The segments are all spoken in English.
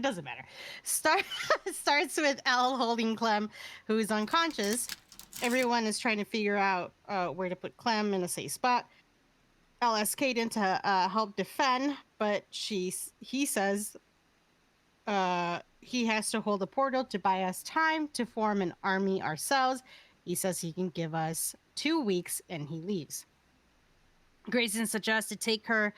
It doesn't matter. Start starts with Elle holding Clem, who is unconscious. Everyone is trying to figure out where to put Clem in a safe spot. Elle asks Caden to help defend, but he says he has to hold the portal to buy us time to form an army ourselves. He says he can give us 2 weeks, and he leaves. Grayson suggests to take her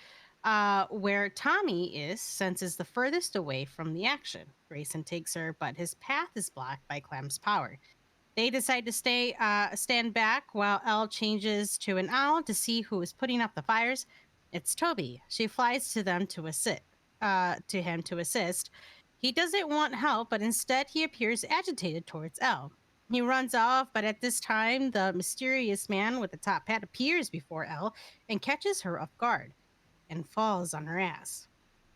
where Tommy is, since it's the furthest away from the action. Grayson takes her, but his path is blocked by Clem's power. They decide to stand back while Elle changes to an owl to see who is putting out the fires. It's Toby. She flies to them to assist. He doesn't want help, but instead he appears agitated towards Elle. He runs off, but at this time, the mysterious man with the top hat appears before Elle and catches her off guard and falls on her ass.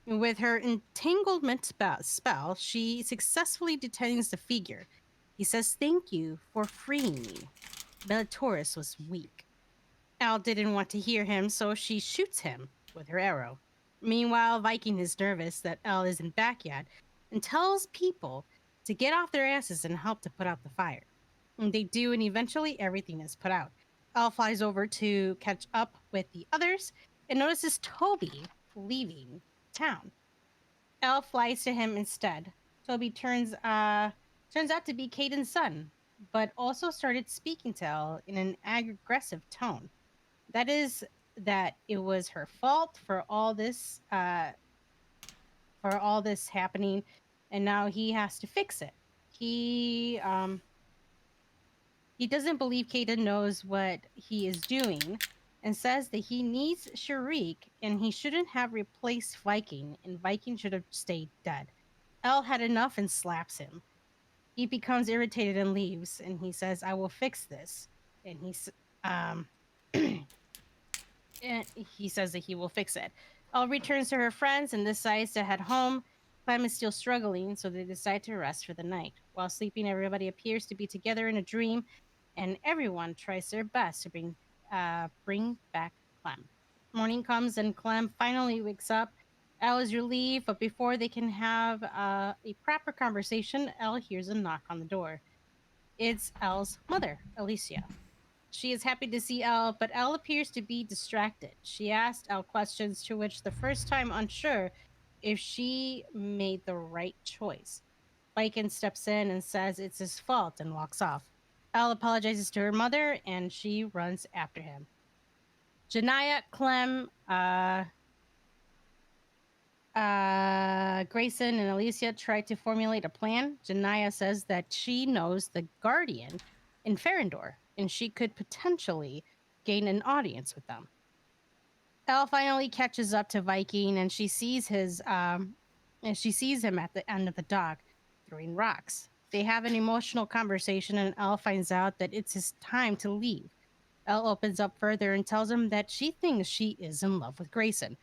With her entanglement spell, she successfully detains the figure. He says, "Thank you for freeing me." Bellatorus was weak. Al didn't want to hear him, so she shoots him with her arrow. Meanwhile, Viking is nervous that Elle isn't back yet and tells people to get off their asses and help to put out the fire. And they do, and eventually everything is put out. Elle flies over to catch up with the others and notices Toby leaving town. Elle flies to him instead. Toby turns out to be Caden's son, but also started speaking to Elle in an aggressive tone. That is that it was her fault for all this happening, and now he has to fix it. He doesn't believe Caden knows what he is doing and says that he needs Sharik and he shouldn't have replaced Viking, and Viking should have stayed dead. Elle had enough and slaps him. He becomes irritated and leaves, and he says, "I will fix this." And um, and he says that he will fix it. Elle returns to her friends and decides to head home. Clem is still struggling, so they decide to rest for the night. While sleeping, everybody appears to be together in a dream, and everyone tries their best to bring back Clem. Morning comes, and Clem finally wakes up. Elle is relieved, but before they can have a proper conversation, Elle hears a knock on the door. It's Elle's mother, Alicia. She is happy to see Elle, but Elle appears to be distracted. She asks Elle questions, to which the first time unsure if she made the right choice. Viking steps in and says it's his fault and walks off. Elle apologizes to her mother and she runs after him. Janaya, Clem, Greyson, and Alicia try to formulate a plan. Janaya says that she knows the Guardian in Ferendor, and she could potentially gain an audience with them. Elle finally catches up to Viking, and she sees him at the end of the dock throwing rocks. They have an emotional conversation, and Elle finds out that it's his time to leave. Elle opens up further and tells him that she thinks she is in love with Greyson.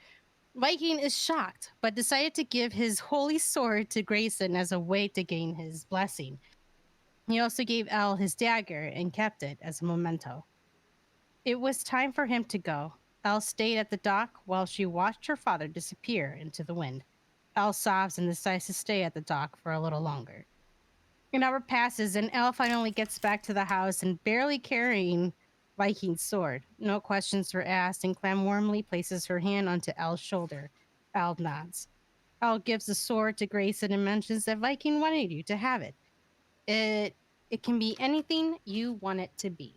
Viking is shocked, but decided to give his holy sword to Greyson as a way to gain his blessing. He also gave Elle his dagger and kept it as a memento. It was time for him to go. Elle stayed at the dock while she watched her father disappear into the wind. Elle sobs and decides to stay at the dock for a little longer. An hour passes, and Elle finally gets back to the house and barely carrying Viking's sword. No questions were asked, and Clem warmly places her hand onto Elle's shoulder. Elle nods. Elle gives the sword to Grayson and mentions that Viking wanted you to have it. It can be anything you want it to be.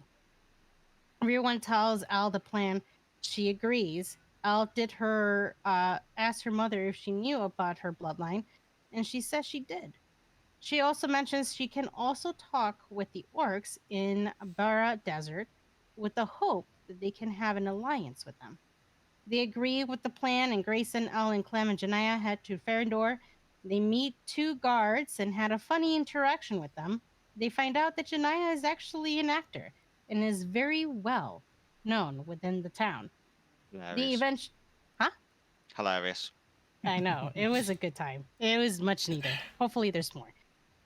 Everyone tells Elle the plan. She agrees. Elle asked her mother if she knew about her bloodline, and she says she did. She also mentions she can also talk with the orcs in Bara Desert with the hope that they can have an alliance with them. They agree with the plan, and Grayson, Elle, and Clem and Janaya head to Ferendor. They meet two guards and had a funny interaction with them. They find out that Janaya is actually an actor and is very well known within the town. The Hilarious. event, huh? Hilarious. I know, it was a good time. It was much needed. Hopefully, there's more.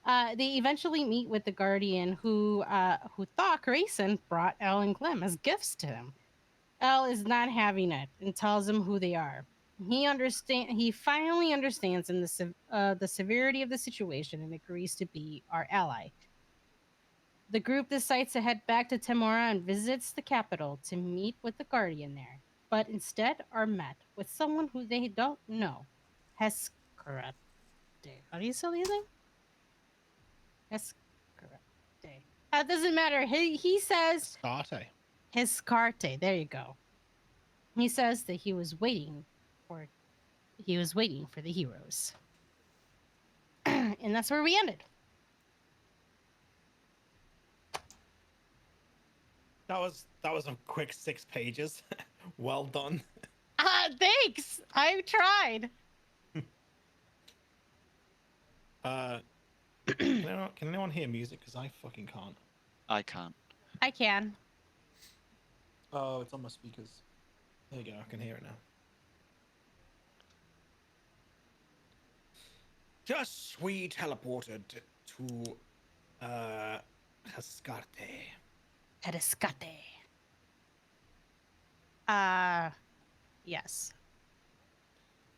They eventually meet with the Guardian, who thought Grayson brought Elle and Clem as gifts to him. Elle is not having it and tells him who they are. He finally understands the severity of the situation and agrees to be our ally. The group decides to head back to Temora and visits the capital to meet with the Guardian there, but instead are met with someone who they don't know. Heskarate. How do you spell his name? Heskarate. That doesn't matter. He says Starte. Hescarte. There you go. He says that for he was waiting for the heroes. And that's where we ended. That was a quick 6 pages. Well done. Thanks. I tried. Can anyone hear music? Because I fucking can't. I can't. I can. Oh, it's on my speakers. There you go. I can hear it now. Just we teleported to Hescarte. Hescate. Yes.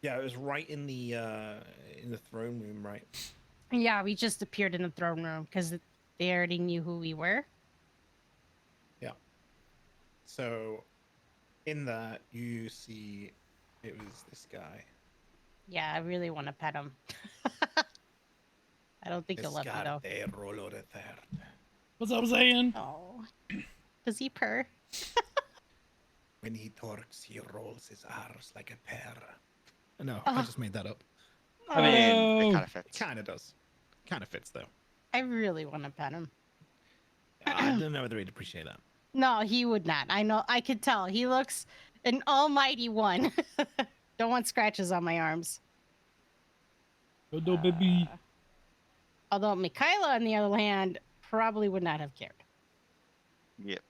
Yeah, it was right in the throne room, right? Yeah, we just appeared in the throne room because they already knew who we were. Yeah. So, in that you see, it was this guy. Yeah, I really want to pet him. I don't think he'll let me though. Hescarte Rolo de Third. What's up, saying? Oh, does he purr? When he talks, he rolls his R's like a pear. No, Oh. I just made that up. I mean, it Oh. kind of It fits. kind of does. Kind of fits though. I really want to pet him. I don't know whether he'd appreciate that. No, he would not. I know. I could tell. He looks an almighty one. Don't want scratches on my arms. Dodo baby. Although Mikhaila, on the other hand, probably would not have cared. Yep.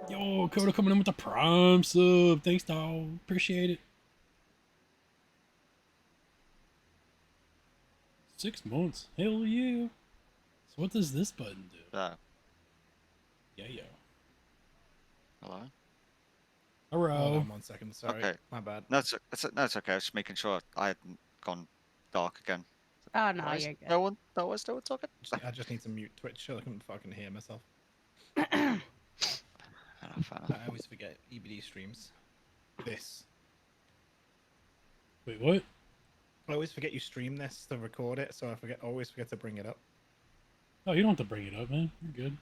Yo, Coda coming in with the prime sub. Thanks, dog. Appreciate it. 6 months. Hell yeah. So what does this button do? So, Yeah, yeah. hello. Hold Hello. on 1 second. Sorry, Okay. my bad. No, it's okay. I was just making sure I hadn't gone dark again. Oh no, Why is you're good. no one talking? I just need to mute Twitch so I can fucking hear myself. Fair enough. I always forget EBD streams. This. Wait, what? I always forget you stream this to record it, so always forget to bring it up. Oh, you don't have to bring it up, man. You're good.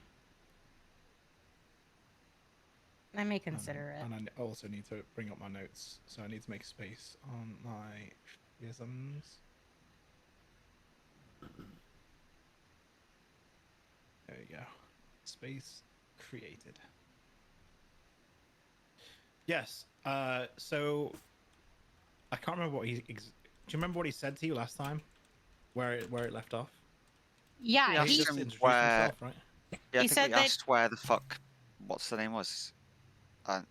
I may consider it. And I also need to bring up my notes, so I need to make space on my isms. There you go. Space created. Yes. So I can't remember what do you remember what he said to you last time? Where it left off? Yeah, Yeah, He he, just Him introduced where- himself, right? Yeah, I He think said we that- asked where the fuck. What's the name was?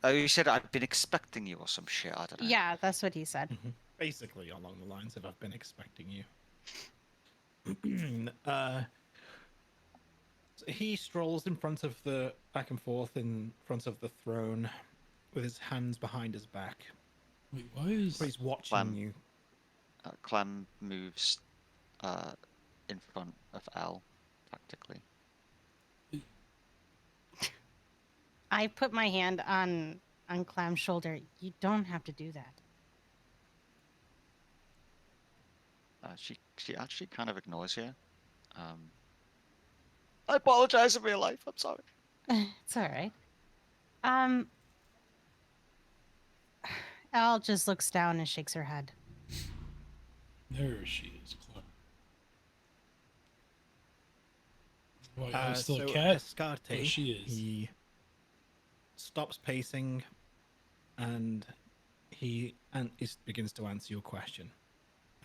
Oh, you said I'd been expecting you or some shit. I don't know. yeah, that's what he said. Basically along the lines of I've been expecting you. He strolls in front of back and forth in front of the throne with his hands behind his back. Wait, why is... But he's watching Clem. you. Clem moves in front of L, practically. I put my hand on Clam's shoulder. You don't have to do that. She actually kind of ignores you. I apologize in real life. I'm sorry. It's all right. Elle just looks down and shakes her head. There she is, Clem. Wait, I'm still a So cat? Hescarte, There she is. he stops pacing and he begins to answer your question.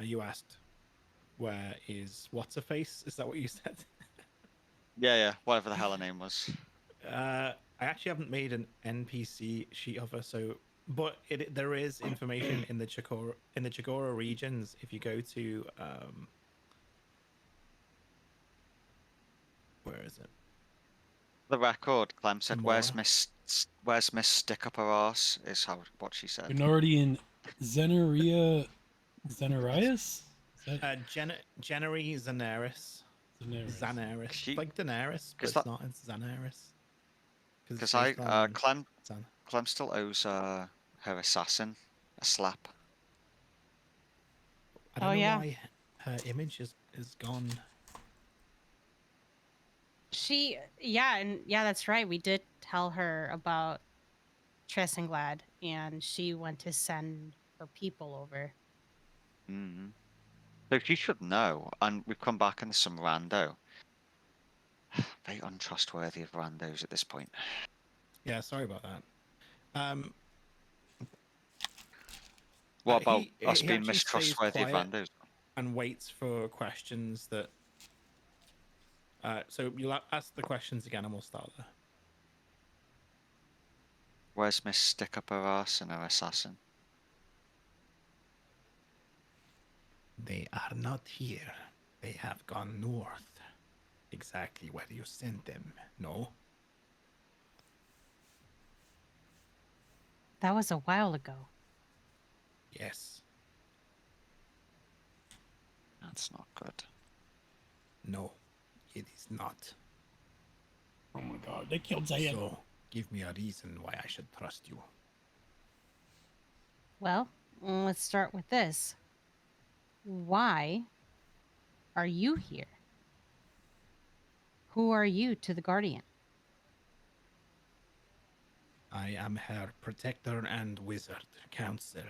You asked, where is what's-her-face? Is that what you said? Yeah, whatever the hell her name was. I actually haven't made an NPC sheet of her, but there is information in the Chighora regions. If you go to where is it? The record, Clem said, "Where's Temora. Miss Where's Miss Stick Up Her Arse? Is what she said. Bernardian Zenaria Zenarius? Is that Jennery Zanaris. Zenaris? Zanaris. She- Like Daenerys, but 'cause it's that- not. It's Zanaris. Because Clem Zan. still owes her assassin a slap. I don't Oh, know yeah. why her image is gone. Yeah, that's right. We did tell her about Tressenglad, and she went to send her people over. Mm. So she should know. And we've come back and there's some rando. Very untrustworthy of randos at this point. Yeah, sorry about that. What about he us being actually stays mistrustworthy of quiet randos? and waits for questions that. So you'll ask the questions again, and we'll start there. Where's Miss Stick Up Her Arse and her assassin? They are not here. They have gone north. Exactly where you sent them. No. That was a while ago. Yes. That's not good. No. It is not. Oh my god, they killed Zayn. So, give me a reason why I should trust you. Well, let's start with this. Why are you here? Who are you to the Guardian? I am her protector and wizard counsel.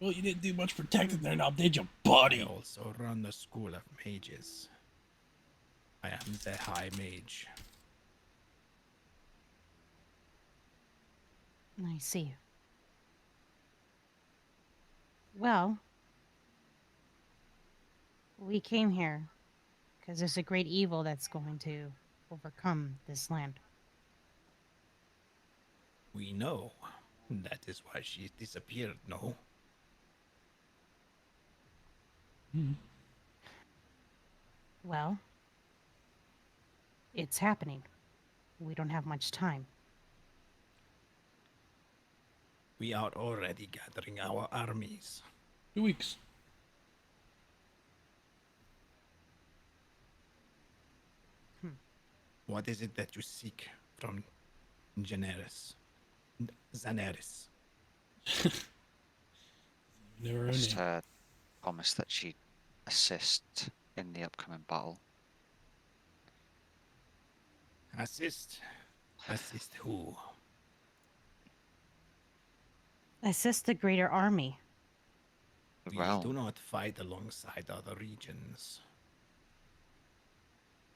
Well, you didn't do much protecting there now, did you, I buddy? also run the school of mages. I am the high mage. I see. Well, we came here because there's a great evil that's going to overcome this land. We know. That is why she disappeared, no? Hmm. Well, it's happening. We don't have much time. We are already gathering our armies. 2 weeks. What is it that you seek from Daenerys? Daenerys. Never Just ending. her promise that she'd assist in the upcoming battle. Assist? Assist who? Assist the greater army. The We realm. do not fight alongside other regions.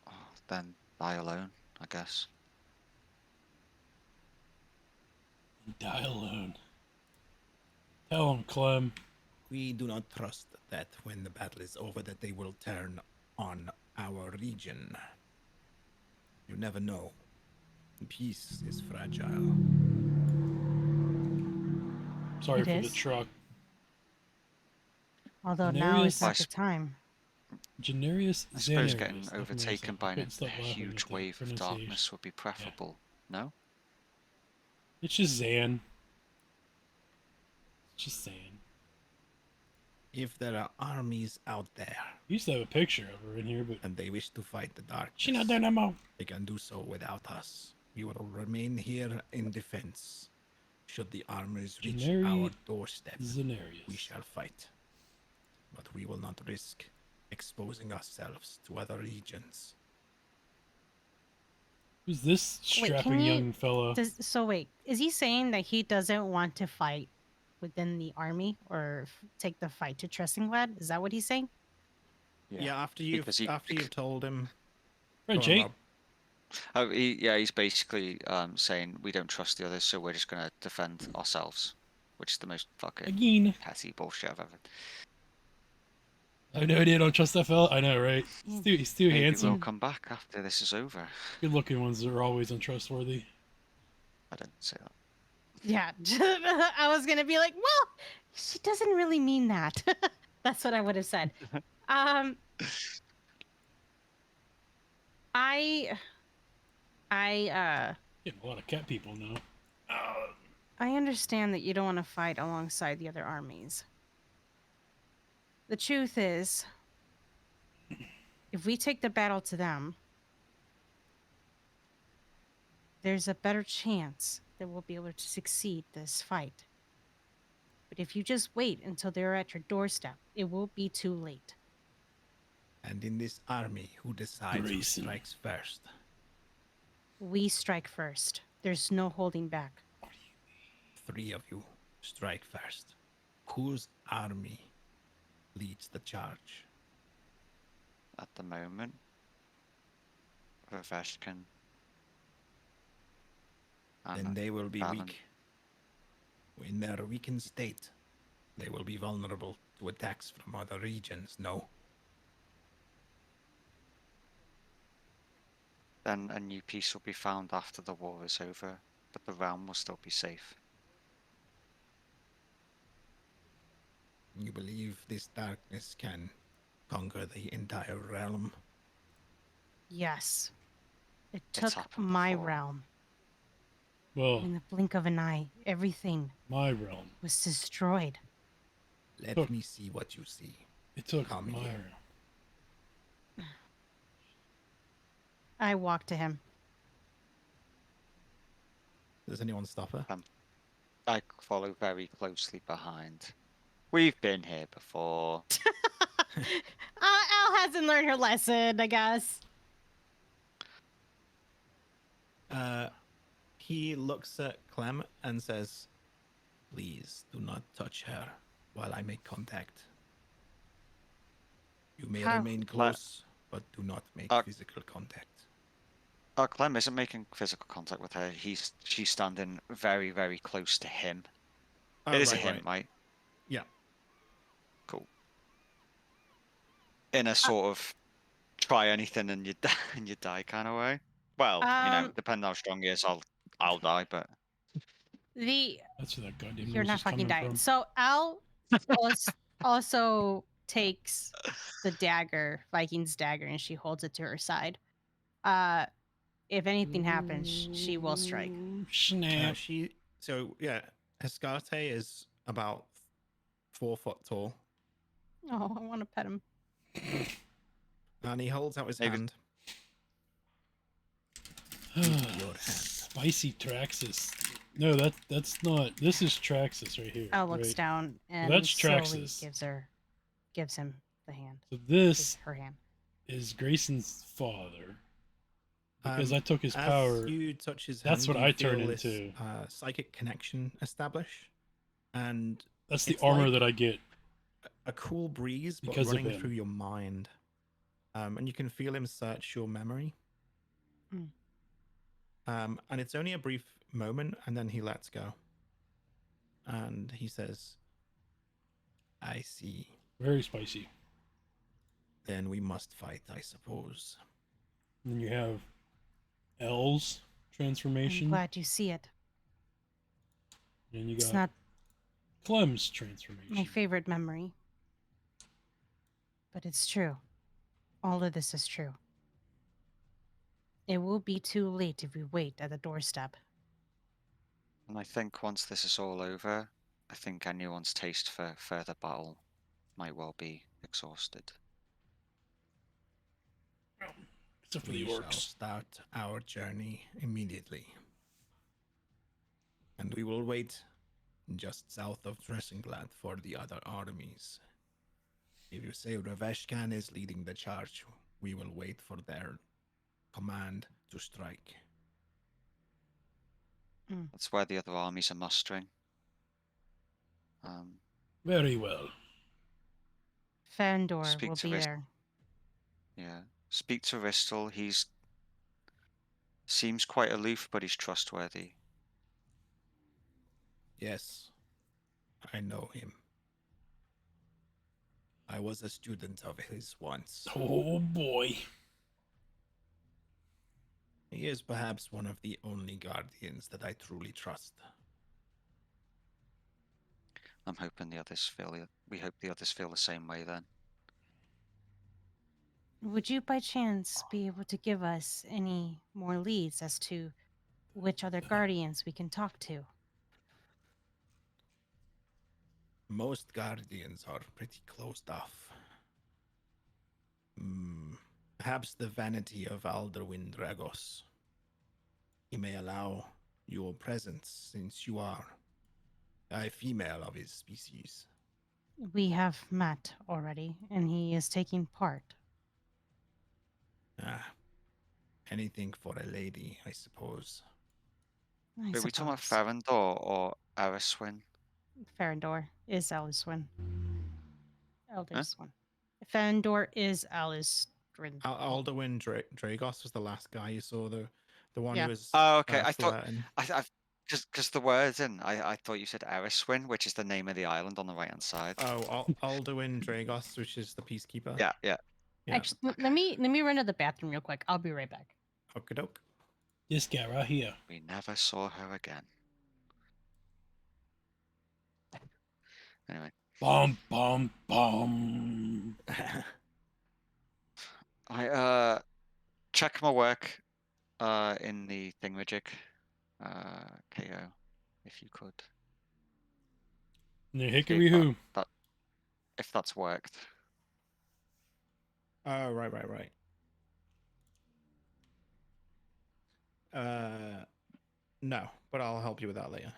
Oh, then die alone, I guess. Die alone. Tell him, Clem. We do not trust that when the battle is over that they will turn on our region. You never know. Peace is fragile. Sorry It for the is. truck. Although now is Daenerys- not the time. Janarius I suppose Xanarius. getting That's what I overtaken said. by I couldn't stop a laughing huge at the wave of pronunciation. darkness would be preferable. No? It's just Zan. It's just Zan. If there are armies out there We used to have a picture of her in here, but and they wish to fight the darkness, she not there no more. they can do so without us. We will remain here in defense. Should the armies reach Janari our doorstep, we Zanarius. shall fight. But we will not risk exposing ourselves to other regions. Who's this Wait, can strapping you- young fella? So wait, is he saying that he doesn't want to fight within the army or take the fight to Tressenglad? Is that what he's saying? Yeah, after Because you've told him. Right, Go on, Jake? Rob. Oh, he's basically saying we don't trust the others, so we're just gonna defend ourselves, which is the most fucking Again. petty bullshit I've ever. I have no idea. I don't trust that fella. I know, right? He's too Maybe handsome. we'll come back after this is over. Good-looking ones are always untrustworthy. I didn't say that. Yeah. I was going to be like, well, she doesn't really mean that. That's what I would have said. I Getting a lot of cat people now. I understand that you don't want to fight alongside the other armies. The truth is, if we take the battle to them, there's a better chance that we'll be able to succeed this fight. But if you just wait until they're at your doorstep, it will be too late. And in this army, who decides who Greyson. strikes first? We strike first. There's no holding back. 3 of you strike first. Whose army leads the charge? At the moment, Raveshkin. Then they will be Baron. weak. In their weakened state, they will be vulnerable to attacks from other regions, no? Then a new peace will be found after the war is over, but the realm will still be safe. You believe this darkness can conquer the entire realm? Yes. It It's took happened my before. realm. Well, In the blink of an eye, everything my realm. was destroyed. Let Look. me see what you see. It took Come my here. realm. I walked to him. Does anyone stop her? I follow very closely behind. We've been here before. Al hasn't learned her lesson, I guess. He looks at Clem and says, "Please do not touch her while I make contact. You may How- remain close, but do not make physical contact." Clem isn't making physical contact with her. She's standing very, very close to him. Oh, It is a him, right? Yeah. Cool. In a sort of try anything and you die, and you die kind of way. Well, depending how strong he is, I'll die. But That's where that goddamn You're noise not is fucking coming dying. from. So Al also takes the dagger, Viking's dagger, and she holds it to her side. If anything happens, she will strike. Ooh, Snap. Hescate is about 4 foot tall, Oh, I want to pet him. and he holds out his Maybe- hand. Give me your hand. Spicy Traxxas. No, that's not. This is Traxxas right here. Al looks right? down and that's slowly Traxxas. gives him the hand. So this Her hand. is Grayson's father. Because I took his As power. you touch his That's hand, what you I turn feel this, into. psychic connection establish, and That's the it's armor like that I get. a cool breeze, but Because of running him. through your mind, and you can feel him search your memory. And it's only a brief moment, and then he lets go, and he says, "I see. Very spicy. Then we must fight, I suppose." And then you have L's transformation. I'm glad you see it. And you It's got not Clem's transformation. my favorite memory, but it's true. All of this is true. It will be too late if we wait at the doorstep. And I think once this is all over, I think anyone's taste for further battle might well be exhausted. Except for We the shall orcs. start our journey immediately, and we will wait just south of Dressenglad for the other armies. If you say Raveshkan is leading the charge, we will wait for their command to strike. That's where the other armies are mustering. Very well. Fandor Speak will to be Rist- there. Yeah. Speak to Ristel. He's seems quite aloof, but he's trustworthy. Yes, I know him. I was a student of his once. Oh boy. He is perhaps one of the only guardians that I truly trust. I'm hoping the others feel. We hope the others feel the same way then. Would you by chance be able to give us any more leads as to which other guardians we can talk to? Most guardians are pretty closed off. Perhaps the vanity of Alderwin Dragos. He may allow your presence since you are a female of his species. We have met already, and he is taking part. Ah, anything for a lady, I suppose. I Are we talking about suppose. Farandor or Ariswin? Ferendor is Aliswin. Huh? Elderswin. Ferendor is Alistrin. Alderwin Dragos was the last guy you saw, the one Yeah. who was Oh, okay. I thought flirting. I because the words in I thought you said Ariswin, which is the name of the island on the right hand side. Oh, Alderwin Dragos, which is the peacekeeper. Yeah, yeah. Yeah. Actually, let me run to the bathroom real quick. I'll be right back. Okie doke. This guy right here. We never saw her again. Anyway, Bum, bum, bum. I check my work in the thingamajig. KO, if you could. The See hickory if who? if that's worked. Oh, right. No, but I'll help you with that later.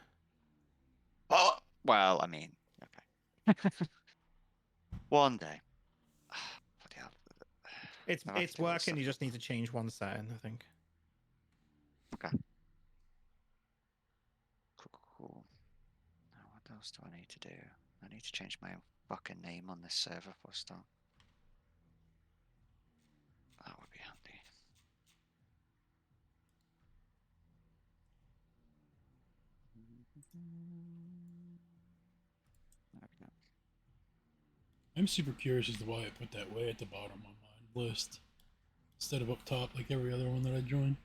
Oh, well, I mean, okay. One day. Bloody hell. It's I'll have it's to do all this working. stuff. You just need to change one setting, I think. Okay. Cool. Now, what else do I need to do? I need to change my fucking name on this server for a start. That would be handy. There we go. I'm super curious as to why I put that way at the bottom on my list instead of up top like every other one that I join.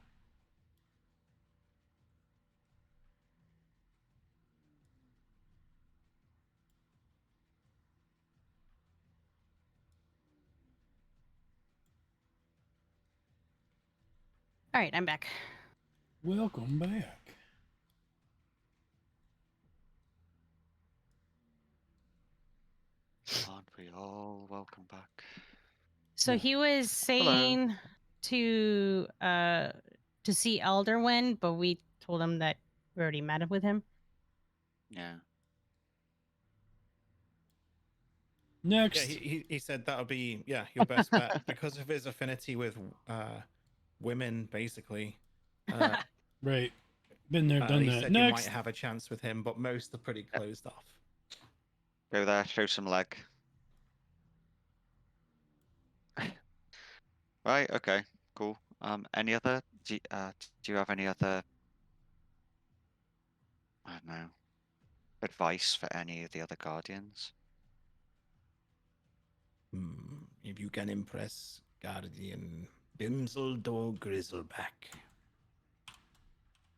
All right, I'm back. Welcome back. Aren't we all welcome back? So Yeah. he was saying to see Elderwin, but we told him that we already met with him. Yeah. Next. Yeah, he said that would be your best bet because of his affinity with women, basically. Right. Been there, done He that. said you might Next. have a chance with him, but most are pretty closed off. Go there, show some leg. Right, okay, cool. Any other, do you have any other, I don't know, advice for any of the other guardians? If you can impress Guardian Bimsledor Grizzleback.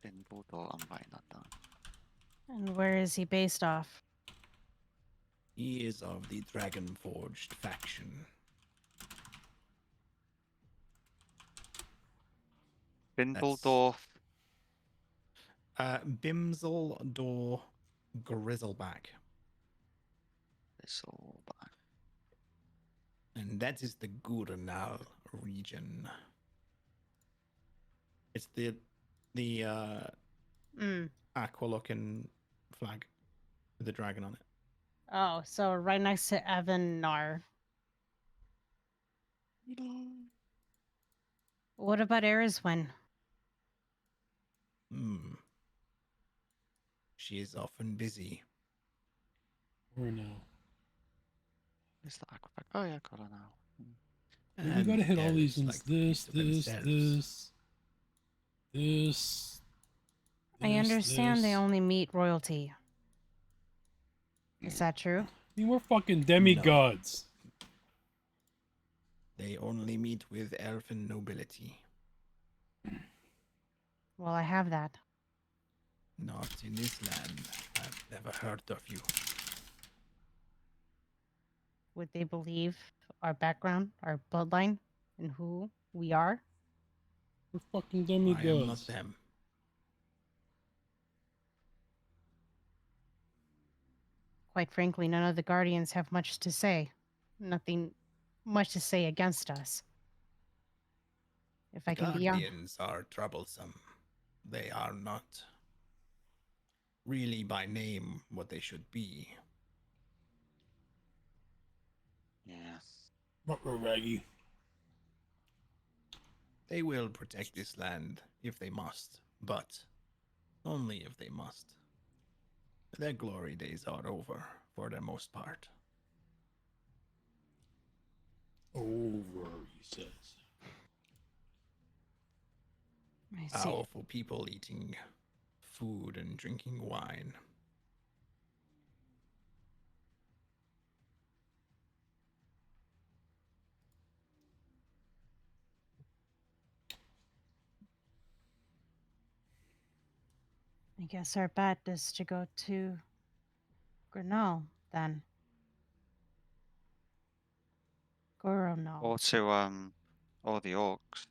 Bimbledore, I'm writing that down. And where is he based off? He is of the Dragonforged faction. Bimbledore, Bimsledor Grizzleback. it's all back. And that is the Gurnal region. It's the aqua-looking flag with the dragon on it. Oh, so right next to Evenar. What about Eriswen? She is often busy. Or no. Where's the aquapack? Oh yeah, got her now. Well, we gotta hit all these elves ones. like to keep This, to this, themselves. this. I understand they this. only meet royalty. Is that true? I mean, we're fucking demigods. They only meet with elfin nobility. Well, I have that. Not in this land. I've never heard of you. Would they believe our background, our bloodline? and who we are? We're fucking I am not demigods. them. Quite frankly, none of the Guardians have much to say. Nothing much to say against us. If I can be young. Guardians are troublesome. They are not really by name what they should be. Yeah. Raggy. They will protect this land if they must, but only if they must. Their glory days are over for the most part. Over, he says. I see. Powerful people eating food and drinking wine. I guess our bet is to go to Grinnell then. Goronal. Or to or the orcs.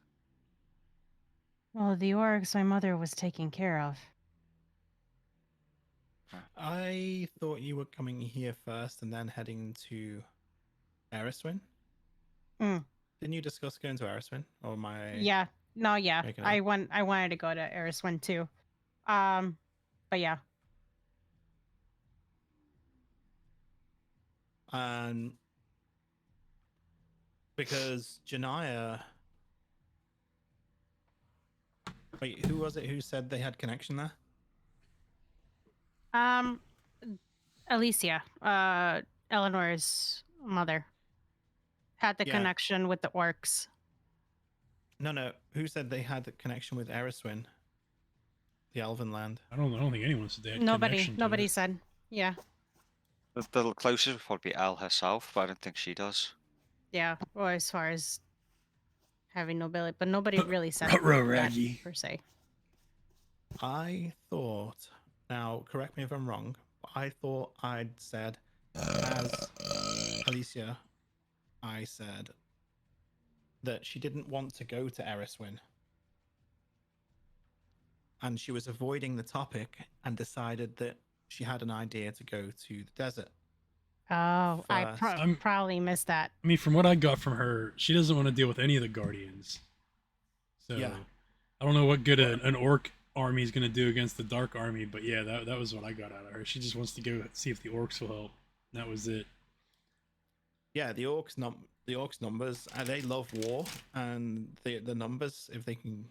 Well, the orcs my mother was taking care of. I thought you were coming here first and then heading to Eriswin. Mm. Didn't you discuss going to Eriswin? Or am I? Yeah. No, yeah. Making I up. wanted to go to Eriswin too. But yeah. And because Janaya. Wait, who was it who said they had connection there? Alicia, Eleanor's mother, had the Yeah. connection with the orcs. No. Who said they had a connection with Eriswin? The Elven land. I don't think anyone said they had Nobody connection to nobody it. said. Yeah. The closest would probably be Elle herself, but I don't think she does. Yeah. Or as far as having nobility, but nobody really said Ruh-roh, that Raggy. per se. I thought, now correct me if I'm wrong, but I thought I'd said, as Alicia, I said that she didn't want to go to Eriswin. And she was avoiding the topic and decided that she had an idea to go to the desert. Oh, I First. probably missed that. I mean, from what I got from her, she doesn't want to deal with any of the Guardians. So, Yeah. I don't know what good an orc army is going to do against the Dark Army, but yeah, that was what I got out of her. She just wants to go see if the orcs will help. And that was it. Yeah, the orcs numbers, they love war, and the numbers, if they can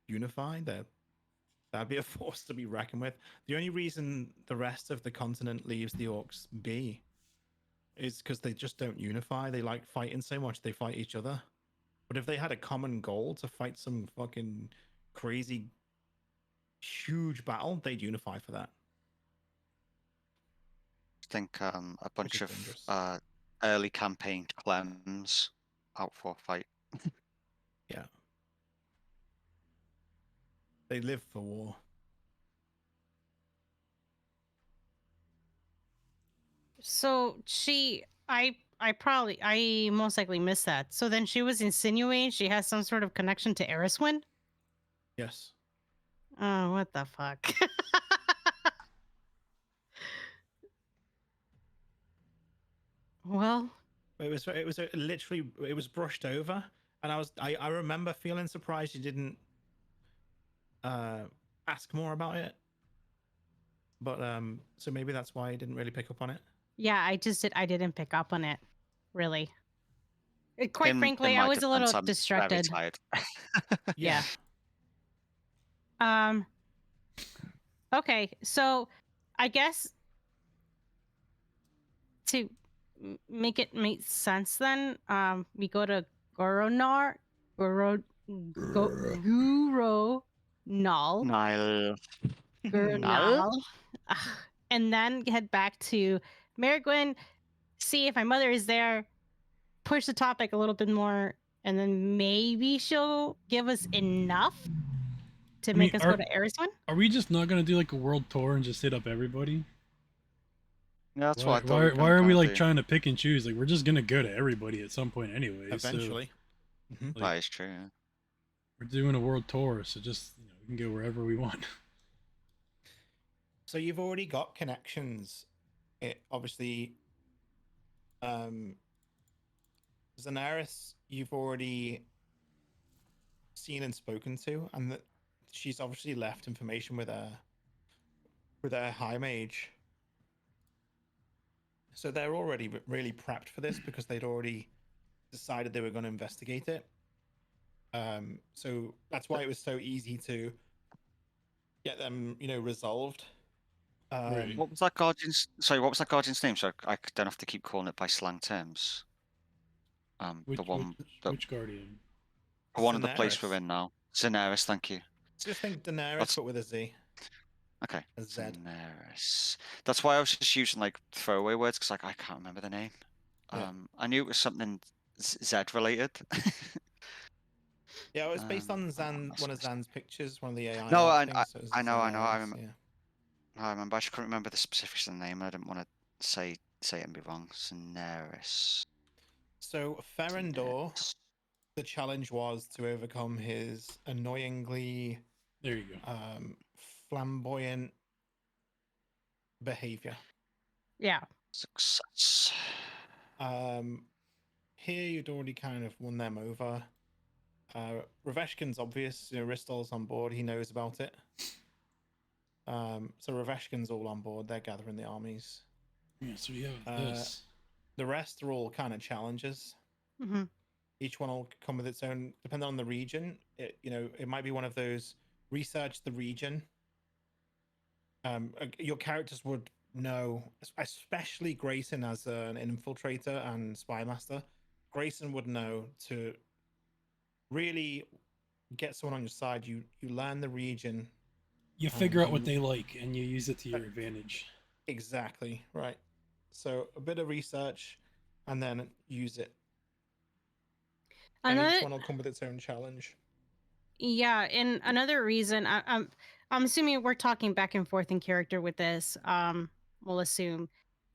unify, that'd be a force to be reckoned with. The only reason the rest of the continent leaves the orcs be is because they just don't unify. They like fighting so much, they fight each other. But if they had a common goal to fight some fucking crazy, huge battle, they'd unify for that. I think a bunch is of dangerous. early campaign cleanse out for a fight. Yeah. They live for war. So I most likely missed that. So then she was insinuating she has some sort of connection to Eriswin? Yes. Oh, what the fuck? Well, It was literally, it was brushed over, and I remember feeling surprised you didn't ask more about it. But so maybe that's why I didn't really pick up on it. yeah, I didn't pick up on it, really. Quite In frankly, I my was a little defense, I'm very distracted. tired. Yeah. Okay, so I guess to make it make sense then, we go to Guro Nal, Niall. Gurnal, and then head back to Merigwyn, see if my mother is there, push the topic a little bit more, and then maybe she'll give us enough to make us go to Eriswin. Are we just not going to do like a world tour and just hit up everybody? Yeah, that's Why, what I thought. why are we like do. trying to pick and choose? Like, we're just going to go to everybody at some point anyway. Eventually. Mhm. Like, That is true. Yeah. we're doing a world tour, so just we can go wherever we want. So you've already got connections. It obviously, Daenerys, you've already seen and spoken to, and that she's obviously left information with her high mage. So they're already really prepped for this because they'd already decided they were going to investigate it. So that's why it was so easy to get them, resolved. Right. What was that guardian's? Sorry, what was that guardian's name? So I don't have to keep calling it by slang terms. Which The which, one, the which guardian? one of the place we're Daenerys. in now. Daenerys, thank you. Just think Daenerys, That's but with a Z, okay. a Z. Daenerys. That's why I was just using like throwaway words because like I can't remember the name. Yeah. I knew it was something Z related. Yeah, it was based on Oh, one of Zan's pictures, one of the AI no, art I things. So it was I know, I know, I Daenerys, remember. yeah. I remember. I just couldn't remember the specifics of the name. I didn't want to say it and be wrong. Daenerys. So Ferendor, Daenerys. the challenge was to overcome his annoyingly There you go. flamboyant behavior. Yeah. Success. Here you'd already kind of won them over. Raveshkin's obvious, Ristol's on board, he knows about it. So Raveshkin's all on board, they're gathering the armies. Yeah, so you have this. The rest are all kind of challenges. Mm-hmm. Each one will come with its own, depending on the region. It might be one of those research the region. Your characters would know, especially Greyson as an infiltrator and spy master. Greyson would know to really get someone on your side. You learn the region. You figure out what they like and you use it to your advantage. Exactly right. So a bit of research, and then use it. And each Another, one will come with its own challenge. yeah, and another reason I'm assuming we're talking back and forth in character with this. We'll assume,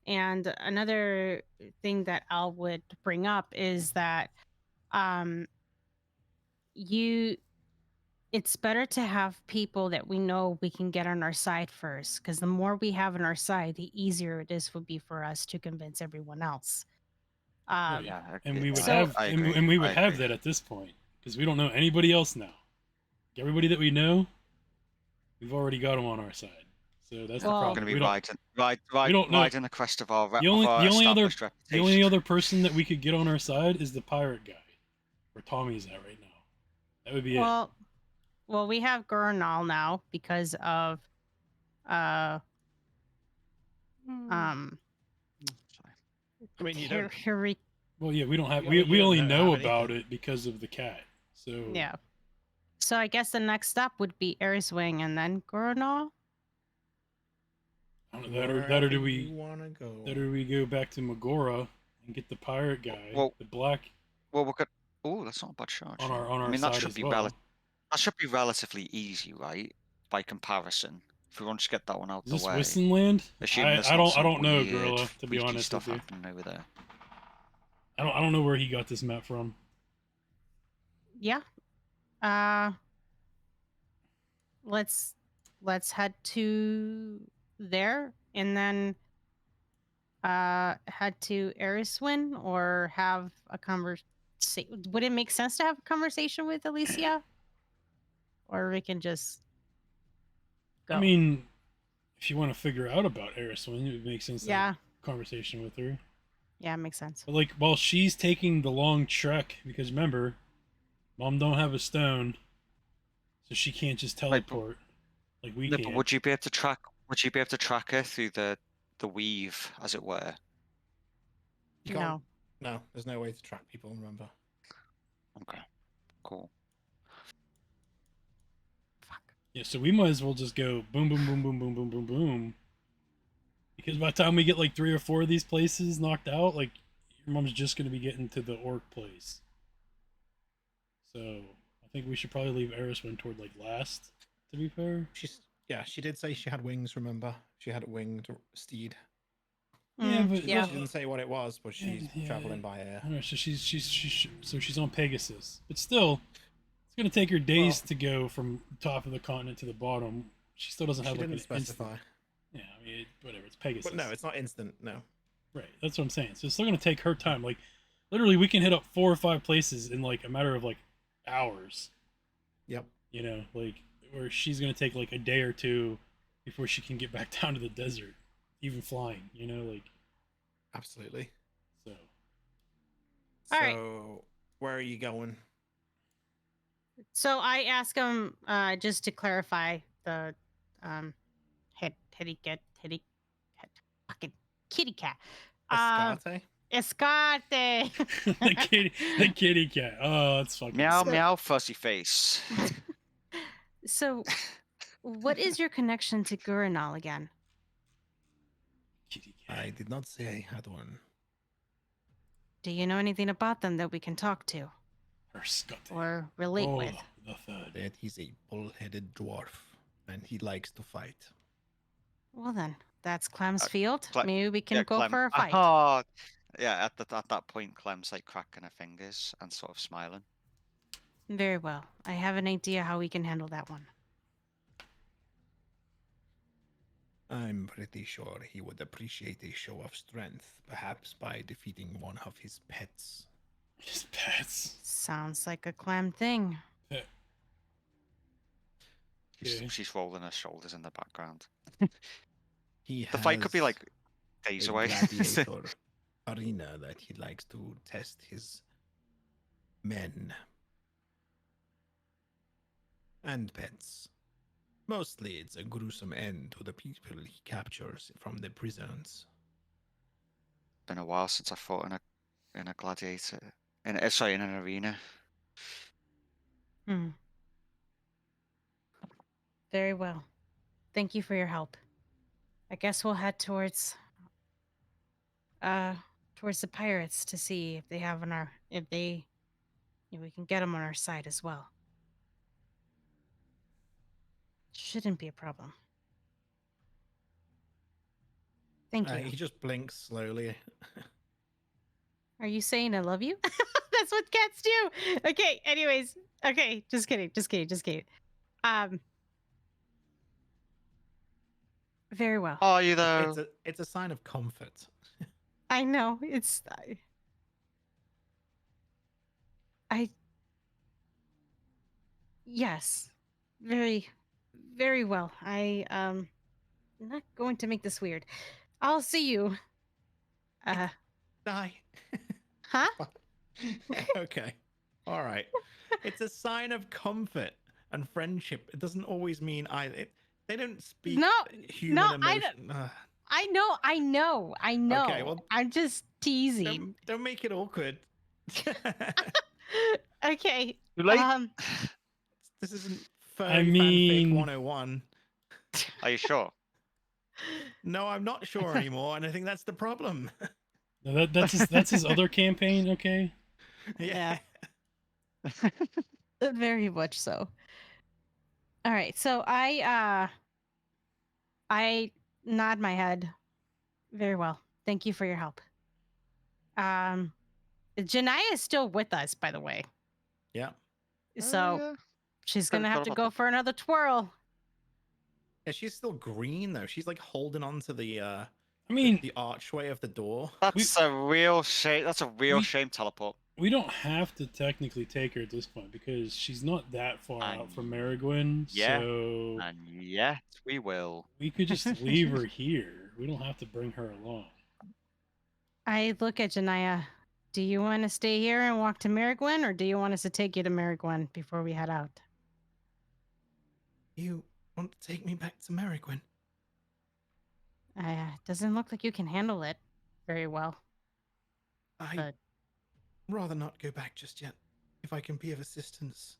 and another thing that Al would bring up is that um, you it's better to have people that we know we can get on our side first, because the more we have on our side, the easier it is would be for us to convince everyone else. Right. Yeah, And we would So- have I and, agree. and we would I have agree. that at this point because we don't know anybody else now. Everybody that we know, we've already got them on our side. So that's the Well- We're problem. going to be We don't we don't know. riding the crest of our the only other established reputation. the only other person that we could get on our side is the pirate guy, where Tommy's at right now. That would be it. Well, we have Gurnal now because of Sorry. I mean, you don't. Well, yeah, we don't have You we don't only have know about anything. it because of the cat. So Yeah. So I guess the next step would be Ariswing and then Gurnal. I don't know, that or do Wherever we you want to go? that or we go back to Magora and get the pirate guy, Well- the black Well, we're good. Oh, that's not a bad shot. on actually. our I mean, side that should as be well. that should be relatively easy, right? By comparison, if we want to get that one out Is the this way. Whistling Land? Assuming there's I not don't some know, weird, Gorilla, to be freaky honest stuff with you. happening over there. I don't know where he got this map from. Yeah. Let's head to there and then head to Ariswin, or have a conversation. Would it make sense to have a conversation with Alicia? Or we can just go. I mean, if you want to figure out about Ariswin, it would make sense to Yeah. have a conversation with her. Yeah, it makes sense. But like while she's taking the long trek, because remember, Mom don't have a stone, so she can't just Right, but- teleport like we No, can. but would you be able to track? Would you be able to track her through the weave, as it were? You can't. No, there's no way to track people. Remember. Okay, cool. Fuck. Yeah, so we might as well just go boom, boom, boom, boom, boom, boom, boom, boom. Because by the time we get like 3 or 4 of these places knocked out, like your mom's just gonna be getting to the orc place. So I think we should probably leave Ariswin toward like last. To be fair, She did say she had wings. Remember, she had a winged steed. Yeah, but Yeah. She didn't say what it was, but she's traveling by air. I don't know, so she's on Pegasus, but still, it's gonna take her days to go from the top of the continent to the bottom. She still doesn't have She like didn't an specify. instant. Yeah, I mean, whatever. It's Pegasus. But no, it's not instant. No. Right. That's what I'm saying. So it's still gonna take her time. Like, literally, we can hit up 4 or 5 places in like a matter of like hours. Yep. You know, like where she's gonna take like a day or two before she can get back down to the desert, even flying. You know, like Absolutely. so. All right. So, where are you going? So I ask him just to clarify the hitty fucking kitty cat. Escarte? Escarte. the kitty cat. Oh, that's fucking. Meow, So- meow, fuzzy face. So, what is your connection to Gurinal again? Kitty cat. I did not say I had one. Do you know anything about them that we can talk to Her Scotty. or relate Oh, with? the third. That he's a bull-headed dwarf, and he likes to fight. Well then, that's Clem's field. Cle- Maybe we can Yeah, go Clem. for a fight. Oh, yeah. At that point, Clem's like cracking her fingers and sort of smiling. Very well. I have an idea how we can handle that one. I'm pretty sure he would appreciate a show of strength, perhaps by defeating one of his pets. His pets. Sounds like a Clem thing. Pet. Okay. She's rolling her shoulders in the background. He The fight could be has like days a away. gladiator arena that he likes to test his men and pets. Mostly, it's a gruesome end to the people he captures from the prisons. Been a while since I fought in a gladiator. In an arena. Hmm. Very well. Thank you for your help. I guess we'll head towards the pirates to see if they have if we can get them on our side as well. Shouldn't be a problem. Thank you. He just blinks slowly. Are you saying I love you? That's what cats do. Okay, anyways. Okay, just kidding. Very well. Are you though? It's a sign of comfort. I know. Yes. Very, very well. I'm not going to make this weird. I'll see you. Die. Huh? Okay. All right. It's a sign of comfort and friendship. It doesn't always mean they don't speak human emotion. I know. Okay, well, I'm just teasing. don't make it awkward. Okay. Too late? This isn't I furry mean- fanfic 101. Are you sure? No, I'm not sure anymore, and I think that's the problem. No, that's his other campaign. Okay. Yeah. Very much so. All right. So I nod my head. Very well. Thank you for your help. Janaya is still with us, by the way. Yeah. So Yeah. she's Forgot gonna have to about go that. for another twirl. Yeah, she's still green though. She's like holding on to the I mean, the archway of the door. That's a real shame. That's a real we- shame. Teleport. we don't have to technically take her at this point because she's not that far out from Marigwin. Yeah. So And yes, we will. we could just leave her here. We don't have to bring her along. I look at Janaya. Do you want to stay here and walk to Marigwen, or do you want us to take you to Marigwen before we head out? You want to take me back to Marigwen? Doesn't look like you can handle it very well. I'd But rather not go back just yet. If I can be of assistance.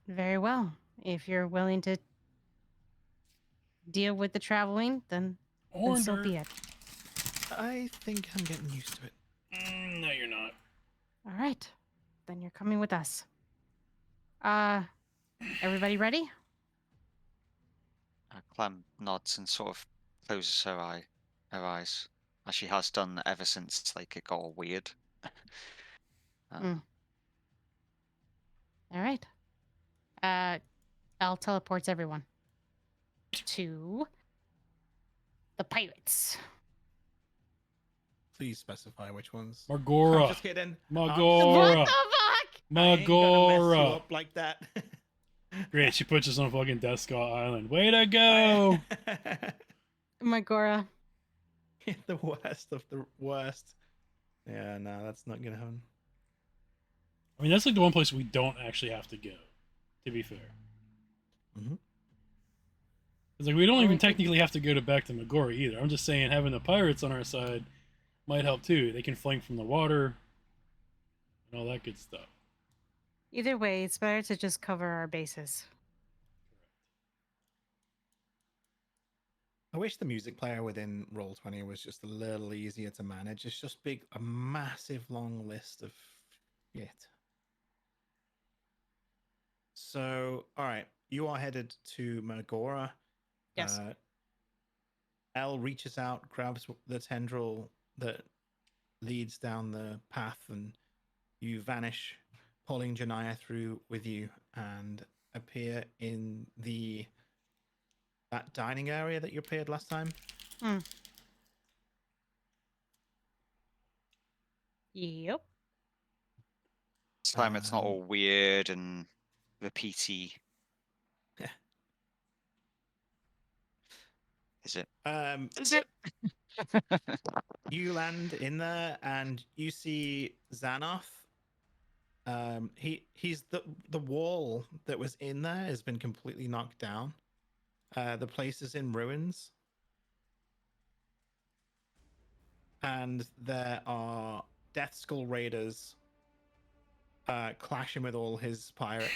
very well. If you're willing to deal with the traveling, then so Order. be it. I think I'm getting used to it. No, you're not. All right. Then you're coming with us. Everybody ready? Clem nods and sort of closes her eye. her eyes, as she has done ever since like it got all weird. All right. I'll teleport everyone to the pirates. Please specify which ones. Margora. I'm just kidding. What Magora. the fuck? I ain't gonna mess you Magora. up like that. Great, she puts us on fucking Death Skull Island. Way to go! Magora. The worst of the worst. Yeah, no, that's not gonna happen. I mean, that's like the one place we don't actually have to go, to be fair. Mhm. It's like we don't Well, even we could- technically have to go to back to Magora either. I'm just saying having the pirates on our side might help too. They can flank from the water and all that good stuff. Either way, it's better to just cover our bases. I wish the music player within Roll20 was just a little easier to manage. It's just a massive long list of shit. So, all right, you are headed to Magora. Yes. Elle reaches out, grabs the tendril that leads down the path, and you vanish, pulling Janaya through with you, and appear in that dining area that you appeared last time. Yep. This time it's not all weird and repeaty. Is it? Is it? You land in there and you see Xanath. He's the wall that was in there has been completely knocked down. The place is in ruins. And there are Death Skull Raiders clashing with all his pirates.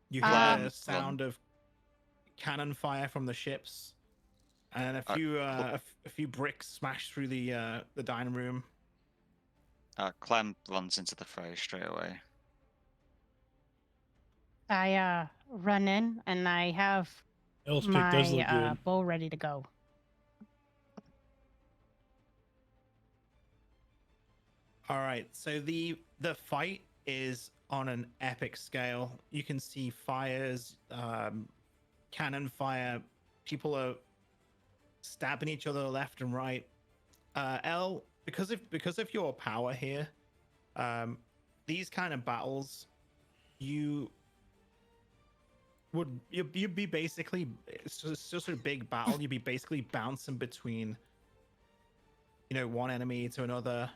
You hear the sound of cannon fire from the ships, and a few bricks smash through the dining room. Clem runs into the fray straight away. I run in and I have Elf pick does look my good. bow ready to go. All right, so the fight is on an epic scale. You can see fires, cannon fire. People are stabbing each other left and right. Elle, because of your power here, these kind of battles, you'd be basically, it's just a big battle. You'd be basically bouncing between, one enemy to another,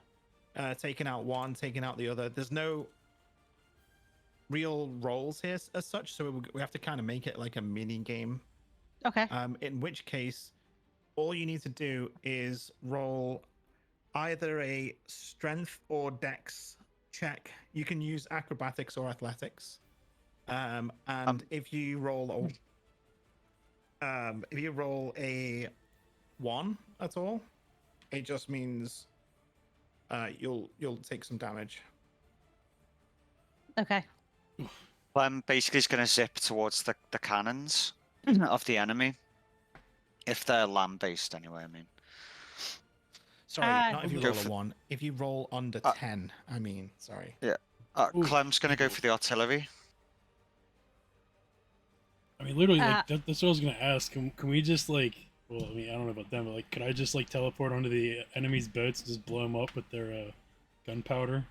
taking out one, taking out the other. There's no real roles here as such, so we have to kind of make it like a mini game. Okay. In which case, all you need to do is roll either a strength or dex check. You can use acrobatics or athletics. And if you roll a 1 at all, it just means you'll take some damage. Okay. Clem basically is going to zip towards the cannons of the enemy. If they're land-based, anyway, I mean. Sorry, not if you Go roll a for- 1. If you roll under 10, I mean, sorry. Yeah. Clem's going to go for the artillery. I mean, literally, like, that's what I was gonna ask. Can we just like? Well, I mean, I don't know about them, but like, could I just like teleport onto the enemy's boats and just blow them up with their gunpowder?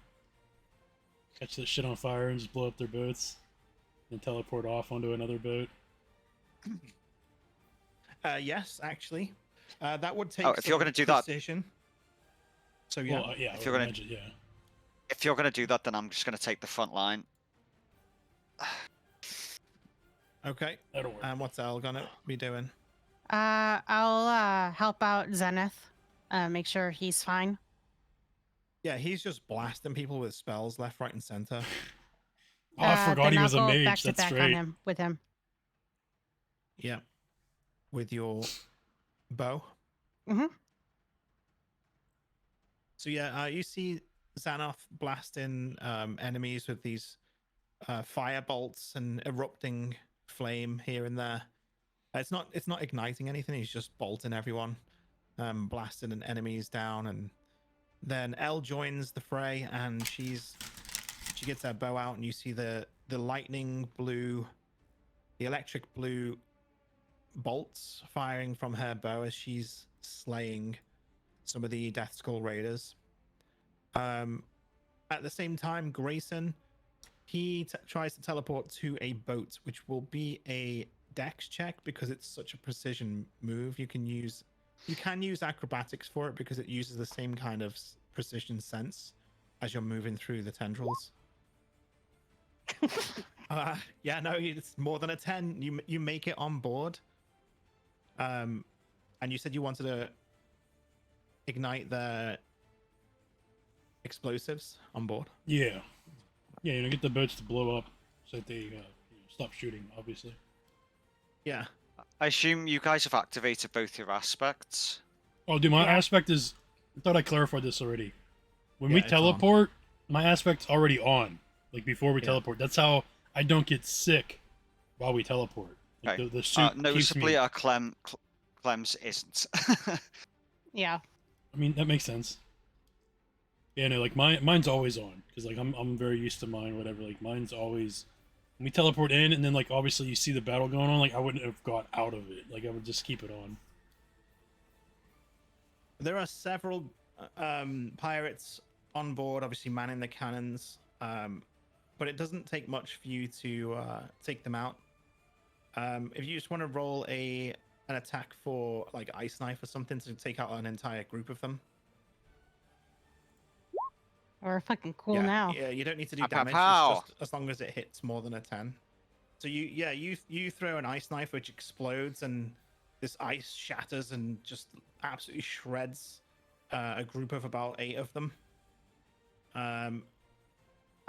Catch that shit on fire and just blow up their boats, and teleport off onto another boat. Yes, actually, that would take. If you're going to do that, so yeah, Well, yeah. If you're gonna- yeah. if you're going to do that, then I'm just going to take the front line. okay. That'll work. And what's Elle gonna be doing? I'll help out Zenith. Make sure he's fine. Yeah, he's just blasting people with spells left, right, and center. Oh, I forgot then he I'll was a go mage. back to That's back on right. him with him. Yeah, with your bow. Mm-hmm. So yeah, you see Xanath blasting enemies with these fire bolts and erupting flame here and there. It's not igniting anything. He's just bolting everyone, blasting enemies down, and then Elle joins the fray, and she gets her bow out, and you see the lightning blue, the electric blue bolts firing from her bow as she's slaying some of the Death Skull Raiders. At the same time, Greyson, he tries to teleport to a boat, which will be a dex check because it's such a precision move. You can use acrobatics for it because it uses the same kind of precision sense as you're moving through the tendrils. Yeah, no, it's more than a 10. You make it on board. And you said you wanted to ignite the explosives on board. Yeah, get the boats to blow up so that they stop shooting. Obviously. Yeah. I assume you guys have activated both your aspects. Oh, dude, my Yeah. aspect is. I thought I clarified this already. When Yeah, we it's teleport, my aspect's already on. Like before we Yeah. teleport. That's how I don't get sick while we teleport. Like Okay. the suit keeps Noticeably, me. our Clem's isn't. Yeah. I mean, that makes sense. Yeah, no, like mine's always on because like I'm very used to mine. Whatever, like mine's always. When we teleport in, and then like obviously you see the battle going on. Like I wouldn't have got out of it. Like I would just keep it on. There are several pirates on board, obviously manning the cannons, but it doesn't take much for you to take them out. If you just want to roll an attack for like ice knife or something to take out an entire group of them. We're fucking cool yeah, now. Yeah, you don't need to do Pow, pow, damage. pow. It's just as long as it hits more than a 10. So you throw an ice knife which explodes and this ice shatters and just absolutely shreds a group of about 8 of them. And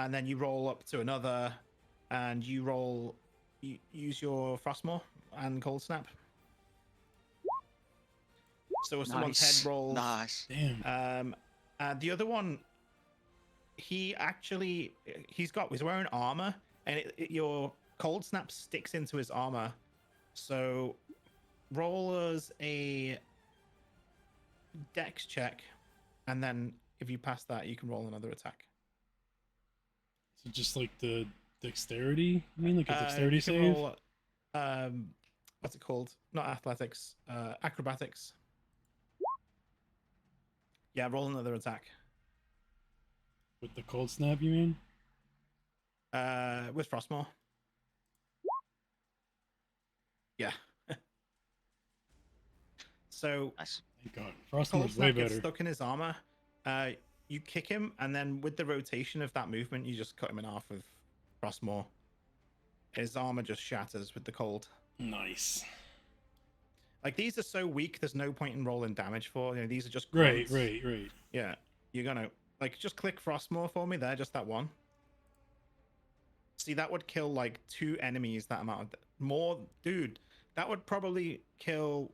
then you roll up to another, and you use your Frostmaw and Cold Snap. So if someone's head rolls, Nice. Damn. the other one, he's wearing armor, and your Cold Snap sticks into his armor. So roll us a dex check, and then if you pass that, you can roll another attack. So just like the dexterity. I mean, like a dexterity you can save. roll, what's it called? Not athletics. Acrobatics. Yeah, roll another attack. With the cold snap, you mean? With Frostmaw. Yeah. So Nice. Thank God. Cold Frostmore's Snap way gets better. stuck in his armor. You kick him, and then with the rotation of that movement, you just cut him in half with Frostmaw. His armor just shatters with the cold. Nice. Like, these are so weak, there's no point in rolling damage for. You know, these are just Right, grunts. right. Yeah, you're gonna like just click Frostmaw for me there, just that one. See, that would kill like 2 enemies that amount of more, dude. That would probably kill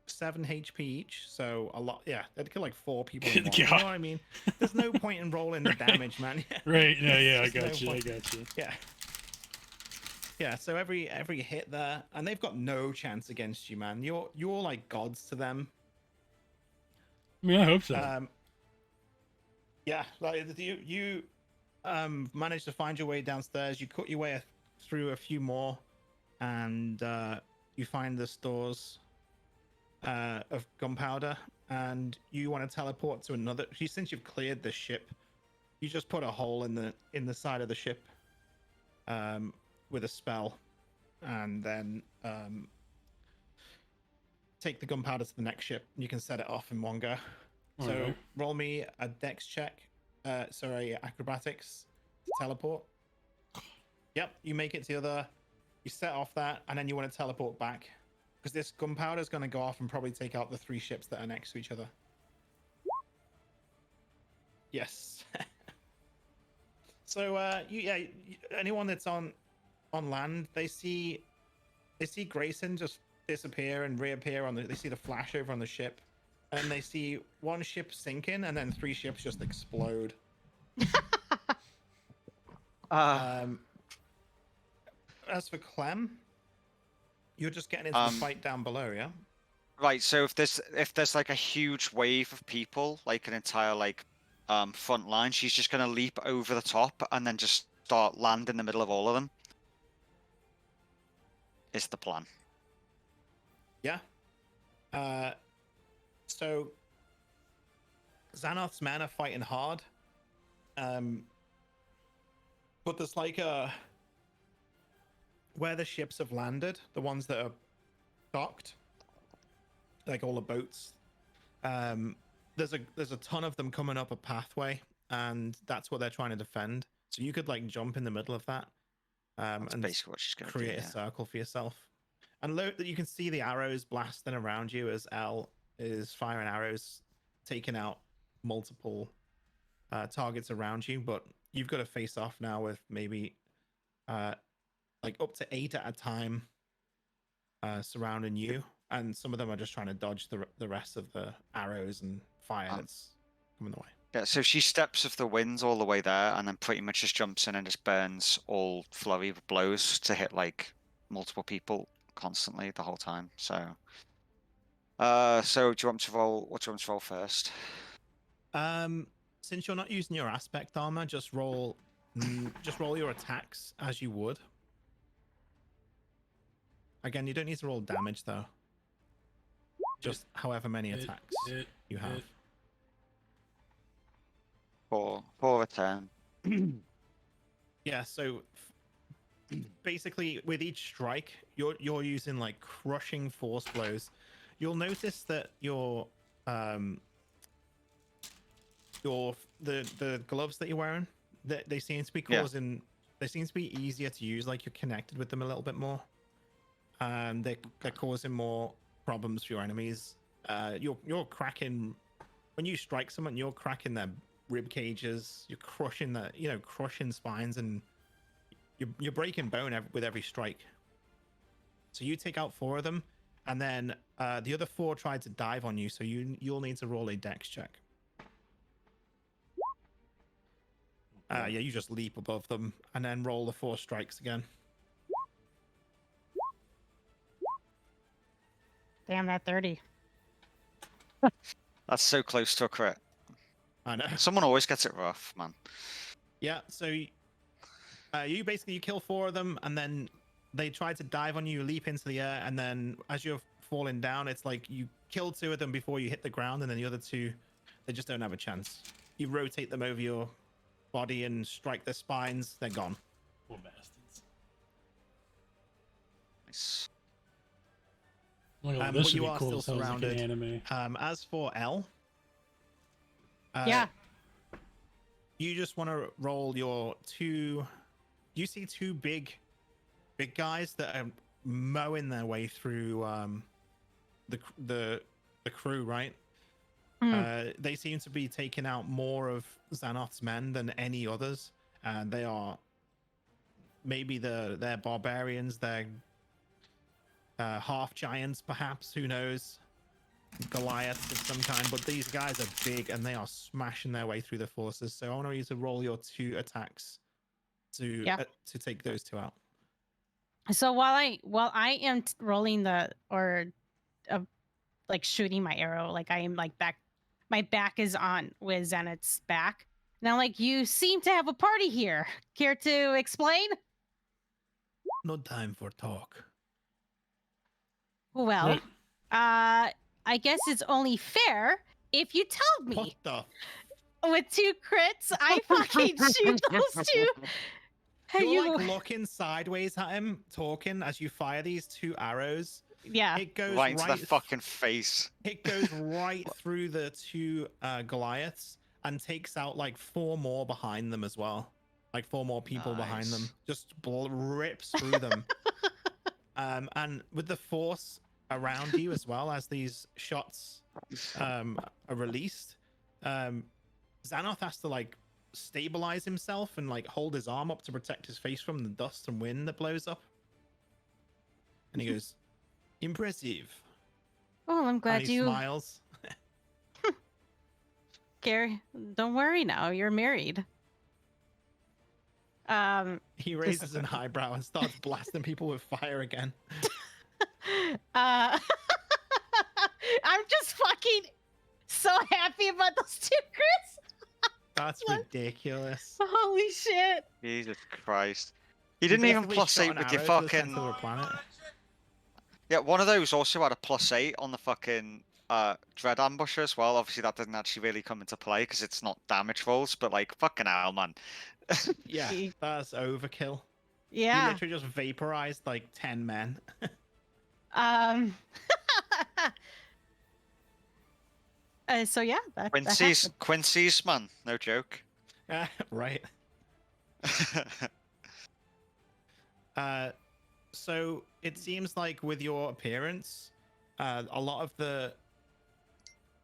7 HP each, so a lot. Yeah, that'd kill like 4 people in one. You know God. what I mean? There's no point in rolling the damage, man. Right. No, yeah, I There's no got you. I point. got you. Yeah. So every hit there, and they've got no chance against you, man. You're like gods to them. I mean, I hope so. Yeah, like you managed to find your way downstairs. You cut your way through a few more, and you find the stores of gunpowder, and you want to teleport to another. Since you've cleared the ship, you just put a hole in the side of the ship with a spell, and then take the gunpowder to the next ship. You can set it off in one go. So Alright. roll me a dex check. Sorry, acrobatics to teleport. Yep, you make it to the other. You set off that, and then you want to teleport back, because this gunpowder is going to go off and probably take out the 3 ships that are next to each other. Yes. So anyone that's on land, they see Greyson just disappear and reappear they see the flash over on the ship, and they see 1 ship sinking, and then 3 ships just explode. As for Clem, You're just getting into the fight down below, yeah? Right, so if there's like a huge wave of people, like an entire like front line, she's just gonna leap over the top and then just start land in the middle of all of them. Is the plan. Yeah. So Xanath's men are fighting hard. But there's like where the ships have landed, the ones that are docked, like all the boats. There's a ton of them coming up a pathway, and that's what they're trying to defend. So you could like jump in the middle of that, That's and basically what she's gonna create do. a circle for yourself. And that you can see the arrows blasting around you as L is firing arrows, taking out multiple targets around you. But you've got to face off now with maybe like up to 8 at a time surrounding you, and some of them are just trying to dodge the rest of the arrows and fire that's coming the way. Yeah, so she steps of the winds all the way there, and then pretty much just jumps in and just burns all flurry of blows to hit like multiple people constantly the whole time. So, so do you want to roll? What do you want to roll first? Since you're not using your aspect armor, just roll your attacks as you would. Again, you don't need to roll damage though. Just however many attacks you have. For a turn. Yeah, so basically with each strike, you're using like crushing force blows. You'll notice that the gloves that you're wearing, they seem to be causing they seem to be easier to use, like you're connected with them a little bit more. They're causing more problems for your enemies. You're cracking when you strike someone, you're cracking their rib cages, you're crushing crushing spines, and you're breaking bone with every strike. So you take out 4 of them, and then the other 4 tried to dive on you, so you'll need to roll a dex check. Yeah, you just leap above them and then roll the 4 strikes again. Damn, that 30. That's so close to a crit. I know. Someone always gets it rough, man. Yeah, so you basically kill 4 of them, and then they try to dive on you, leap into the air, and then as you're falling down, it's like you kill 2 of them before you hit the ground, and then the other 2, they just don't have a chance. You rotate them over your body and strike their spines, they're gone. Poor bastards. Nice. Oh, But this should you be are cool. still Sounds like an surrounded. anime. As for L, Yeah. you just want to roll your 2. You see 2 big guys that are mowing their way through the crew, right? They seem to be taking out more of Xanath's men than any others, and they are maybe they're barbarians, they're half giants, perhaps, who knows, Goliaths of some kind. But these guys are big, and they are smashing their way through the forces. So I want you to roll your 2 attacks to take those 2 out. So while I am rolling like shooting my arrow, like I am like my back is on with Zenith's back. Now, like, you seem to have a party here. Care to explain? No time for talk. Well, Right. I guess it's only fair if you tell me. What the? With 2 crits, I fucking shoot those 2. You're like looking sideways at him, talking as you fire these 2 arrows. Yeah. It goes Right into the fucking face. It goes right through the 2 Goliaths and takes out like 4 more behind them as well. Like 4 more people behind them. Just rips through them. And with the force around you as well, as these shots are released, Xanath has to like stabilize himself and like hold his arm up to protect his face from the dust and wind that blows up. And he goes, "Impressive." Oh, I'm And glad he you smiles. Gary, don't worry now. You're married. He raises an eyebrow and starts blasting people with fire again. I'm just fucking so happy about those two crits. That's ridiculous. Holy shit. Jesus Christ. You You didn't even basically plus shot 8 an with your arrow to the center fucking. of the planet. Yeah, one of those also had a plus 8 on the fucking dread ambusher as well. Obviously, that didn't actually really come into play because it's not damage rolls, but like, fucking hell, man. Yeah, that's overkill. You Yeah. literally just vaporized like 10 men. So yeah, that Quincy's, happened. Quincy's, man, no joke. Right. So it seems like with your appearance, a lot of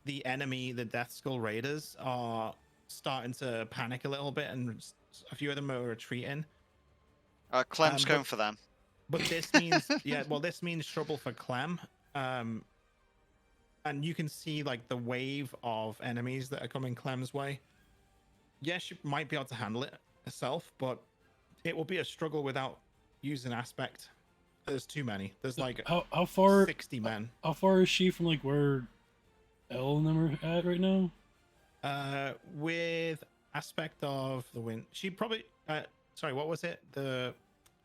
the enemy, the Death Skull Raiders, are starting to panic a little bit, and a few of them are retreating. Clem's going for them. But this means, yeah, well, this means trouble for Clem. And you can see like the wave of enemies that are coming Clem's way. Yes, she might be able to handle it herself, but it will be a struggle without using aspect. There's too many. There's like how far 60 men. How far is she from like where Elle and them are at right now? With aspect of the wind, she probably. Sorry, what was it?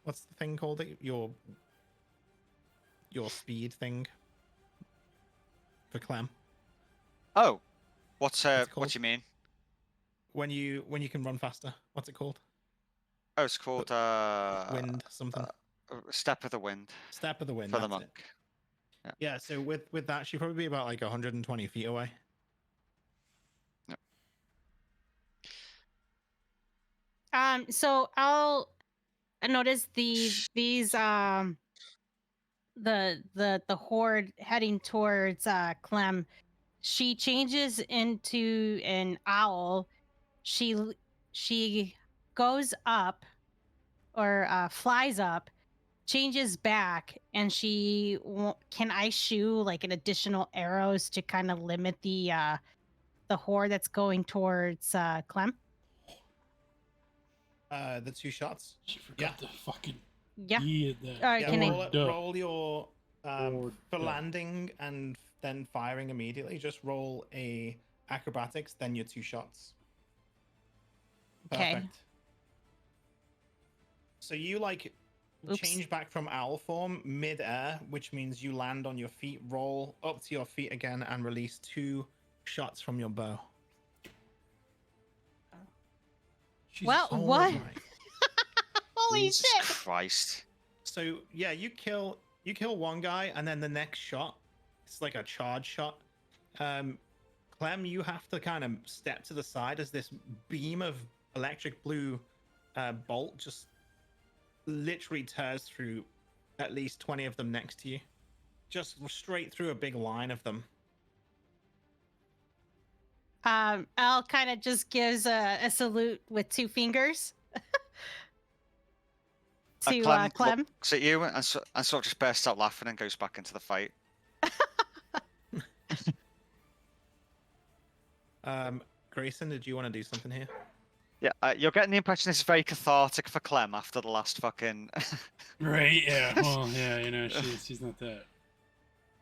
What's the thing called? Your speed thing for Clem. Oh, what's it what called? do you mean? When you can run faster. What's it called? Oh, it's called Wind something. Step of the Wind. Step of the Wind. For the That's monk. it. Yeah. So with that, she'd probably be about like 120 feet away. Yep. So I'll notice these the horde heading towards Clem. She changes into an owl. She goes up or flies up, changes back, and can I shoot like an additional arrows to kind of limit the horde that's going towards Clem? The 2 shots. She forgot to fucking Yeah. that. Yeah, can I- roll your for Forward. landing and then firing immediately. Just roll a acrobatics, then your 2 shots. Okay. Perfect. So you like Oops. change back from owl form mid-air, which means you land on your feet, roll up to your feet again, and release 2 shots from your bow. Jesus. Well, All what? right. Holy Jesus shit! Christ. So yeah, you kill one guy, and then the next shot, it's like a charge shot. Clem, you have to kind of step to the side as this beam of electric blue bolt just literally tears through at least 20 of them next to you, just straight through a big line of them. Al kind of just gives a salute with 2 fingers to Clem. Looks at you and sort of just bursts out laughing and goes back into the fight. Greyson, did you want to do something here? Yeah, you're getting the impression this is very cathartic for Clem after the last fucking. Right, yeah. Well, yeah, you know, she's not that.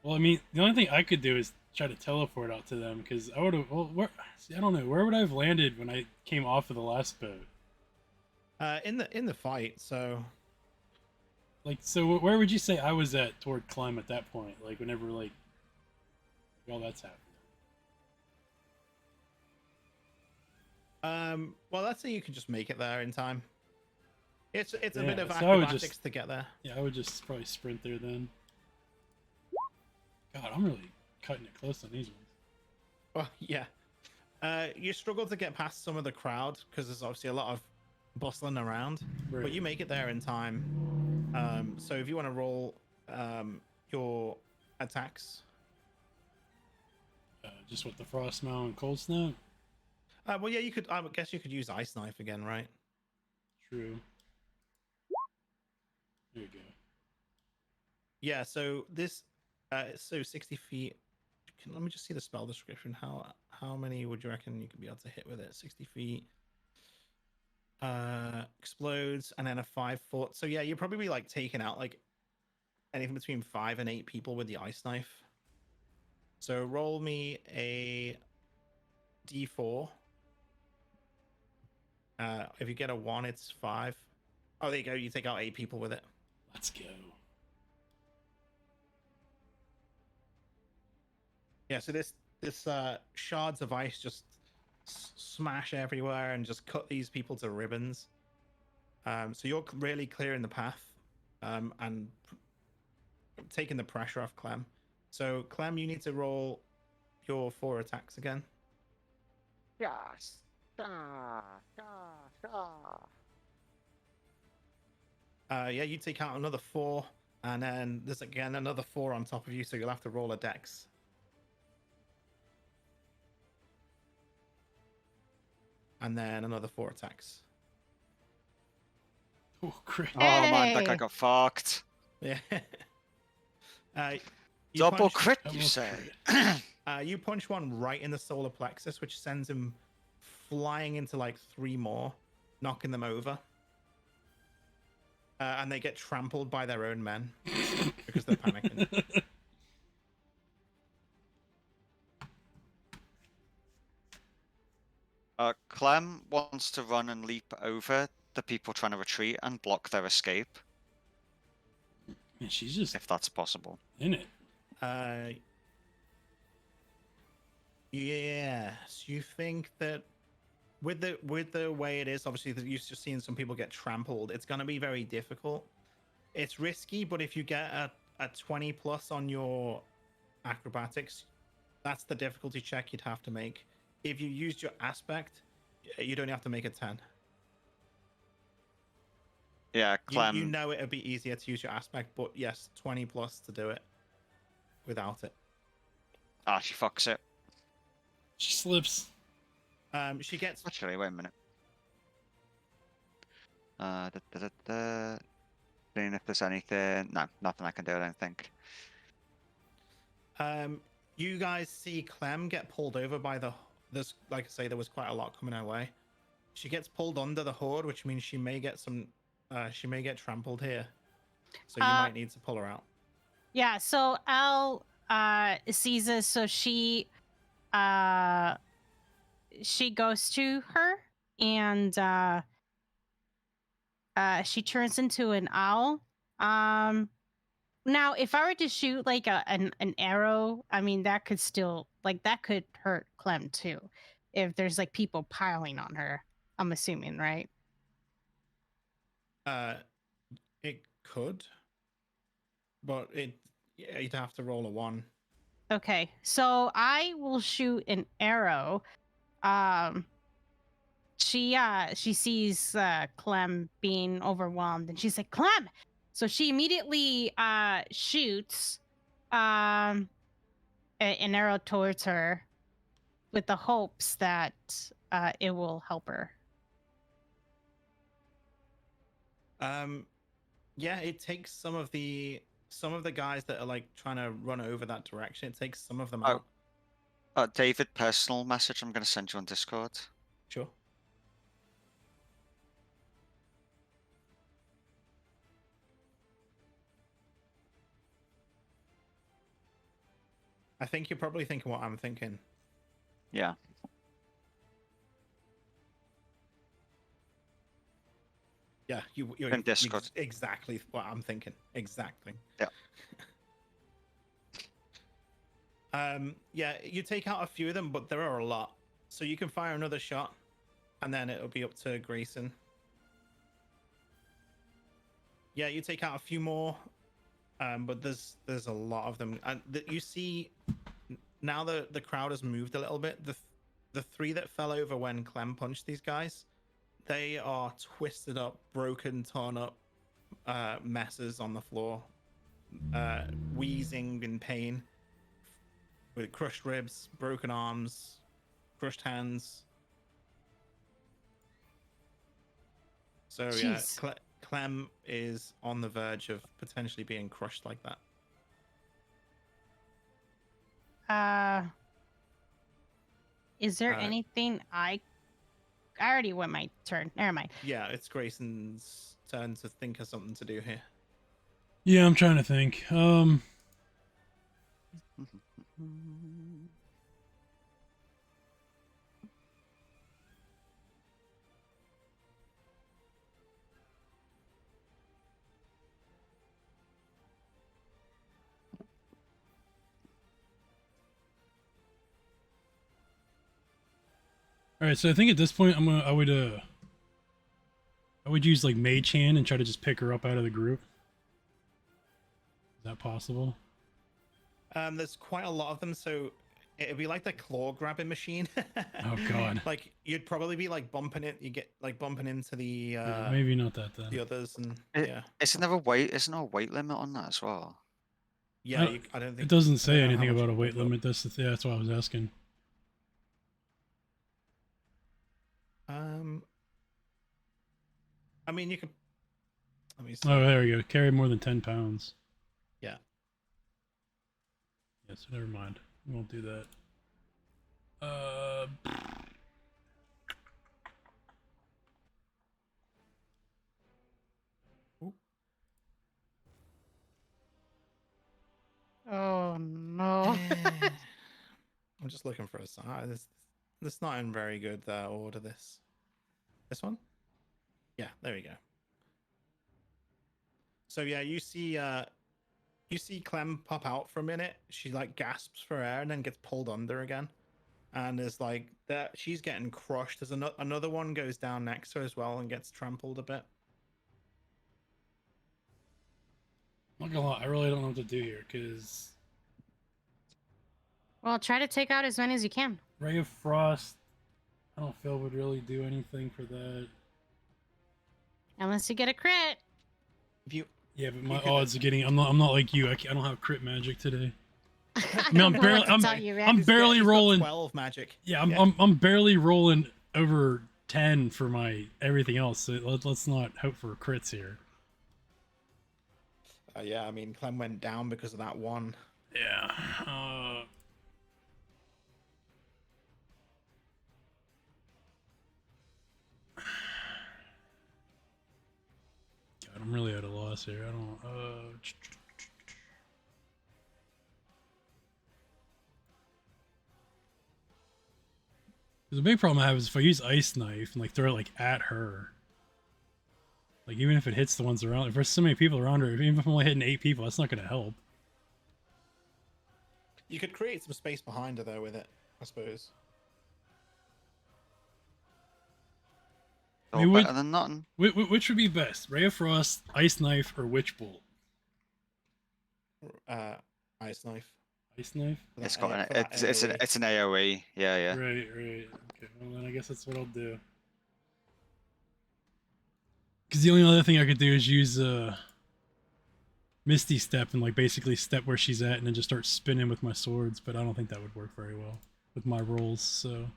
Well, I mean, the only thing I could do is try to teleport out to them, because I would have. Well, I don't know. Where would I have landed when I came off of the last boat? In the fight, so. Like, so where would you say I was at toward Clem at that point? Like, whenever, like, all that's happening. Well, let's say you can just make it there in time. It's a bit of so I would acrobatics just- to get there. Yeah, I would just probably sprint there then. God, I'm really cutting it close on these ones. Well, yeah. You struggle to get past some of the crowd because there's obviously a lot of bustling around, Right. but you make it there in time. So if you want to roll your attacks, Just with the frost mail and cold snap. well, yeah, you could. I guess you could use ice knife again, right? True. There you go. Yeah. So this, so 60 feet. Let me just see the spell description. How many would you reckon you could be able to hit with it? 60 feet. Explodes, and then a 5 foot. So yeah, you're probably like taking out like anything between 5 and 8 people with the ice knife. So roll me a d4. If you get a 1, it's 5. Oh, there you go. You take out 8 people with it. Let's go. Yeah, so this shards of ice just smash everywhere and just cut these people to ribbons. So you're really clearing the path and taking the pressure off Clem. So Clem, you need to roll your 4 attacks again. Yes. Ah. Yeah, you take out another 4, and then there's again another 4 on top of you, so you'll have to roll a dex. And then another 4 attacks. Oh, great. Oh man, that Hey! guy got fucked. Yeah. You Double punch- crit, you Almost say? crit. You punch one right in the solar plexus, which sends him flying into like 3 more, knocking them over. And they get trampled by their own men because they're panicking. Clem wants to run and leap over the people trying to retreat and block their escape, Man, she's just if that's possible. in it. Yes, you think that with the way it is, obviously that you've just seen some people get trampled, it's going to be very difficult. It's risky, but if you get a 20 plus on your acrobatics, that's the difficulty check you'd have to make. If you used your aspect, you'd only have to make a 10. Yeah, Clem. You know it'd be easier to use your aspect, but yes, 20 plus to do it without it. Ah, she fucks it. She slips. She gets Actually, wait a minute. Seeing if there's anything. No, nothing I can do, I don't think. you guys see Clem get pulled over by there's, like I say, there was quite a lot coming our way. She gets pulled under the horde, which means she may get trampled here. So you might need to pull her out. Yeah, so Al sees this, so she goes to her and she turns into an owl. Now if I were to shoot like an arrow, I mean that could still that could hurt Clem too. If there's like people piling on her, I'm assuming, right? It could, but you'd have to roll a 1. Okay, so I will shoot an arrow. She sees Clem being overwhelmed, and she's like, Clem. So she immediately shoots an arrow towards her with the hopes that it will help her. Yeah, it takes some of the guys that are like trying to run over that direction. It takes some of them Oh. out. David, personal message I'm going to send you on Discord. Sure. I think you're probably thinking what I'm thinking. Yeah. Yeah, you're In Discord. exactly what I'm thinking. Exactly. Yeah. Yeah, you take out a few of them, but there are a lot. So you can fire another shot, and then it'll be up to Greyson. Yeah, you take out a few more, but there's a lot of them, and you see now the crowd has moved a little bit. The 3 that fell over when Clem punched these guys, they are twisted up, broken, torn up messes on the floor, wheezing in pain, with crushed ribs, broken arms, crushed hands. So Jeez. yeah, Clem is on the verge of potentially being crushed like that. Is there anything I already went my turn. Never mind. Yeah, it's Grayson's turn to think of something to do here. Yeah, I'm trying to think. All right, so I think at this point I would use like Mage Hand and try to just pick her up out of the group. Is that possible? There's quite a lot of them, so it'd be like the claw grabbing machine. Oh god. Like you'd probably be like bumping it. You get like bumping into the Yeah, maybe not that then. the others, and yeah, Isn't there a weight limit on that as well? yeah. I don't think It doesn't I don't say know how anything much about you a can weight pick up. limit. That's why I was asking. I mean, you could. Let me see. Oh, there we go. Carry more than 10 pounds. Yeah. Yeah, so never mind. We won't do that. Oh no. I'm just looking for a sign. This not in very good order. This one. Yeah, there we go. So yeah, you see Clem pop out for a minute. She like gasps for air and then gets pulled under again. And there's like that she's getting crushed. There's another one goes down next to her as well and gets trampled a bit. I'm not gonna lie, I really don't know what to do here because Well, try to take out as many as you can. Ray of Frost, I don't feel would really do anything for that. Unless you get a crit. If you Yeah, but my could- odds of getting I'm not like you. I don't have crit magic today. I mean, I'm don't know barely- what to I'm- tell you, Red. I'm he's got- barely he's got rolling- 12 magic. Yeah, Yeah. I'm barely rolling over 10 for my everything else. So let's not hope for crits here. Yeah, I mean Clem went down because of that one. Yeah. God, I'm really at a loss here. I don't. The big problem I have is if I use Ice Knife and like throw it like at her, like even if it hits the ones around, if there's so many people around her, even if I'm only hitting 8 people, that's not gonna help. You could create some space behind her though with it, I suppose. Oh, I mean, better than nothing. Which would be best, Ray of Frost, Ice Knife, or Witch Bolt? Ice knife. Ice Knife. For that It's got for that AoE. it's an AoE. Yeah, yeah. Right. Okay. Well, then I guess that's what I'll do. Because the only other thing I could do is use Misty Step and like basically step where she's at and then just start spinning with my swords. But I don't think that would work very well with my rolls. So.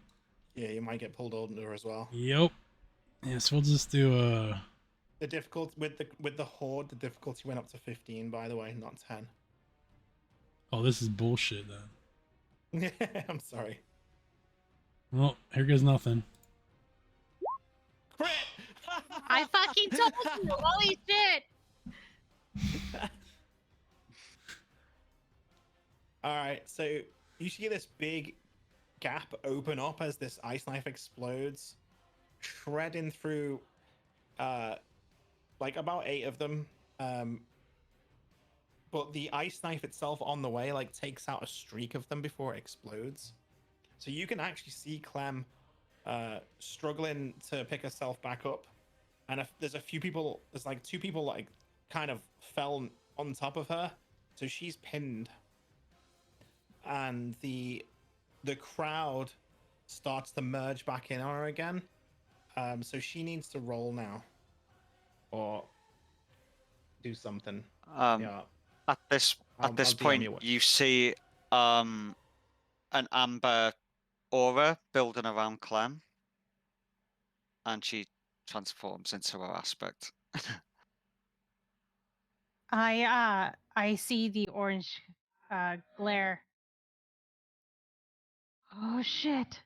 Yeah, you might get pulled under as well. Yep. Yes, we'll just do The difficulty with the horde, the difficulty went up to 15, by the way, not 10. Oh, this is bullshit then. I'm sorry. Well, here goes nothing. Crit! I fucking told you. Holy shit. All right, so you see this big gap open up as this ice knife explodes, shredding through like about 8 of them. But the ice knife itself on the way like takes out a streak of them before it explodes. So you can actually see Clem struggling to pick herself back up. And if there's a few people, there's like 2 people like kind of fell on top of her. So she's pinned. And the crowd starts to merge back in on her again. So she needs to roll now. Or do something. Yeah. At this I'll DM point, you what- you see an amber aura building around Clem, and she transforms into her aspect. I see the orange glare. Oh shit.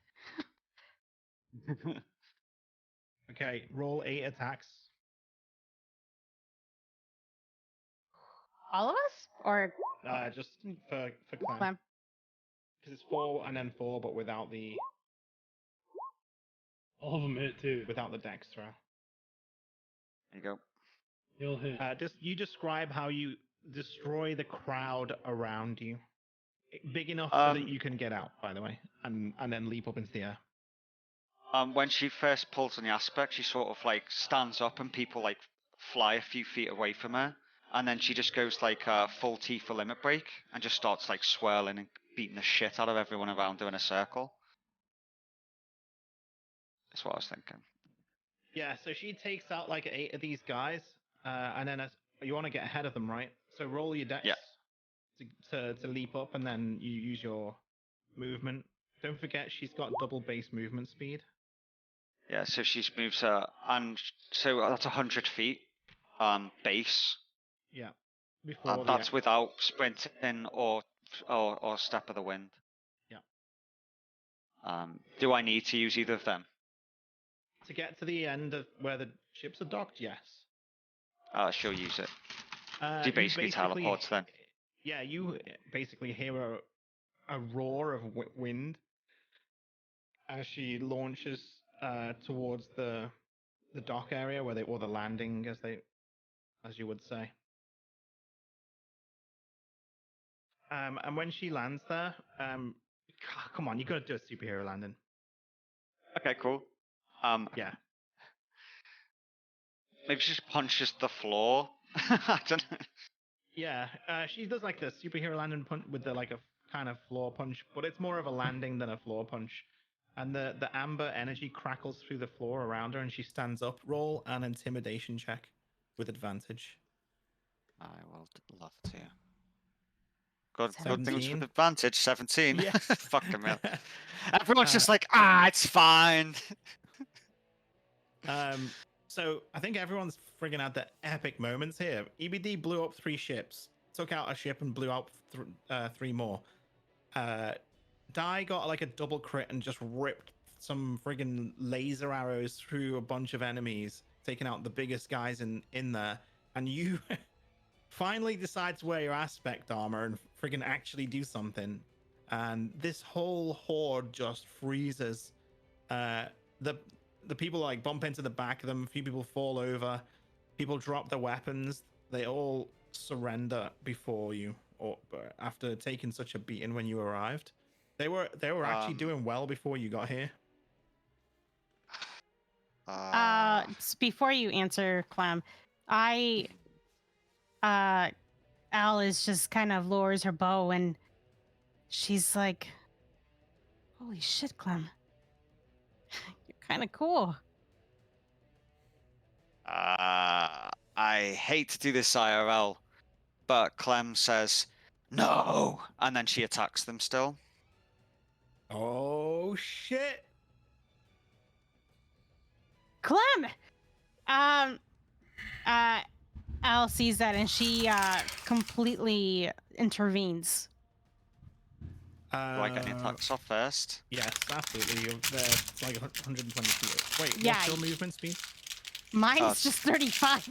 Okay, roll 8 attacks. All of us? Or Just for Clem. Clem? Because it's 4 and then 4, but without the All of them hit too. dex throw. There you go. He'll hit. Just you describe how you destroy the crowd around you, big enough so that you can get out. By the way, and then leap up into the air. When she first pulls on the aspect, she sort of like stands up and people like fly a few feet away from her, and then she just goes like full Tifa limit break and just starts like swirling and beating the shit out of everyone around her in a circle. That's what I was thinking. Yeah, so she takes out like 8 of these guys, and then you want to get ahead of them, right? So roll your dex Yeah. to leap up, and then you use your movement. Don't forget she's got double base movement speed. Yeah, so she moves her, and so that's 100 feet base. Yeah. Before That's without sprinting or step of the wind. Yeah. Do I need to use either of them? To get to the end of where the ships are docked, yes. She'll use it. You basically teleports then. Yeah, you basically hear a roar of wind as she launches towards the dock area or the landing, as you would say. And when she lands there, come on, you got to do a superhero landing. Okay, cool. Yeah. Maybe she just punches the floor. I don't know. Yeah, she does like the superhero landing punch with the like a kind of floor punch, but it's more of a landing than a floor punch. And the amber energy crackles through the floor around her, and she stands up. Roll an intimidation check with advantage. I will love to. Good things 17. with advantage. 17. Yeah. Fucking hell. Everyone's just like, it's fine. So I think everyone's frigging out the epic moments here. EBD blew up 3 ships, took out a ship and blew out 3 more. Dai got like a double crit and just ripped some friggin' laser arrows through a bunch of enemies, taking out the biggest guys in there. And you finally decide to wear your aspect armor and friggin' actually do something. And this whole horde just freezes. The people like bump into the back of them. A few people fall over. People drop their weapons. They all surrender before you, or after taking such a beating when you arrived. They were actually doing well before you got here. Before you answer, Clem, Al is just kind of lowers her bow and she's like, "Holy shit, Clem, you're kind of cool." I hate to do this IRL, but Clem says, no, and then she attacks them still. Oh shit! Clem, Al sees that and she completely intervenes. Do I get any attacks off first? Yes, absolutely. You're there. It's like 120 feet. Wait, Yeah, what's your movement speed? Mine's just 35.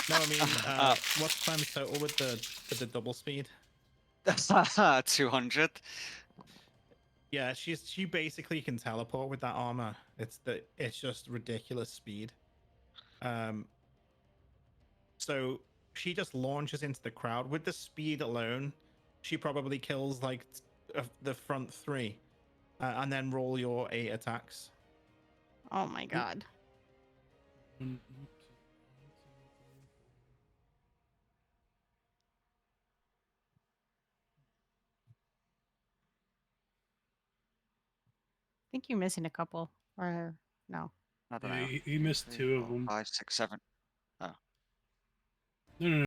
No, I mean, what's Clem's total with the double speed? 200. Yeah, she basically can teleport with that armor. It's just ridiculous speed. So she just launches into the crowd with the speed alone. She probably kills like the front 3, and then roll your 8 attacks. Oh my god. I think you're missing a couple, or no? I don't Yeah, know. he missed 3, 2 of 4, them. 5, 6, 7. Oh. No.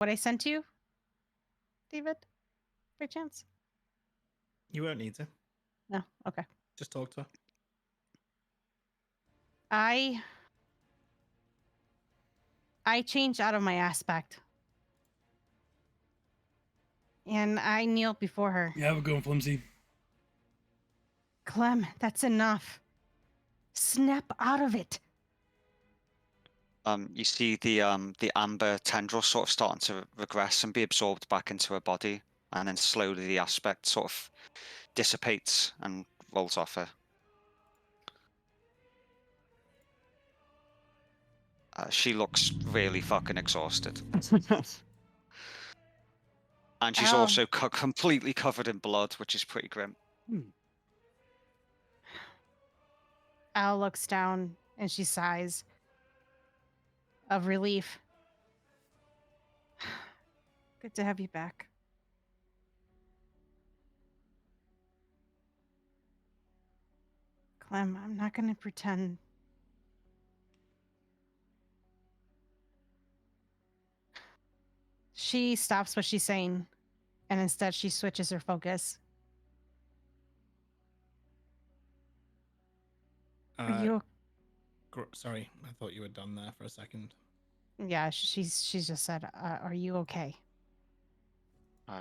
what I sent you, David? By chance? You won't need to. No. Okay. Just talk to her. I changed out of my aspect. And I kneel before her. Yeah, we're going flimsy. Clem, that's enough. Snap out of it. You see the amber tendril sort of starting to regress and be absorbed back into her body, and then slowly the aspect sort of dissipates and rolls off her. She looks really fucking exhausted. And she's Ow. also completely covered in blood, which is pretty grim. Al looks down and she sighs of relief. Good to have you back. Clem, I'm not going to pretend. She stops what she's saying, and instead she switches her focus. Are you? Sorry, I thought you were done there for a second. Yeah, she's just said, "Are you okay?"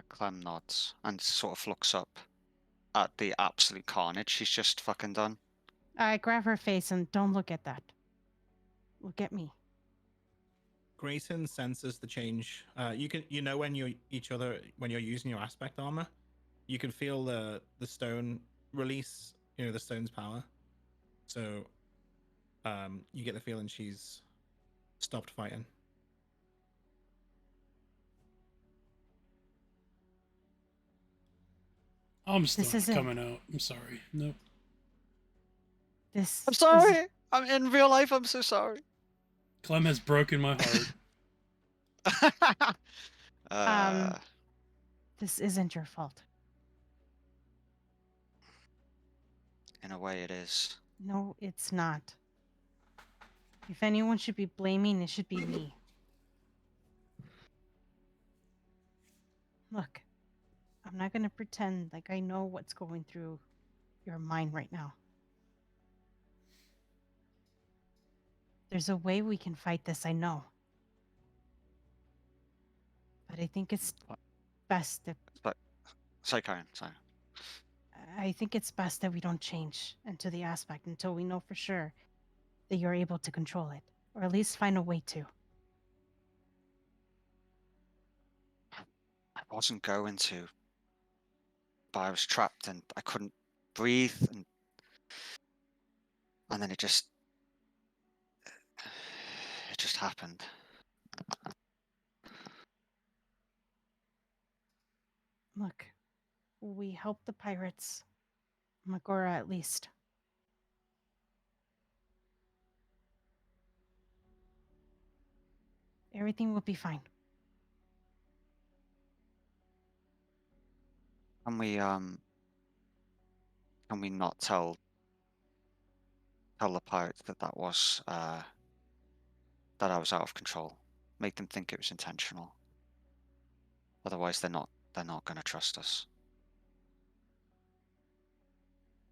Clem nods and sort of looks up at the absolute carnage she's just fucking done. I grab her face and don't look at that. Look at me. Greyson senses the change. You know when you're using your aspect armor, you can feel the stone release. You know the stone's power. So, you get the feeling she's stopped fighting. I'm still This not isn't- coming out. I'm sorry. Nope. This. I'm sorry. I'm in real life. I'm so sorry. Clem has broken my heart. This isn't your fault. In a way, it is. No, it's not. If anyone should be blaming, it should be me. Look, I'm not going to pretend like I know what's going through your mind right now. There's a way we can fight this, I know. But I think it's best that Sorry, Karen. Sorry. I think it's best that we don't change into the aspect until we know for sure that you're able to control it, or at least find a way to. I wasn't going to, but I was trapped and I couldn't breathe, and then it just happened. Look, we helped the pirates, Magora at least. Everything will be fine. Can we not tell the pirates that was that I was out of control? Make them think it was intentional. Otherwise, they're not going to trust us.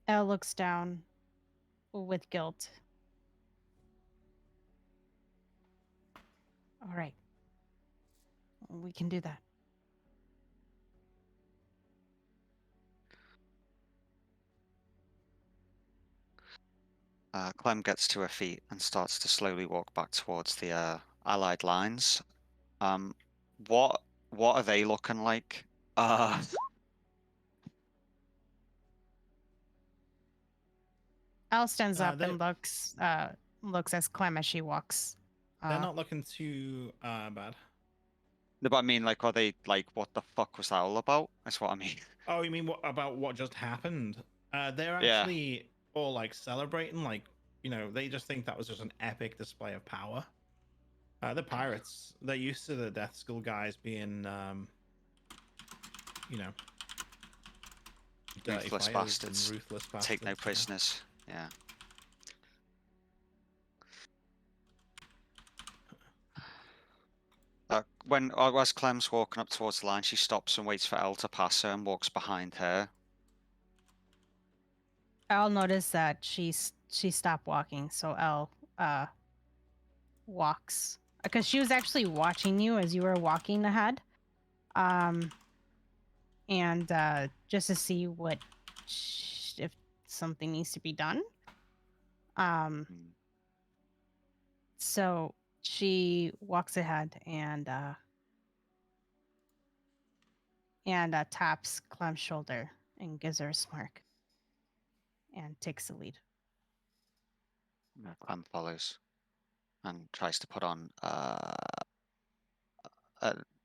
Elle looks down with guilt. All right. We can do that. Clem gets to her feet and starts to slowly walk back towards the Allied lines. What are they looking like? Elle stands up they're- and looks as Clem as she walks. They're not looking too bad. No, but I mean, like, are they like, what the fuck was that all about? That's what I mean. Oh, you mean what just happened? They're Yeah. actually all like celebrating, like, you know, they just think that was just an epic display of power. The pirates, they're used to the Death Skull guys being, you know, dirty Ruthless fighters bastards. and ruthless bastards. Take no yeah. prisoners. Yeah. as Clem's walking up towards the line, she stops and waits for Elle to pass her and walks behind her. I'll notice that she stopped walking, so Elle walks because she was actually watching you as you were walking ahead, and just to see if something needs to be done. Mm. So she walks ahead and taps Clem's shoulder and gives her a smirk and takes the lead. Clem follows and tries to put on.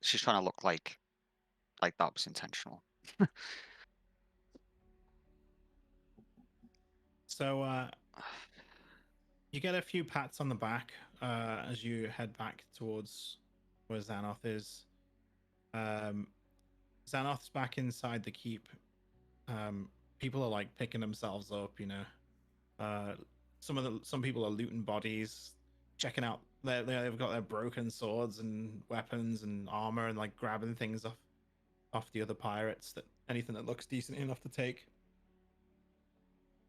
She's trying to look like that was intentional. So you get a few pats on the back as you head back towards where Xanath is. Xanath's back inside the keep. People are like picking themselves up, you know. Some people are looting bodies, checking out. They've got their broken swords and weapons and armor, and like grabbing things off the other pirates, anything that looks decent enough to take.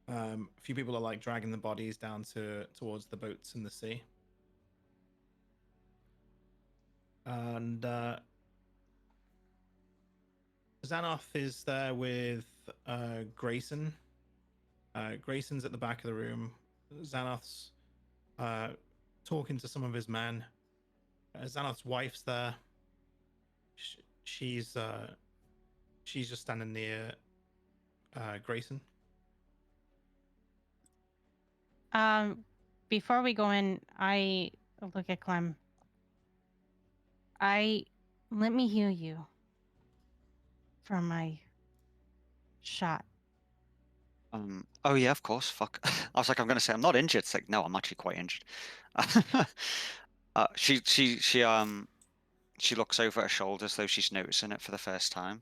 A few people are like dragging the bodies down towards the boats in the sea. And Xanath is there with Greyson. Grayson's at the back of the room. Xanath's talking to some of his men. Xanath's wife's there. She's just standing near Greyson. Before we go in, I look at Clem. Let me heal you from my shot. Oh yeah, of course. Fuck. I was like, I'm gonna say I'm not injured. It's like, no, I'm actually quite injured. She looks over her shoulder as though she's noticing it for the first time.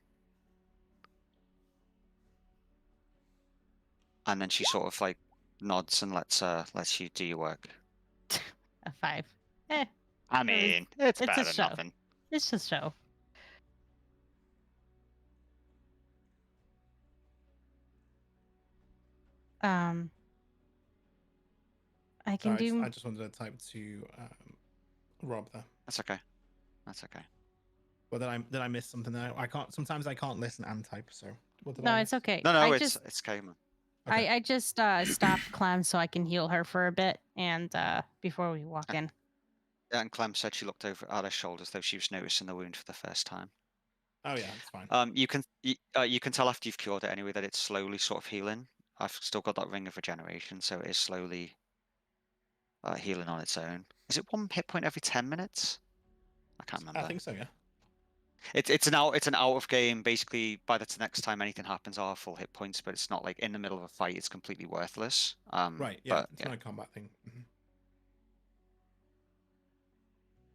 And then she sort of like nods and lets you do your work. A 5. I mean, it's it's better a than show. nothing. It's just show. I can Sorry, do. I just wanted to type to Rob there. That's okay. That's okay. Well, did I miss something there? I can't. Sometimes I can't listen and type. So what did I No, miss? it's okay. No, it's okay, man. Okay. I just stopped Clem so I can heal her for a bit, and before we walk Okay. in. Yeah, and Clem said she looked over at her shoulder as though she was noticing the wound for the first time. Oh yeah, it's fine. You can tell after you've cured it anyway that it's slowly sort of healing. I've still got that ring of regeneration, so it is slowly healing on its own. Is it 1 hit point every 10 minutes? I can't remember. I think so. Yeah. It's an out of game. Basically, by the next time anything happens, I'll have full hit points, but it's not like in the middle of a fight. It's completely worthless. Right. Yeah. But, It's yeah. not a combat thing. Mm-hmm.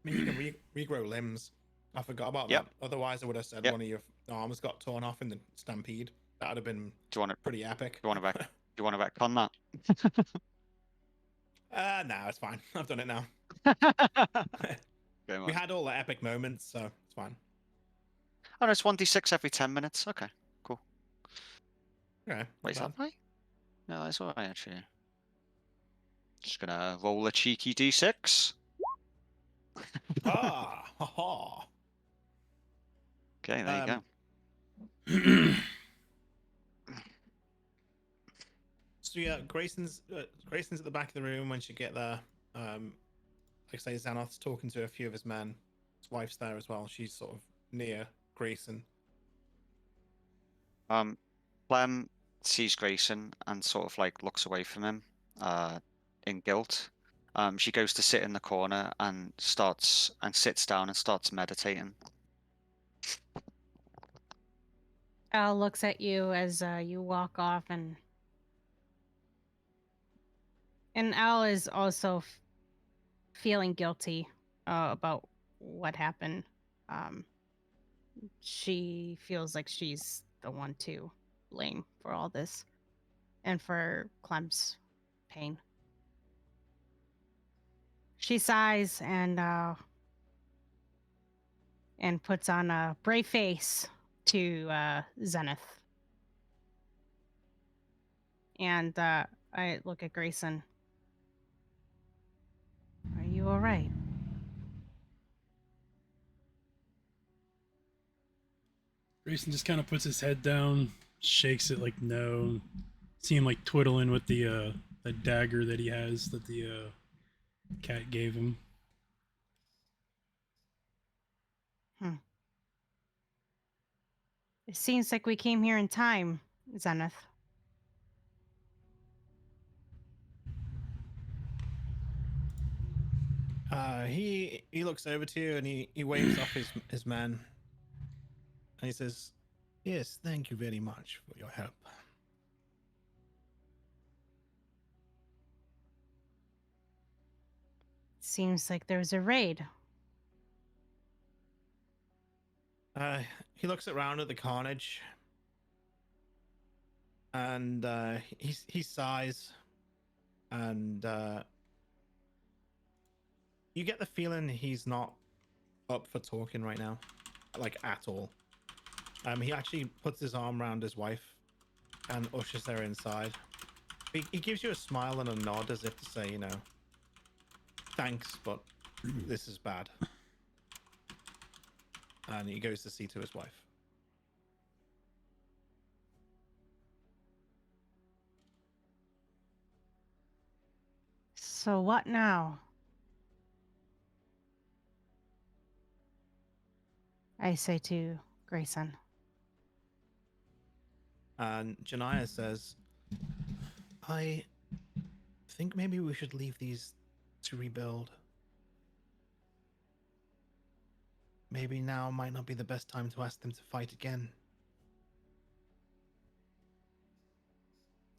I mean, you can regrow limbs. I forgot about Yep. that. Otherwise, I would have said Yep. one of your arms got torn off in the stampede. That would have been Do you want to pretty epic. do you want to back on that? No, it's fine. I've done it now. Very We much. had all the epic moments, so it's fine. Oh no, it's 1d6 every 10 minutes. Okay, cool. Okay. Wait, is that right? No, that's all right actually. Just gonna roll a cheeky d6. Ah, ha ha. Okay, there you go. So yeah, Grayson's at the back of the room when she get there. Like I say, Xanath's talking to a few of his men. His wife's there as well. She's sort of near Grayson. Clem sees Greyson and sort of like looks away from him, in guilt. She goes to sit in the corner and sits down and starts meditating. Al looks at you as you walk off, and Al is also feeling guilty about what happened. She feels like she's the one to blame for all this and for Clem's pain. She sighs and and puts on a brave face to Zenith. And I look at Greyson. Are you all right? Grayson just kind of puts his head down, shakes it like no. See him like twiddling with the dagger that he has that the cat gave him. It seems like we came here in time, Zenith. He looks over to you and he waves off his men. And he says, "Yes, thank you very much for your help." Seems like there's a raid. He looks around at the carnage, and he sighs, and you get the feeling he's not up for talking right now, like at all. He actually puts his arm around his wife and ushers her inside. He gives you a smile and a nod as if to say, you know, thanks, but this is bad. And he goes to see to his wife. So what now? I say to Greyson. And Janiyah says, "I think maybe we should leave these to rebuild. Maybe now might not be the best time to ask them to fight again."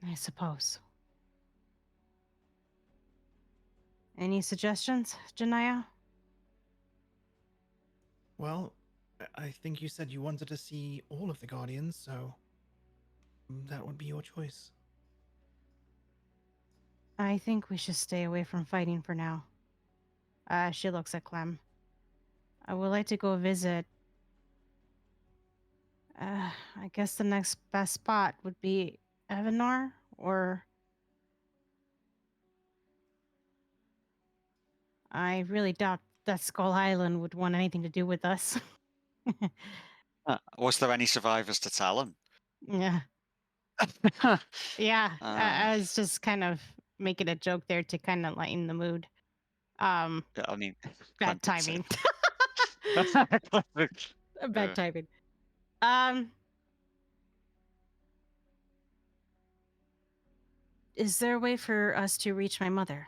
I suppose. Any suggestions, Janiyah? Well, I think you said you wanted to see all of the Guardians, so that would be your choice. I think we should stay away from fighting for now. She looks at Clem. I would like to go visit. I guess the next best spot would be Evenwood, or I really doubt that Skull Island would want anything to do with us. Was there any survivors to tell him? Yeah. Yeah. I was just kind of making a joke there to kind of lighten the mood. I mean, Bad Clem timing. did say. Bad timing. Is there a way for us to reach my mother?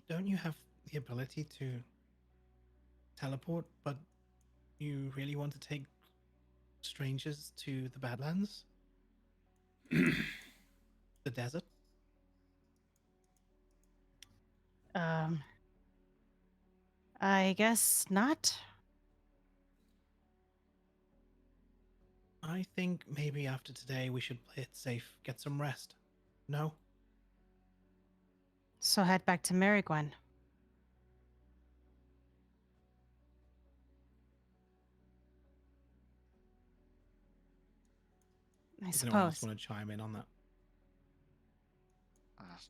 Don't you have the ability to teleport, but you really want to take strangers to the Badlands? The desert? I guess not. I think maybe after today we should play it safe, get some rest. No? So head back to Mary Gwen. I Does anyone else suppose. want to chime in on that?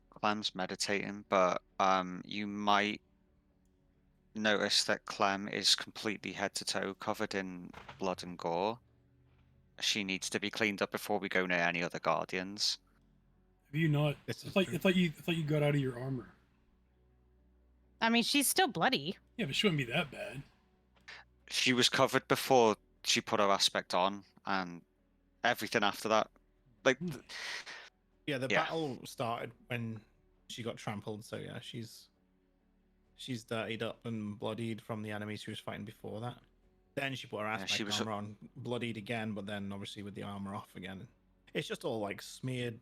Clem's meditating, but you might notice that Clem is completely head to toe covered in blood and gore. She needs to be cleaned up before we go near any other guardians. Have you not? This I is thought, true. I thought you got out of your armor. I mean, she's still bloody. Yeah, but she wouldn't be that bad. She was covered before she put her aspect on, and everything after that. Like, Yeah, the Yeah. battle started when she got trampled, so yeah, she's dirtied up and bloodied from the enemies she was fighting before that. Then she put her aspect she was- armor on, bloodied again, but then obviously with the armor off again. It's just all like smeared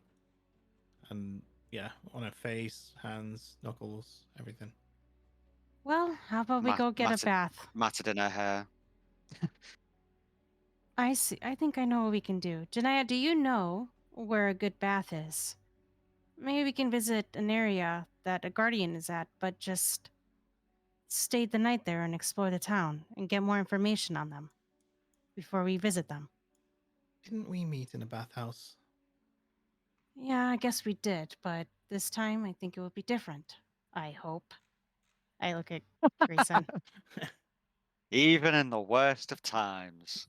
and yeah, on her face, hands, knuckles, everything. Well, how about we go get a matted- bath? matted in her hair. I see. I think I know what we can do. Janiyah, do you know where a good bath is? Maybe we can visit an area that a guardian is at, but just stay the night there and explore the town and get more information on them before we visit them. Didn't we meet in a bathhouse? Yeah, I guess we did, but this time I think it will be different. I hope. I look at Grayson. Even in the worst of times.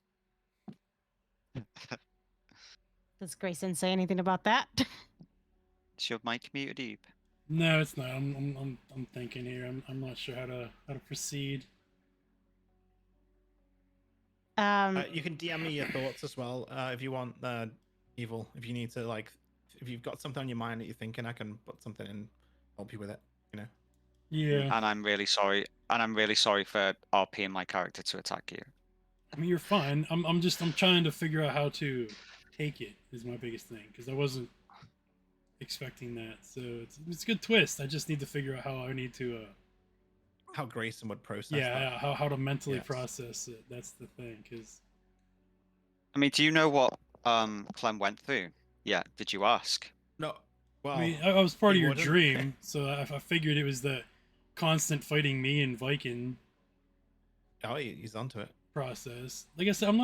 Does Grayson say anything about that? Is your mic muted, Eve? No, it's not. I'm thinking here. I'm not sure how to proceed. You can DM me your thoughts as well if you want. Evil, if you need to, like, if you've got something on your mind that you're thinking, I can put something in, help you with it. You know. Yeah. And I'm really sorry. And I'm really sorry for RPing my character to attack you. I mean, you're fine. I'm trying to figure out how to take it is my biggest thing because I wasn't expecting that. So it's a good twist. I just need to figure out how I need to. How Grayson would process Yeah, that. how to mentally Yes. process it. That's the thing. Because I mean, do you know what Clem went through? Yeah, did you ask? No. Well, I mean, I was part he of your wouldn't. dream, so I figured it was the constant fighting me and Viking Oh, he's onto it. process. Like I said, I'm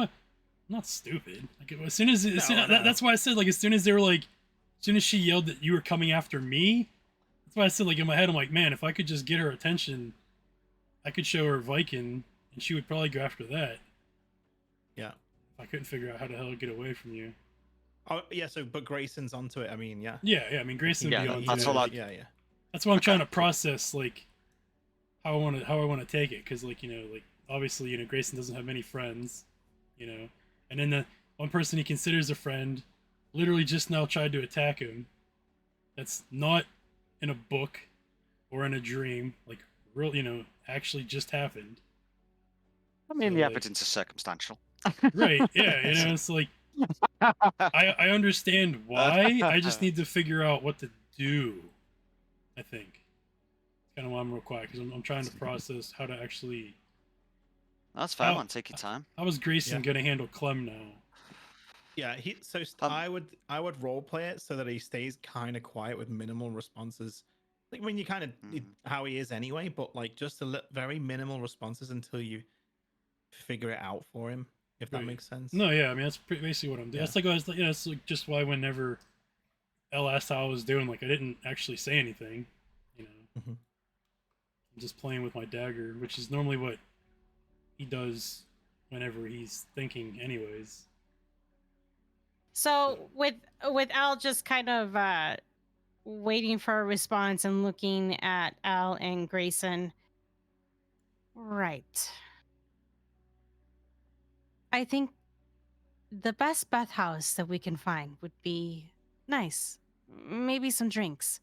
not stupid. Like as soon as No. that's why I said like as soon as they were like, as soon as she yelled that you were coming after me, that's why I said like in my head I'm like, man, if I could just get her attention, I could show her Viking, and she would probably go after that. Yeah. If I couldn't figure out how the hell to get away from you. Oh, yeah. So, but Grayson's onto it. I mean, yeah. Yeah. I mean, Grayson would Yeah, be on that's to all it. Yeah. That's what I'm trying to process, like how I want to take it, because like like obviously Grayson doesn't have many friends, and then the one person he considers a friend, literally just now tried to attack him. That's not in a book or in a dream, like real, actually just happened. I mean, So, the like, evidence is circumstantial. right? Yeah, it's like I understand why. I just need to figure out what to do. I think it's kind of why I'm real quiet because I'm trying to process how to actually. That's fair, man. Take your time. How is Grayson Yeah. gonna handle Clem now? Yeah. I would role play it so that he stays kind of quiet with minimal responses. Like when you kind of how he is anyway, but like just very minimal responses until you figure it out for him. If that Right. makes sense. No, yeah, I mean that's basically what I'm doing. Yeah. That's like I was, it's like just why whenever L asked how I was doing, like I didn't actually say anything, Mhm. I'm just playing with my dagger, which is normally what he does whenever he's thinking, anyways. So with Al just kind of waiting for a response and looking at Al and Grayson. Right. I think the best bathhouse that we can find would be nice. Maybe some drinks.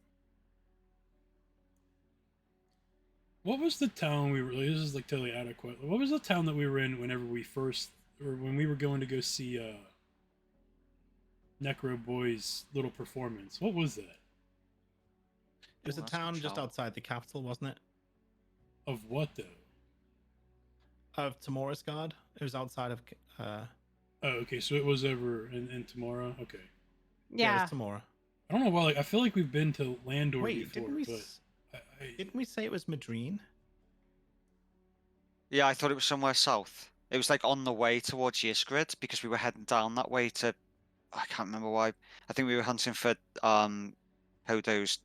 What was the town we were? This is like totally adequate. What was the town that we were in whenever we first, or when we were going to go see Necro Boy's little performance? What was that? It was a that's a town just shout. outside the capital, wasn't it? Of what though? Of Timorasgard. It was outside of. Oh, okay. So it was over in tomorrow. Okay. Yeah. It was Timora. I don't know why. Like I feel like we've been to Landor Wait, before, but didn't we say it was Madrine? Yeah, I thought it was somewhere south. It was like on the way towards Yisgrid because we were heading down that way to. I can't remember why. I think we were hunting for Hodo's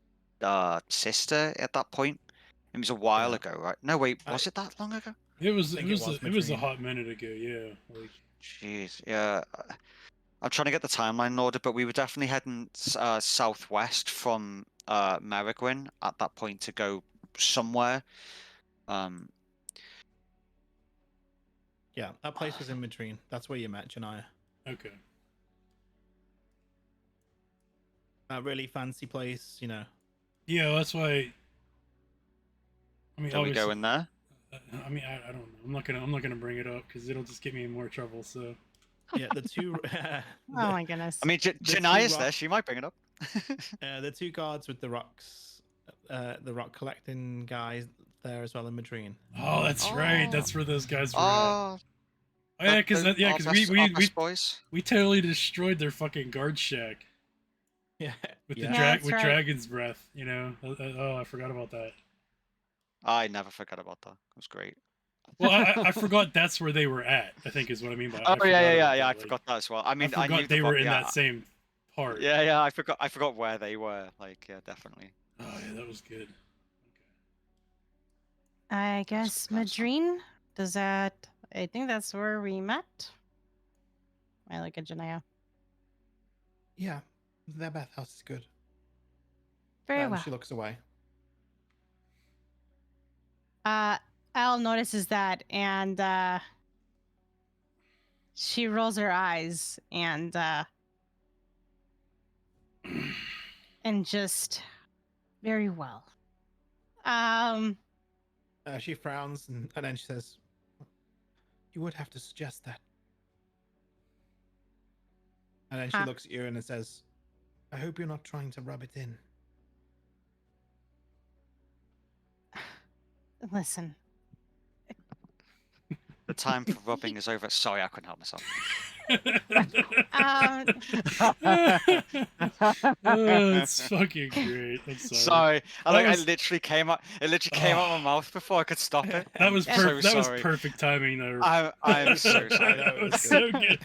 sister at that point. It was a while Yeah. ago, right? No, wait, was it that long ago? it was think it it was was it was a Madrine. hot minute ago. Yeah. Like Jeez, yeah. I'm trying to get the timeline in order, but we were definitely heading southwest from Merigwyn at that point to go somewhere. Yeah, that place was in Madrine. That's where you met Janaya. okay. That really fancy place, Yeah, that's why. I mean, Shall we go obviously- in there? I mean, I don't know. I'm not gonna bring it up because it'll just get me in more trouble. So Yeah, the two. Oh my goodness. I mean, two Janaya's there. rock- She might bring it up. the two guards with the rocks, the rock collecting guys there as well in Madrine. oh, that's right. Oh. That's where those guys were. At. Oh, Oh yeah, because our we best boys. we totally destroyed their fucking guard shack Yeah, with yeah. the Yeah, that's right. dragon's breath. Oh, I forgot about that. I never forget about that. It was great. Well, I forgot that's where they were at. I think is what I mean by Oh I forgot about yeah. that. I Like, forgot that as well. I I mean, I knew forgot they were in yeah, that same part. yeah. I forgot where they were. Like, yeah, definitely. Oh yeah, that was good. I That's guess good plan, son. Madrine. Does that? I think that's where we met. I look at Janaya. Yeah, their bathhouse is good. Very And well. she looks away. Al notices that and she rolls her eyes and just very well. She frowns and then she says, "You would have to suggest that." And then she Huh. looks at you and it says, "I hope you're not trying to rub it in." Listen. The time for rubbing is over. Sorry, I couldn't help myself. Oh, it's fucking great. I'm sorry. Sorry, That I was- literally came out. It literally came out of my mouth before I could stop it. That was I'm so perfect. That was sorry. perfect timing there. I'm so I sorry. know, That was so good.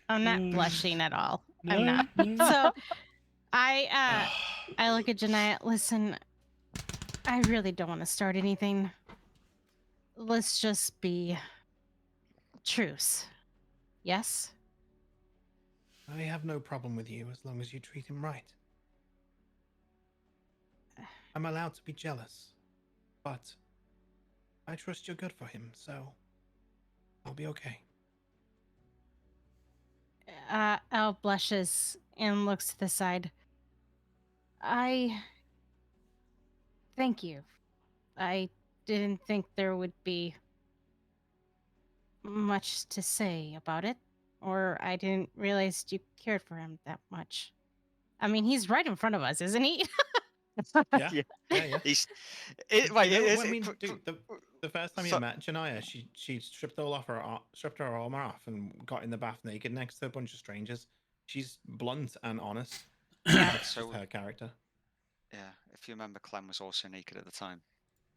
I'm not Mm. blushing at all. No, I'm not. no. So I look at Janaya. Listen, I really don't want to start anything. Let's just be truce. Yes? I have no problem with you as long as you treat him right. I'm allowed to be jealous, but I trust you're good for him, so I'll be okay. Al blushes and looks to the side. I thank you. I didn't think there would be much to say about it, or I didn't realize you cared for him that much. I mean, he's right in front of us, isn't he? Yeah, Yeah. yeah. He's. You know, Is I it, mean, dude, the first time you so- met Janaya, she stripped all off her stripped her armor off and got in the bath naked next to a bunch of strangers. She's blunt and honest. Yeah. That's just so her character. yeah, if you remember, Clem was also naked at the time.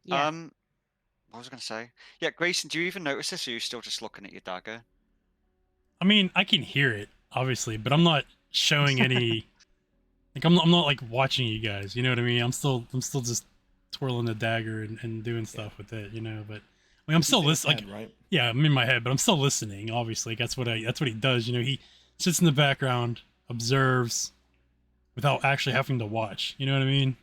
Yeah. What was I going to say? Yeah, Grayson, do you even notice this, or are you still just looking at your dagger? I mean, I can hear it obviously, but I'm not showing any. Like I'm not like watching you guys. You know what I mean? I'm still just twirling the dagger and doing stuff with it. You know, but I mean, I'm still He's in his listening. Like, head, right? yeah, I'm in my head, but I'm still listening. Obviously, that's what he does. You know, he sits in the background, observes, without actually having to watch. You know what I mean?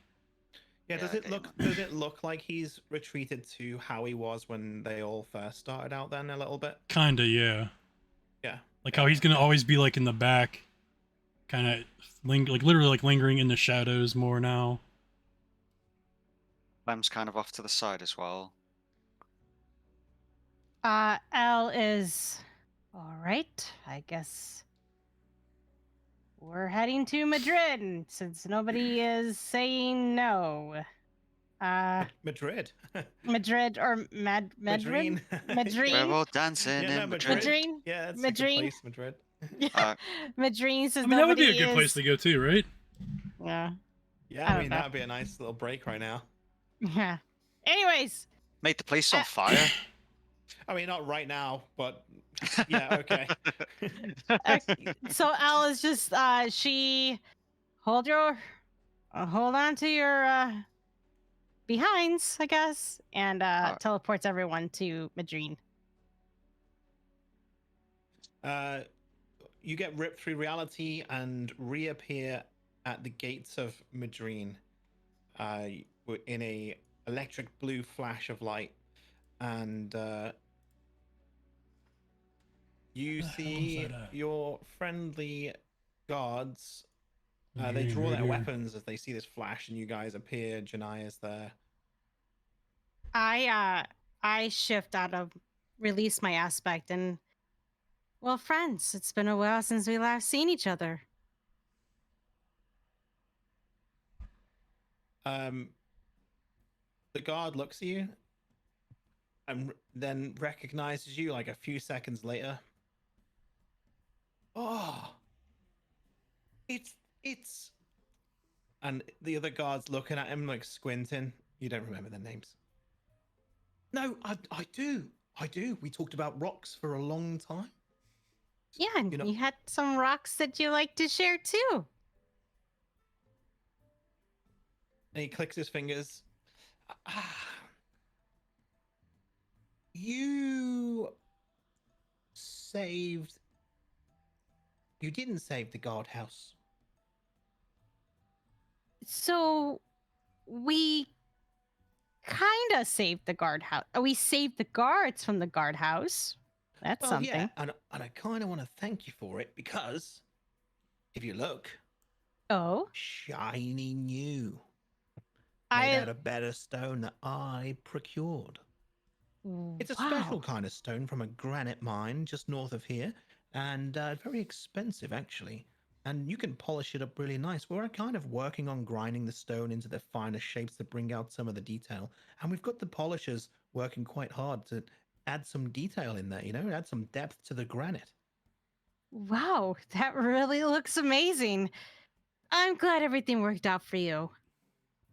Yeah, Yeah, does I it get you, look man. does it look like he's retreated to how he was when they all first started out then a little bit? Kinda, yeah. Yeah. Like yeah, how he's gonna okay. always be like in the back, kind of like literally like lingering in the shadows more now. Clem's kind of off to the side as well. Al is all right. I guess we're heading to Madrid since nobody is saying no. Madrid. Madrid or Madrid? Madrine. We're Madrine? all dancing Yeah, in no, Madrid. Madrid. Madrine? Yeah, that's a good Madrine? place, Madrid. Uh, Madrine says I mean, that would be a nobody good place is. to go too, right? Yeah. Yeah, I I don't mean know. that'd be a nice little break right now. Yeah. Anyways, Mate, the place is on fire. I mean, not right now, but yeah, okay. so Al is just she hold on to your behinds, I guess, and teleports everyone to Madrine. You get ripped through reality and reappear at the gates of Madrine, in a electric blue flash of light, and you Where the hell is see that at? your friendly guards. They Madrine, draw right their here. weapons as they see this flash, and you guys appear. Jania's there. I shift out of release my aspect and well, friends, it's been a while since we last seen each other. The guard looks at you and then recognizes you like a few seconds later. Oh, it's. And the other guard's looking at him like squinting, You don't remember their names? No, I do. I do. We talked about rocks for a long time. Yeah, and You know- you had some rocks that you like to share too. And he clicks his fingers. Ah, you saved. You didn't save the guardhouse. So we kind of saved the guardhouse. We saved the guards from the guardhouse. That's Well, something. yeah, and I kind of want to thank you for it because if you look, Oh, shiny new, made I out of better stone that I procured. It's a wow. special kind of stone from a granite mine just north of here, and very expensive actually. And you can polish it up really nice. We're kind of working on grinding the stone into the finer shapes that bring out some of the detail. And we've got the polishers working quite hard to add some detail in there, add some depth to the granite. Wow, that really looks amazing. I'm glad everything worked out for you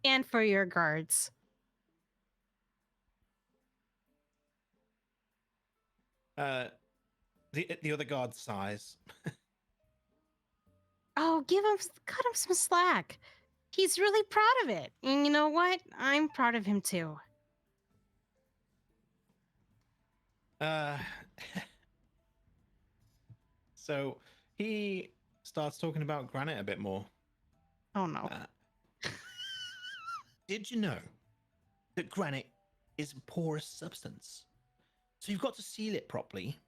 and for your guards. The other guard sighs. Oh, cut him some slack. He's really proud of it. And you know what? I'm proud of him too. So he starts talking about granite a bit more. Oh no. Did you know that granite is a porous substance? So you've got to seal it properly,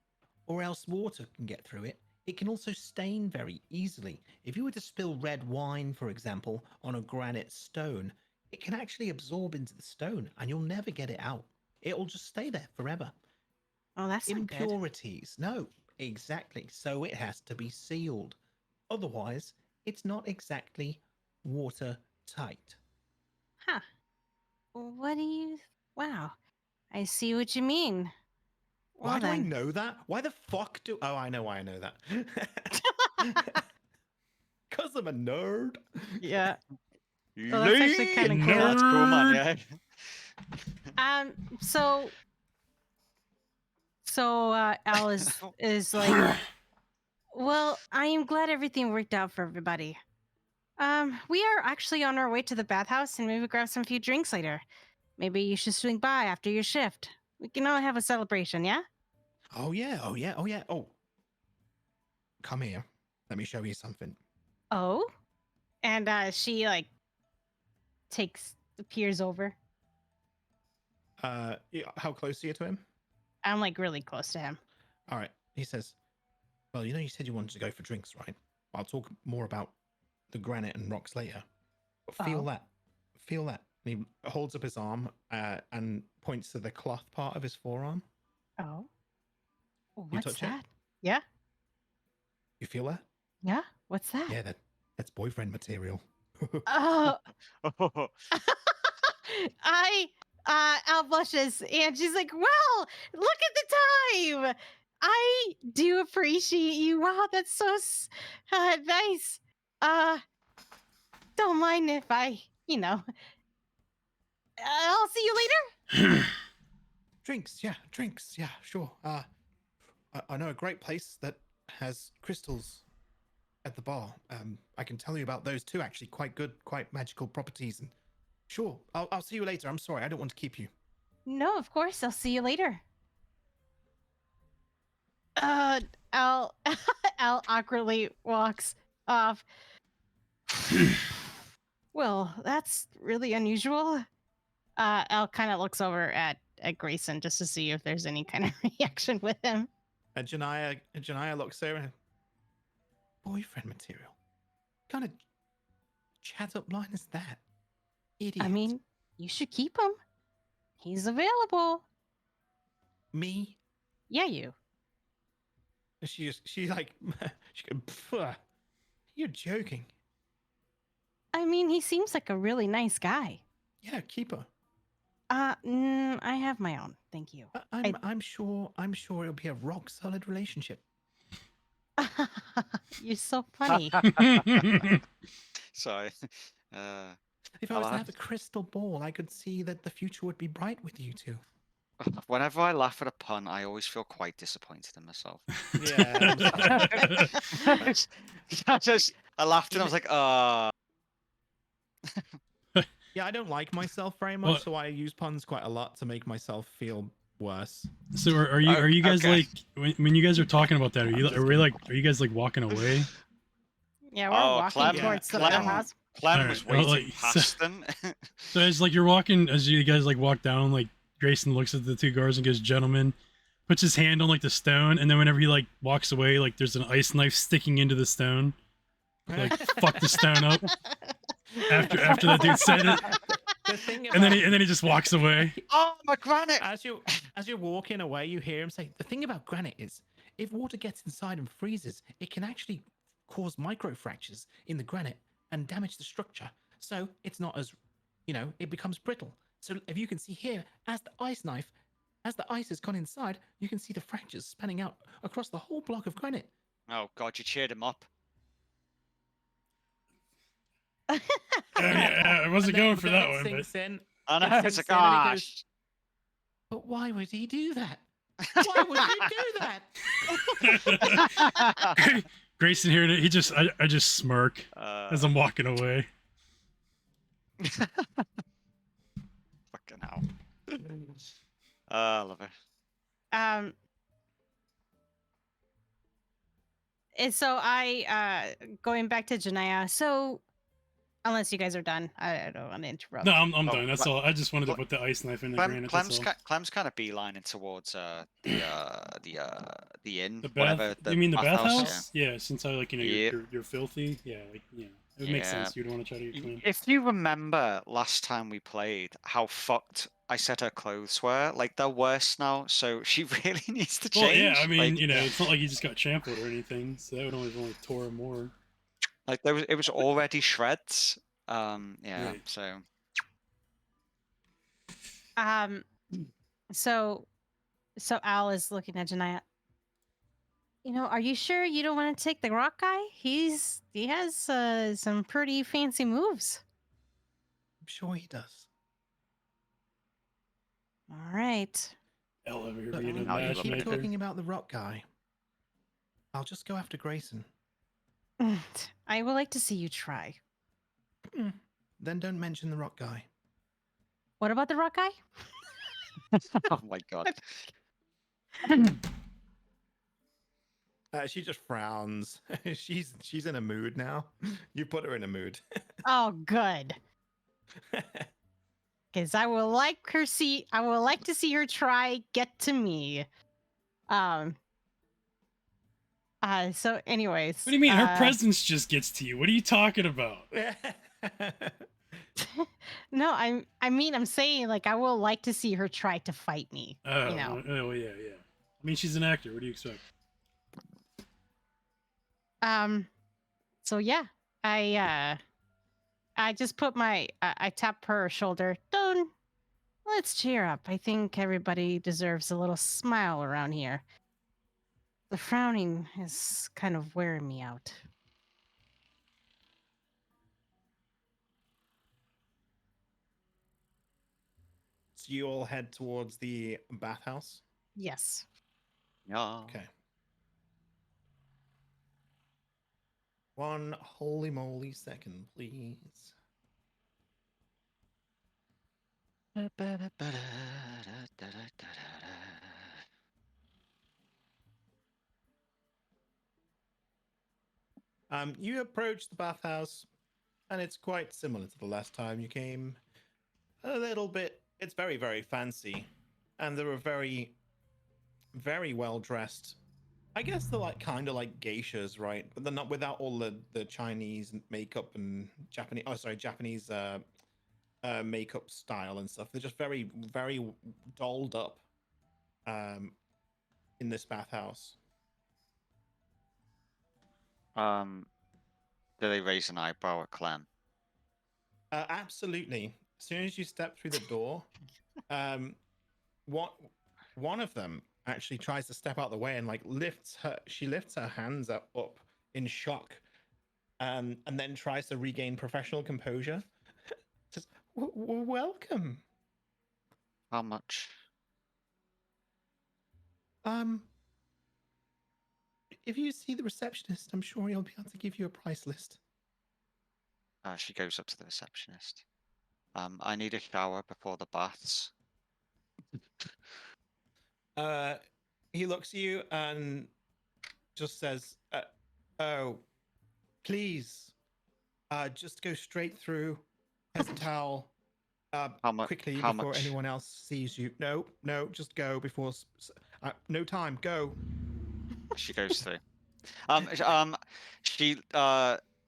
or else water can get through it. It can also stain very easily. If you were to spill red wine, for example, on a granite stone, it can actually absorb into the stone and you'll never get it out. It'll just stay there forever. Oh, that's not good. Impurities. No, exactly. So it has to be sealed. Otherwise, it's not exactly watertight. Huh. What do you... Wow. I see what you mean. Well, Why do I then. know that? Why the fuck do... Oh, I know why I know that. Because I'm a nerd. Yeah. Well, that's actually kind of cool. That's cool, man. Yeah. Al is like, well, I am glad everything worked out for everybody. We are actually on our way to the bathhouse and maybe grab some few drinks later. Maybe you should swing by after your shift. We can all have a celebration, yeah? Oh, yeah. Oh, yeah. Oh, yeah. Oh. Come here. Let me show you something. Oh? And she like peers over. How close are you to him? I'm like really close to him. All right. He says, well, you said you wanted to go for drinks, right? I'll talk more about the granite and rocks later. But feel Oh. that. Feel that. And he holds up his arm and points to the cloth part of his forearm. Oh. What's touch it? that? Yeah? You feel that? Yeah? What's that? Yeah, that's boyfriend material. Oh. Al blushes and she's like, well, look at the time. I do appreciate you. Wow, that's so nice. Don't mind if I, I'll see you later. Drinks, yeah, sure. I know a great place that has crystals at the bar. I can tell you about those too, actually. Quite good, quite magical properties. And sure, I'll see you later. I'm sorry, I don't want to keep you. No, of course. I'll see you later. Al Al awkwardly walks off. Well, that's really unusual. Al kind of looks over at Greyson just to see if there's any kind of reaction with him. And Janaya looks over. Boyfriend material. What kind of chat up line is that? Idiot. I mean, you should keep him. He's available. Me? Yeah, you. She like, she goes, "Pfft, you're joking. I mean, he seems like a really nice guy. Yeah, keep her. I have my own. Thank you. I'm sure it'll be a rock solid relationship. You're so funny. Sorry. If I was to have a crystal ball, I could see that the future would be bright with you two. Whenever I laugh at a pun, I always feel quite disappointed in myself. Yeah, I'm sorry. I laughed and I was like, Yeah, I don't like myself very much, Well- so I use puns quite a lot to make myself feel worse. So are you guys Okay. like when you guys are talking about that? I'm just Are you guys like walking away? Yeah, we're oh, walking Clem, towards the Clem, house. Clem Alright, was well, waiting like, past them. So as like you're walking, as you guys like walk down, like Grayson looks at the two guards and goes, "Gentlemen," puts his hand on like the stone, and then whenever he like walks away, like there's an ice knife sticking into the stone. Like fuck the stone up. After that dude said it, The thing and then he just walks away. Oh, my granite! as you're walking away, you hear him say, "The thing about granite is, if water gets inside and freezes, it can actually cause microfractures in the granite and damage the structure. So it's not as, it becomes brittle. So if you can see here, as the ice has gone inside, you can see the fractures spanning out across the whole block of granite." Oh God, you cheered him up. I wasn't going for that one, but Sinks in, I know. It It's sinks like, in and he ah, goes, "But why would he do that? Why would he do that?" Grayson here, I just smirk as I'm walking away. fucking hell. I love it. And so going back to Janaya. So unless you guys are done, I don't want to interrupt. No, I'm Oh, done. That's all. I just wanted to Cle- put the ice knife in the granite. That's all. Clem's kind of beelining towards the inn, The whatever. bath? You mean the bathhouse? bathhouse? Yeah. Since I like Yep. you're filthy. Yeah, like it would make Yeah. sense. You'd want to try to get clean. If you remember last time we played, how fucked I said her clothes were, like they're worse now, so she really needs to Well, change. yeah. I mean, like, it's not like you just got trampled or anything, so that would only tore him more. like it was already shreds. Yeah. Right. So So Al is looking at Janaya. Are you sure you don't want to take the rock guy? He has some pretty fancy moves. I'm sure he does. All right. L over here But being a now you if you keep matchmaker. talking about the rock guy, I'll just go after Grayson. I would like to see you try. Then don't mention the rock guy. What about the rock guy? oh my God. She just frowns. she's in a mood now. You put her in a mood. Oh, good. Because I would like to see her try get to me. So anyways. What do you mean? Her presence just gets to you. What are you talking about? No, I'm saying like I will like to see her try to fight me. Oh, oh yeah. I mean, she's an actor. What do you expect? So yeah, I just put I tap her shoulder. Don't. Let's cheer up. I think everybody deserves a little smile around here. The frowning is kind of wearing me out. So you all head towards the bathhouse? Yes. Yeah. Okay. One holy moly second, please. You approach the bathhouse, and it's quite similar to the last time you came. A little bit. It's very, very fancy, and there are very, very well dressed. I guess they're like kind of like geishas, right? But they're not without all the Chinese makeup and Japanese makeup style and stuff. They're just very, very dolled up in this bathhouse. Do they raise an eyebrow at Clem? Absolutely. As soon as you step through the door, one of them actually tries to step out the way and like lifts her hands up in shock, and then tries to regain professional composure. Welcome. How much? If you see the receptionist, I'm sure he'll be able to give you a price list. She goes up to the receptionist. I need a shower before the baths. He looks at you and just says, "Oh, please, just go straight through. Here's a towel. How Quickly how before much? anyone else sees you. No, just go before. No time. Go." She goes through.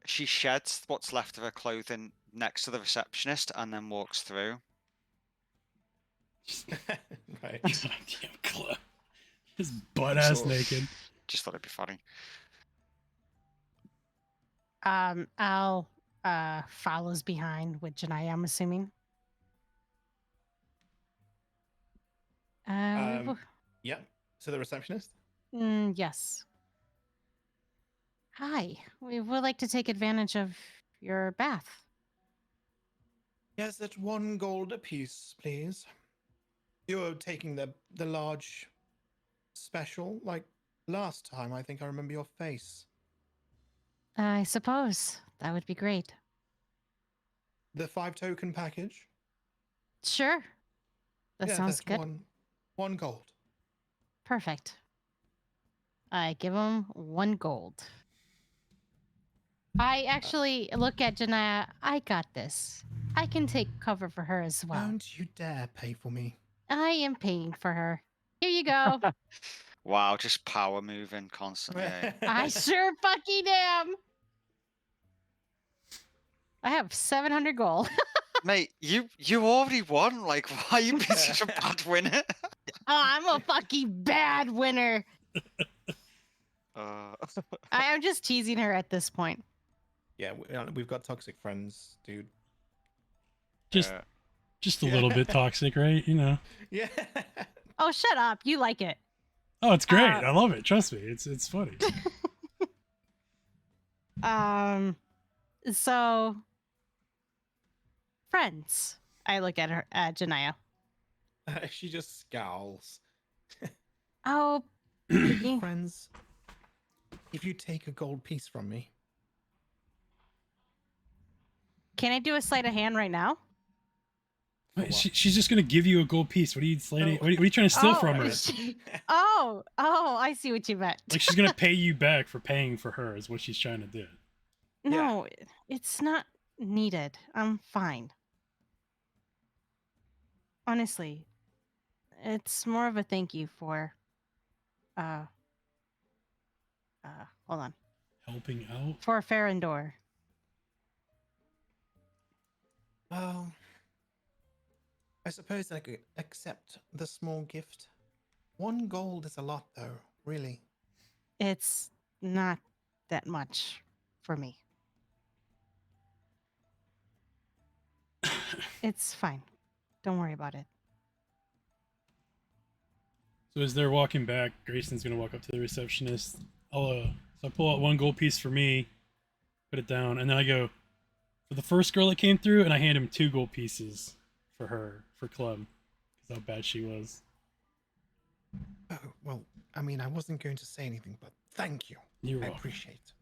She sheds what's left of her clothing next to the receptionist and then walks through. Right. Damn Clem. His butt ass Sort of- naked. Just thought it'd be funny. Al follows behind with Janaya, I'm assuming. Yep. So the receptionist. Yes. Hi. We would like to take advantage of your bath. Yes, that's 1 gold apiece, please. You're taking the large special, like last time. I think I remember your face. I suppose that would be great. The 5 token package. Sure. That Yeah, sounds that's good. 1 gold. Perfect. I give him 1 gold. I actually look at Janaya. I got this. I can take cover for her as well. Don't you dare pay for me. I am paying for her. Here you go. Wow, just power moving constantly. Eh? I sure fucking am. I have 700 gold. Mate, you already won. Like, why are you being such a bad winner? I'm a fucking bad winner. Uh, I'm just teasing her at this point. Yeah, we've got toxic friends, dude. Just uh, just a little bit toxic, right? You know. Yeah. Oh, shut up. You like it. Oh, it's great. I love it. Trust me. It's funny. So friends. I look at her at Janaya. She just scowls. Oh, pretty. Friends, if you take a gold piece from me. Can I do a sleight of hand right now? Wait, she's just gonna give you a gold piece. What are you slating? Oh. What are you trying to steal Oh, from her? Oh, I see what you meant. Like she's gonna pay you back for paying for her is what she's trying to do. No, it's not needed. I'm fine. Honestly, it's more of a thank you for hold on. Helping out. For Ferendor. Well, I suppose I could accept the small gift. 1 gold is a lot, though, really. It's not that much for me. It's fine. Don't worry about it. So as they're walking back, Grayson's gonna walk up to the receptionist. So I pull out 1 gold piece for me, put it down, and then I go for the first girl that came through, and I hand him 2 gold pieces for her, for Clem, because how bad she was. Oh, well, I mean, I wasn't going to say anything, but thank you. You're I welcome. appreciate.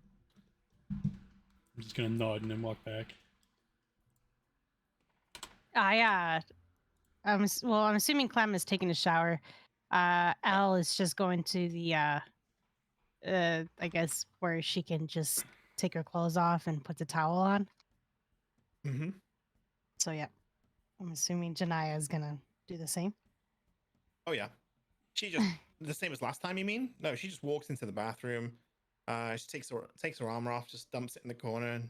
I'm just gonna nod and then walk back. I'm assuming Clem is taking a shower. Al is just going to the I guess where she can just take her clothes off and put the towel on. Mm-hmm. So yeah, I'm assuming Janaya is gonna do the same. Oh, yeah. She just, the same as last time, you mean? No, she just walks into the bathroom. She takes her armor off, just dumps it in the corner, and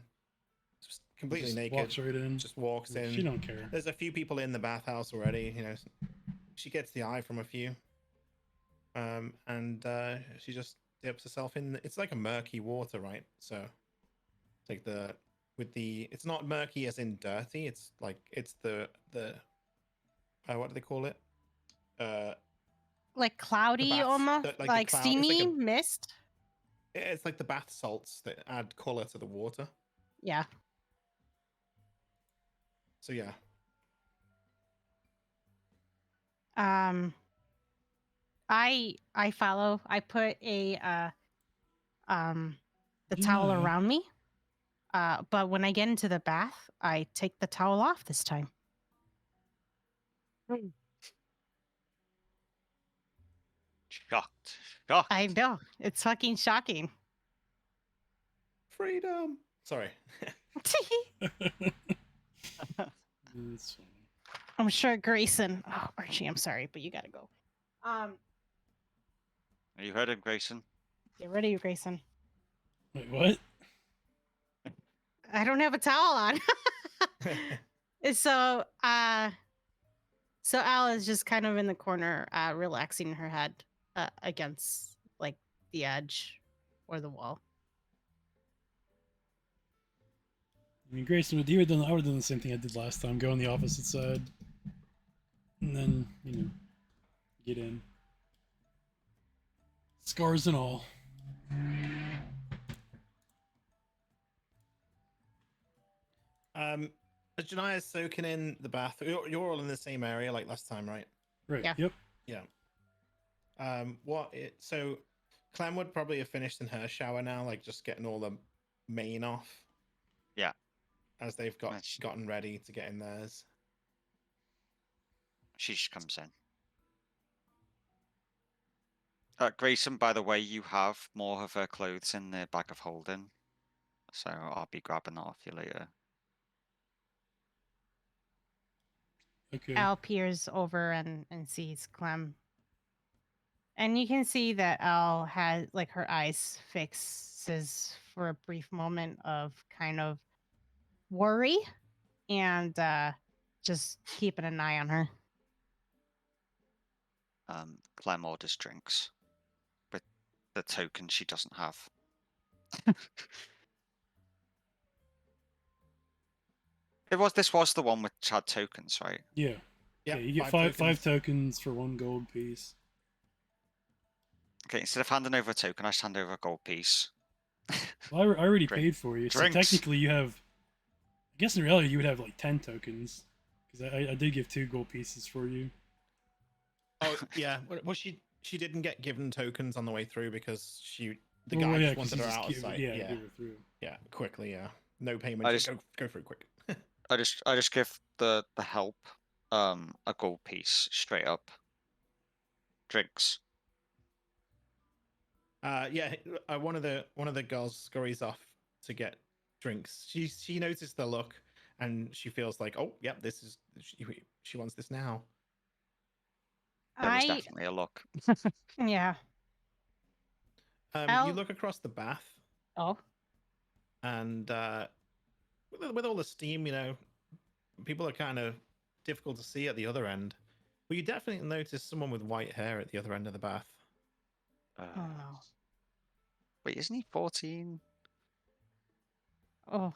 just completely Just naked. walks right in. Just walks in. She don't care. There's a few people in the bathhouse already. You know, she gets the eye from a few. And she just dips herself in. It's like a murky water, right? So, it's like it's not murky as in dirty. It's like it's the what do they call it? Like cloudy baths, almost, like the like cloud- it's steamy like mist. It's like the bath salts that add color to the water. Yeah. So yeah, I follow. I put the towel Yeah. around me. But when I get into the bath, I take the towel off this time. Shocked. Shocked. I know. It's fucking shocking. Freedom. Sorry. That's funny. I'm sure Grayson. Oh, Archie, I'm sorry, but you gotta go. You heard him, Grayson. Get ready, Grayson. Wait, what? I don't have a towel on. So, so Al is just kind of in the corner, relaxing her head against like the edge or the wall. I mean, Grayson, would you have done? I would have done the same thing I did last time. Go on the opposite side, and then get in. Scars and all. As Jania's soaking in the bath, you're all in the same area like last time, right? Right. Yeah. Yep. Yeah. So Clem would probably have finished in her shower now, like just getting all the mane off. Yeah. As they've gotten ready to get in theirs. She just comes in. Grayson, by the way, you have more of her clothes in the bag of holding. So I'll be grabbing that off you later. Okay. Al peers over and sees Clem. And you can see that Al has, like, her eyes fixes for a brief moment of kind of worry and just keeping an eye on her. Clem orders drinks with the token she doesn't have. This was the one which had tokens, right? Yeah. Yeah. You get five tokens for 1 gold piece. Okay, instead of handing over a token, I just hand over a gold piece. Well, I already Drink- paid for you, drinks. so technically you have. I guess in reality you would have like 10 tokens, because I did give 2 gold pieces for you. Oh yeah. Well, she didn't get given tokens on the way through because the Well, guy yeah, just 'cause wanted he her just out of give- sight. Yeah, Yeah. give her through. Yeah. Quickly. Yeah. No payment. Just go through quick. I just give the help a gold piece straight up. Drinks. Yeah. One of the girls scurries off to get drinks. She noticed the look and she feels like, oh, yep, this is she wants this now. There was definitely a look. Yeah. You look across the bath. Oh. And with all the steam, people are kind of difficult to see at the other end. But you definitely notice someone with white hair at the other end of the bath. Oh no. Wait, isn't he 14? Oh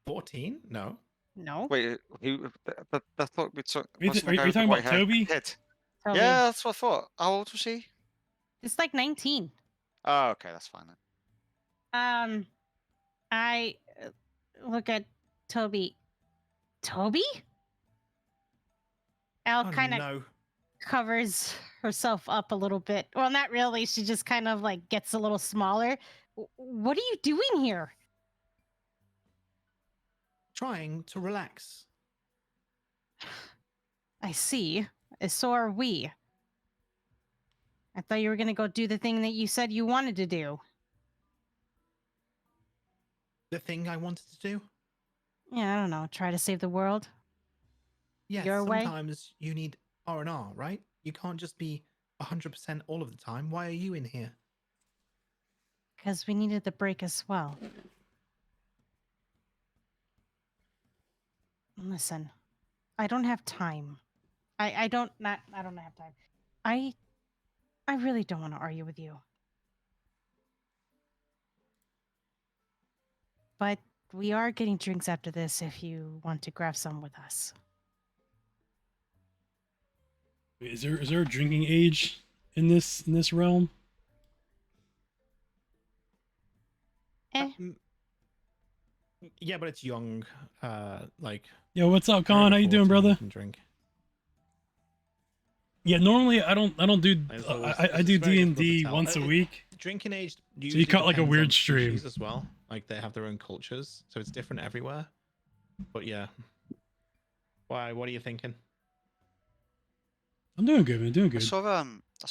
14? No. no. Wait, who? The thought we took. Are you wasn't the guy with the talking white about hair Toby? kid? Toby. Yeah, that's what I thought. How old was he? It's like 19. Oh, okay, that's fine then. I look at Toby. Toby? Al kind of no. covers herself up a little bit. Well, not really. She just kind of like gets a little smaller. What are you doing here? Trying to relax. I see. So are we. I thought you were going to go do the thing that you said you wanted to do. The thing I wanted to do? Yeah, I don't know. Try to save the world. Yes, Your way? sometimes you need R&R, right? You can't just be 100% all of the time. Why are you in here? Because we needed the break as well. Listen, I don't have time. I don't have time. I really don't want to argue with you. But we are getting drinks after this if you want to grab some with us. Wait, is there a drinking age in this realm? Yeah, but it's young. Like Yo, what's up, Con? How you doing, 14, brother? can drink. Yeah, normally I don't do There's always- I it's do very difficult to D&D tell. once a week. Drinking age So usually you caught like a depends weird on stream. species as well. Like they have their own cultures, so it's different everywhere. But yeah. Why? What are you thinking? I'm doing good, man. Doing I good. saw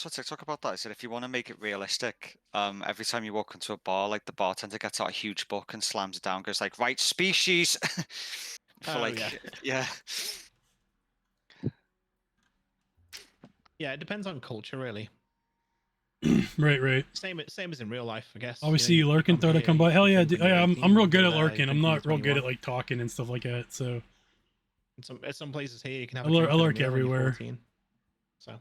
TikTok about that. I said if you want to make it realistic, every time you walk into a bar, like the bartender gets out a huge book and slams it down, goes like, right species. For Oh, like, yeah. yeah. Yeah, it depends on culture, really. Right. Same as in real life, I guess. Always You know, see you lurking. come Thought I'd here, come by. you Hell yeah, drink when yeah. you're I'm 18, real you good go at there, you lurking. I'm drink when not you're real good at 21. like talking and stuff like that. So At some places here, you can have I a drink lurk and a meal when you're everywhere. 14. So,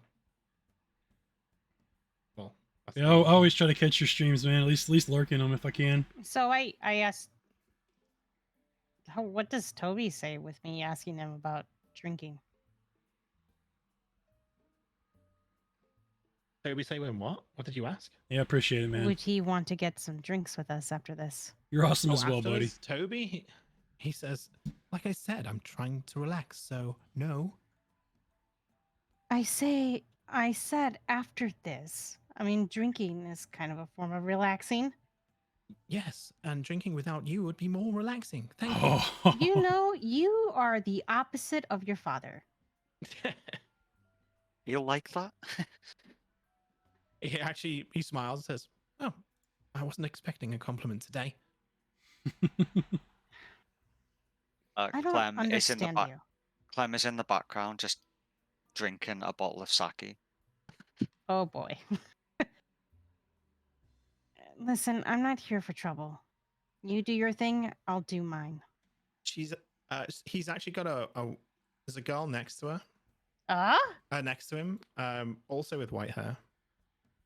well, that's Yeah, the I only thing. always try to catch your streams, man. At least lurking them if I can. So I asked, what does Toby say with me asking him about drinking? Toby say when what? What did you ask? Yeah, appreciate it, man. Would he want to get some drinks with us after this? You're awesome Oh, as well, buddy. afterwards, Toby, he says, like I said, I'm trying to relax, so no. I said after this. I mean, drinking is kind of a form of relaxing. Yes, and drinking without you would be more relaxing. Thank you. Oh, You know, you are the opposite of your father. You like that? he smiles and says, "Oh, I wasn't expecting a compliment today." I don't Clem is in the understand back. you. Clem is in the background, just drinking a bottle of sake. Oh boy. Listen, I'm not here for trouble. You do your thing, I'll do mine. He's actually got there's a girl next to next to him, also with white hair,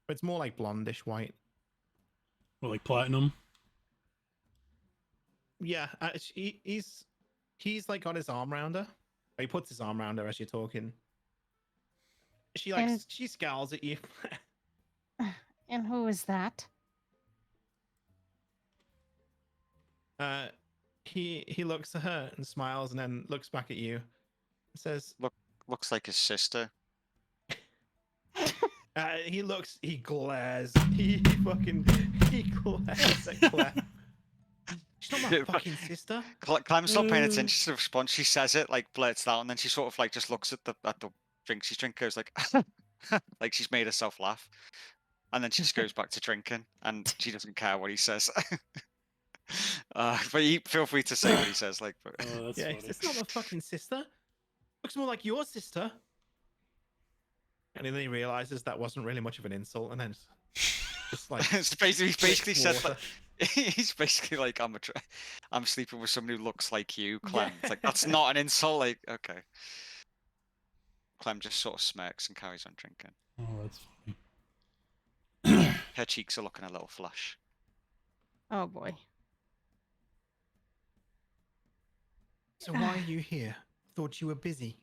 but it's more like blondish white. well, like platinum. Yeah, he's like got his arm around her. He puts his arm around her as you're talking. She scowls at you. And who is that? He looks at her and smiles, and then looks back at you and says, Looks like his sister. he glares. He glares at Clem. She's not my fucking sister. Clem's not paying attention to the response. She says it, like blurts out, and then she sort of like just looks at the drink she's drinking, goes like, like she's made herself laugh, and then she just goes back to drinking, and she doesn't care what he says. But feel free to say what he says. Like, Oh, that's Yeah, funny. it's not my fucking sister. Looks more like your sister. And then he realizes that wasn't really much of an insult, and then just like it's basically, he's basically said water. like, he's basically like, I'm sleeping with someone who looks like you, Clem. Yeah. It's like that's not an insult. Like, okay. Clem just sort of smirks and carries on drinking. Oh, that's funny. Her cheeks are looking a little flush. Oh boy. So why are you here? Thought you were busy.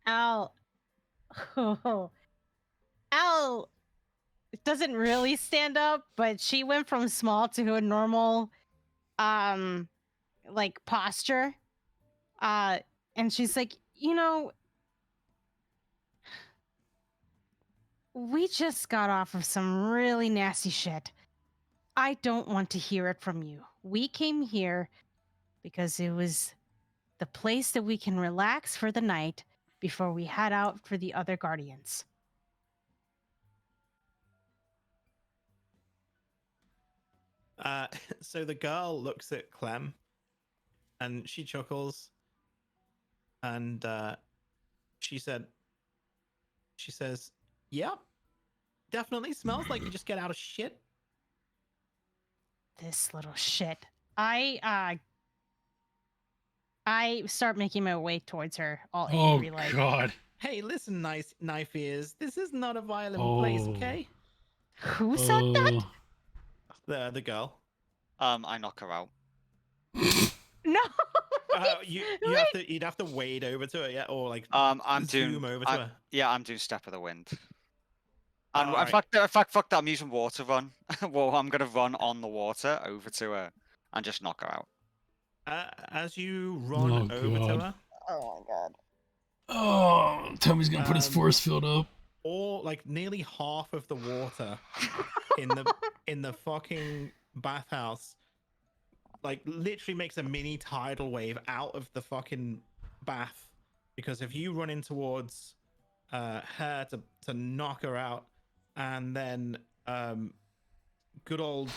Al. Al doesn't really stand up, but she went from small to a normal like posture. And she's like, we just got off of some really nasty shit. I don't want to hear it from you. We came here because it was the place that we can relax for the night before we head out for the other guardians. So the girl looks at Clem and she chuckles, and she says, "Yep, definitely smells like you just get out of shit." This little shit. I start making my way towards her, all Oh angry like. God. Hey, listen, nice knife ears. This is not a violent place, Oh. okay? Who said that? The girl. I knock her out. No. You'd have to wade over to her, yeah, or like I'm zoom doing. over to her. Yeah, I'm doing Step of the Wind. And in Alright. fact, fuck that. I'm using water run. Well, I'm gonna run on the water over to her and just knock her out. As you run Oh, over God. to her, Oh my god. Oh, Tommy's gonna put his force field up. Or like nearly half of the water in the fucking bathhouse, like literally makes a mini tidal wave out of the fucking bath. Because if you run in towards her to knock her out, and then good old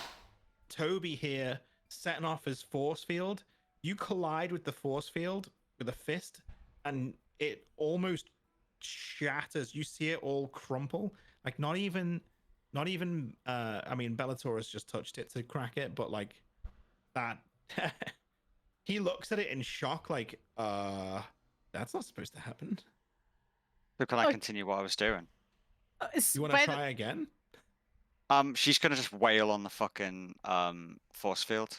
Toby here setting off his force field, you collide with the force field with a fist, and it almost shatters. You see it all crumple. Like not even I mean, Bellator has just touched it to crack it, but like that he looks at it in shock, like that's not supposed to happen. So can I Look- continue what I was doing? You want to try again? She's gonna just wail on the fucking force field.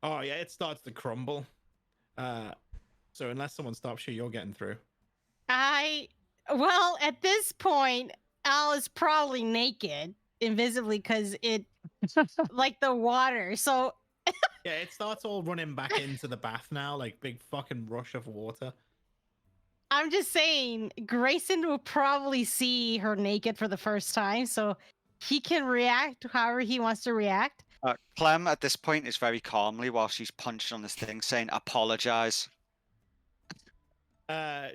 Oh yeah, it starts to crumble. So unless someone stops you, you're getting through. Well, at this point, Al is probably naked, invisibly, because it, like the water. So Yeah, it starts all running back into the bath now, like big fucking rush of water. I'm just saying, Grayson will probably see her naked for the first time, so he can react however he wants to react. Clem at this point is very calmly while she's punched on this thing, saying "apologize."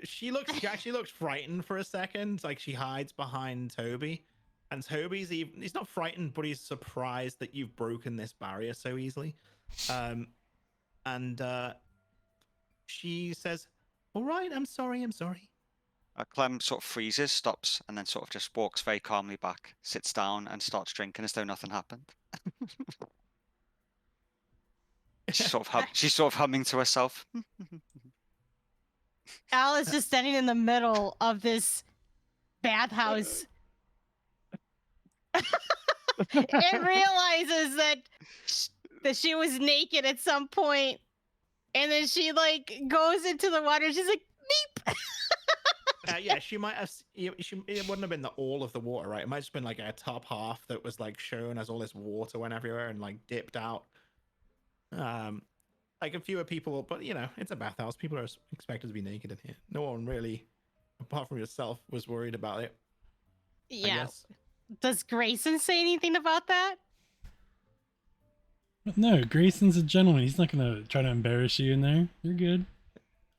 She actually looks frightened for a second, like she hides behind Toby, and Toby's even, he's not frightened, but he's surprised that you've broken this barrier so easily. And she says, "All right, I'm sorry." Clem sort of freezes, stops, and then sort of just walks very calmly back, sits down, and starts drinking as though nothing happened. She's sort of humming to herself. Al is just standing in the middle of this bathhouse and realizes that she was naked at some point, and then she like goes into the water. She's like, "Beep." Yeah, she might have. It wouldn't have been all of the water, right? It might have just been like a top half that was like shown as all this water went everywhere and like dipped out. Like a fewer people, but you know, it's a bathhouse. People are expected to be naked in here. No one really, apart from yourself, was worried about it. I Yeah. guess. Does Grayson say anything about that? No, Grayson's a gentleman. He's not gonna try to embarrass you in there. You're good.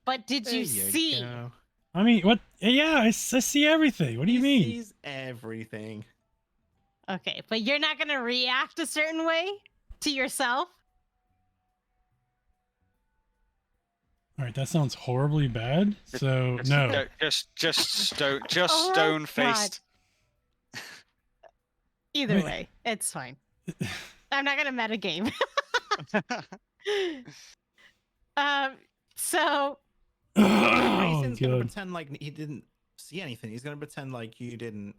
But did There you see? go. I mean, what? Yeah, I see everything. What do you He mean? sees everything. Okay, but you're not gonna react a certain way to yourself? All right, that sounds horribly bad. So no. Just Oh my stone faced. Either Wait. way, it's fine. I'm not gonna metagame. So Grayson's gonna good. pretend like he didn't see anything. He's gonna pretend like you didn't.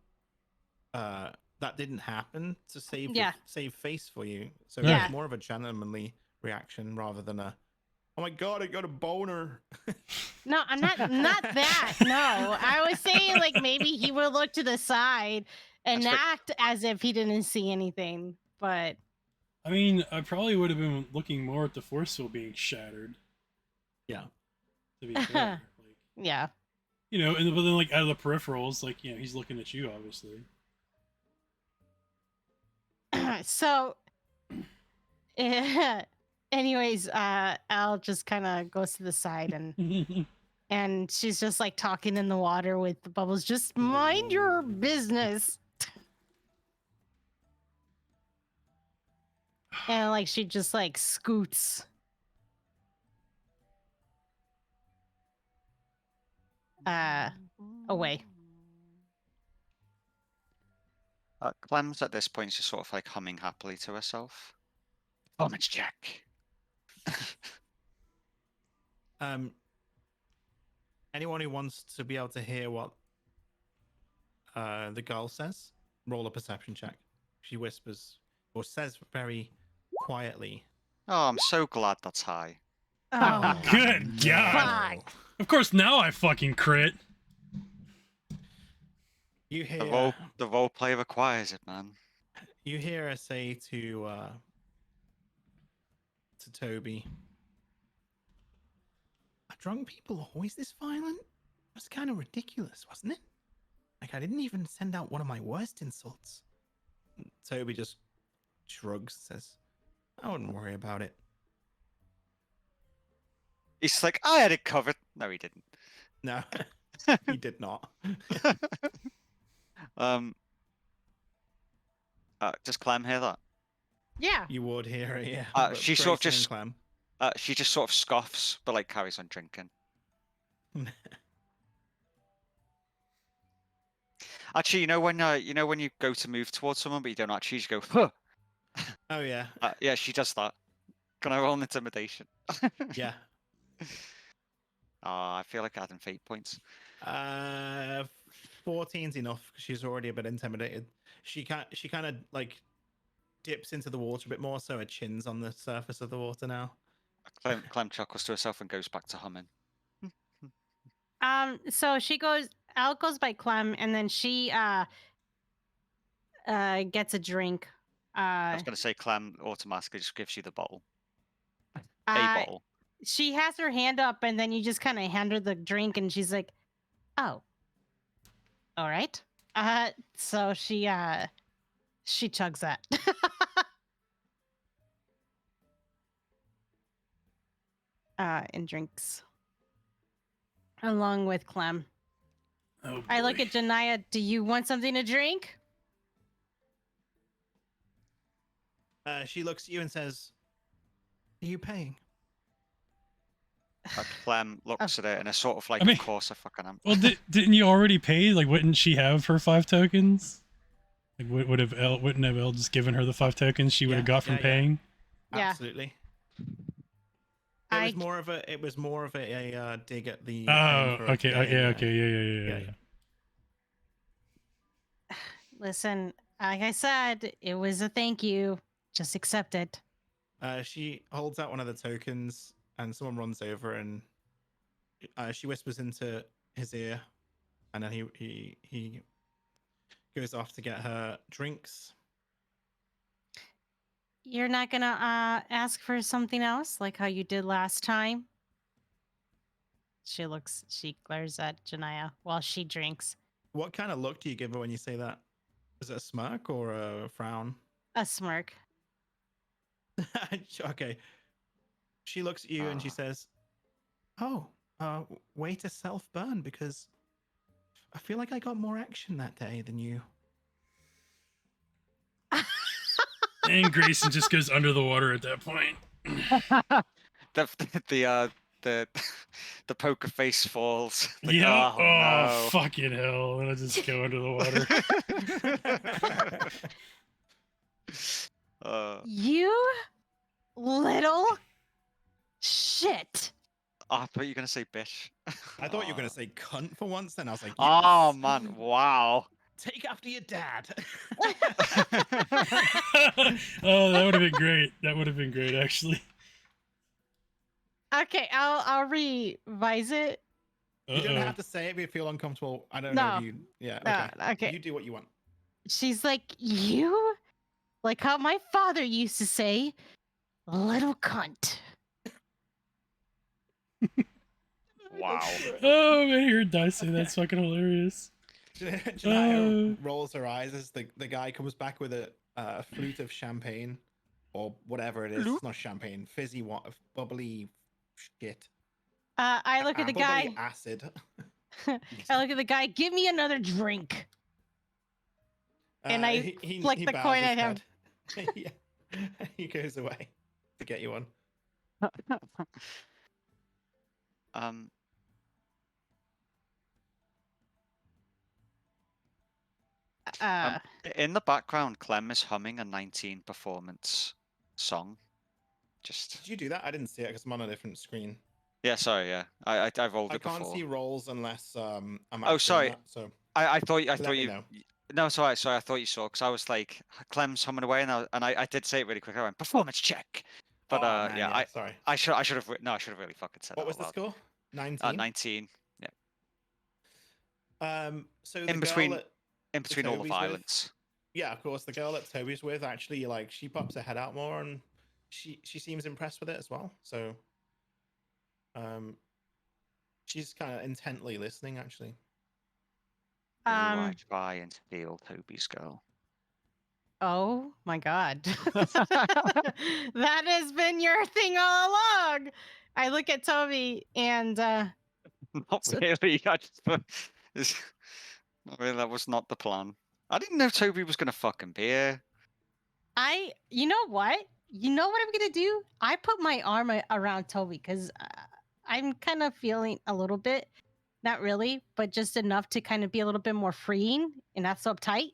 That didn't happen to save face for you. So Yeah. it's more of a gentlemanly reaction rather than a, "Oh my god, I got a boner." no, I'm not that. No. I was saying like maybe he would look to the side and That's act as if he didn't see anything. But I mean, I probably would have been looking more at the force field being shattered. Yeah. To be fair, like, yeah. you know, and but then like out of the peripherals, like, you know, he's looking at you, obviously. So anyways, Al just kind of goes to the side and she's just like talking in the water with the bubbles. Just mind your business. And like she just like scoots away. Clem's at this point just sort of like humming happily to herself. Performance check. Anyone who wants to be able to hear what the girl says, roll a perception check. She whispers or says very quietly. Oh, I'm so glad that's high. Oh, Good God. fuck. Of course, now I fucking crit. You The hear role play requires it, man. you hear her say to Toby, "I drunk people always this violent? It was kind of ridiculous, wasn't it? Like, I didn't even send out one of my worst insults. Toby just shrugs, says, I wouldn't worry about it. He's like, I had it covered. No, he didn't. No, he did not. Does Clem hear that? Yeah. You would hear it, yeah. Uh, but she sort of Grayson and just- Clem. She just sort of scoffs, but like carries on drinking. Actually, you know when you go to move towards someone, but you don't actually just go, huh. Oh, yeah. Yeah, she does that. Can I roll an intimidation? Yeah. I feel like adding fate points. 14's enough because she's already a bit intimidated. She kind of like dips into the water a bit more, so her chin's on the surface of the water now. Clem chuckles to herself and goes back to humming. So she goes. Al goes by Clem, and then she gets a drink. I was going to say Clem automatically just gives you the bottle. A Uh, bottle. she has her hand up, and then you just kind of hand her the drink, and she's like, "Oh, all right." So she chugs that. And drinks along with Clem. Oh, I look boy. at Janaya. Do you want something to drink? She looks at you and says, are you paying? Clem looks at it and is sort of like, I mean- of course I fucking am. Well, didn't you already pay? Like, wouldn't she have her 5 tokens? Like, wouldn't have Elle just given her the 5 tokens she would have Yeah, got from yeah, yeah. paying? Yeah. Absolutely. I- It was more of a dig at the. Oh, paying for okay. getting, Okay. Yeah. Listen, like I said, it was a thank you. Just accept it. She holds out one of the tokens, and someone runs over, and she whispers into his ear, and then he goes off to get her drinks. You're not gonna ask for something else, like how you did last time? She glares at Janaya while she drinks. What kind of look do you give her when you say that? Is it a smirk or a frown? A smirk. Okay. She looks at you and she says, "Oh, way to self-burn because I feel like I got more action that day than you." And Grayson just goes under the water at that point. the poker face falls. Like, Yeah. Oh, Oh, no. fucking hell. And I just go under the water. You little shit. I thought you were going to say bitch. I thought you were going to say cunt for once, then I was like, Oh, "Yes, man. Wow. take after your dad." Oh, that would have been great. That would have been great, actually. Okay, I'll revise it. You don't Uh-oh. have to say it if you feel uncomfortable. I don't know No. if you. Yeah. No, Okay. okay. You do what you want. She's like, you? Like how my father used to say, little cunt. Wow. Oh, man, your dice say that's fucking hilarious. Janaya rolls her eyes as the guy comes back with a flute of champagne or whatever it is. Flute? It's not champagne, fizzy, bubbly shit. I look at the Bubbly guy. acid. I look at the guy. Give me another drink. And I flick the bows coin his at him. head. Yeah. He goes away to get you one. In the background, Clem is humming a 19 performance song. Did you do that? I didn't see it because I'm on a different screen. Yeah, sorry, yeah. I rolled I it can't before. see rolls unless I'm. Oh, sorry. That, so I thought let me you. know. No, sorry. I thought you saw because I was like Clem's humming away, and I did say it really quick. I went performance check, but Oh, man, yeah, sorry. I should have I should have really fucking said What that was the out score? 19. loud. 19. Yeah. So the In girl between that, all the Toby's with? violence. yeah, of course, the girl that Toby's with actually, like, she pops her head out more, and she seems impressed with it as well. So, She's kind of intently listening, actually. Do I Um. try and steal Toby's girl? Oh my God. That has been your thing all along. I look at Toby and Not So- really. I just, not really, that was not the plan. I didn't know Toby was gonna fucking be here. you know what? You know what I'm gonna do? I put my arm around Toby because I'm kind of feeling a little bit, not really, but just enough to kind of be a little bit more freeing and not so uptight.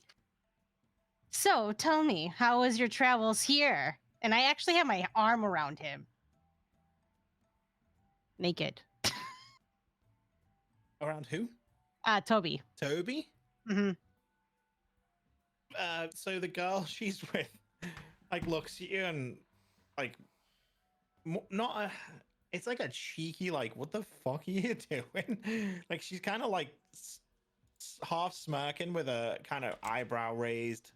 So tell me, how was your travels here? And I actually have my arm around him, naked. Around who? Toby. Toby? Hmm. So the girl she's with, like, looks at you and, like, not a. It's like a cheeky, like, what the fuck are you doing? Like, she's kind of like half smirking with a kind of eyebrow raised.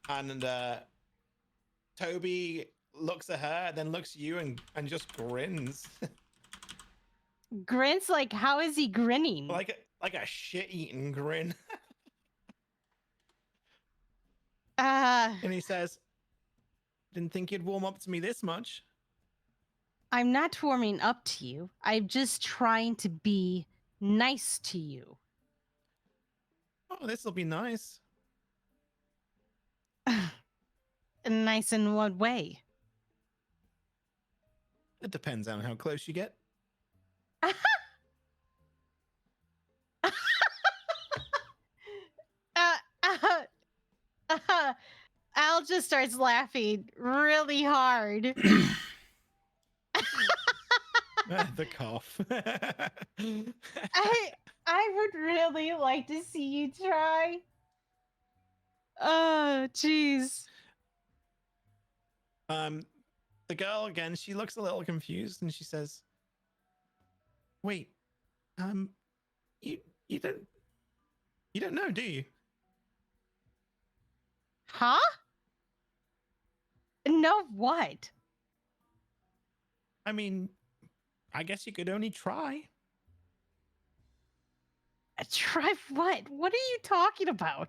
And Toby looks at her, then looks at you and just grins. Grins like, how is he grinning? like a shit-eating grin. And he says, "Didn't think you'd warm up to me this much." I'm not warming up to you. I'm just trying to be nice to you. Oh, this'll be nice. Nice in what way? It depends on how close you get. Al just starts laughing really hard. The cough. I would really like to see you try. Oh, jeez. The girl again, she looks a little confused and she says, "Wait, you you don't know, do you?" Huh? No, what? I mean, I guess you could only try. Try what? What are you talking about?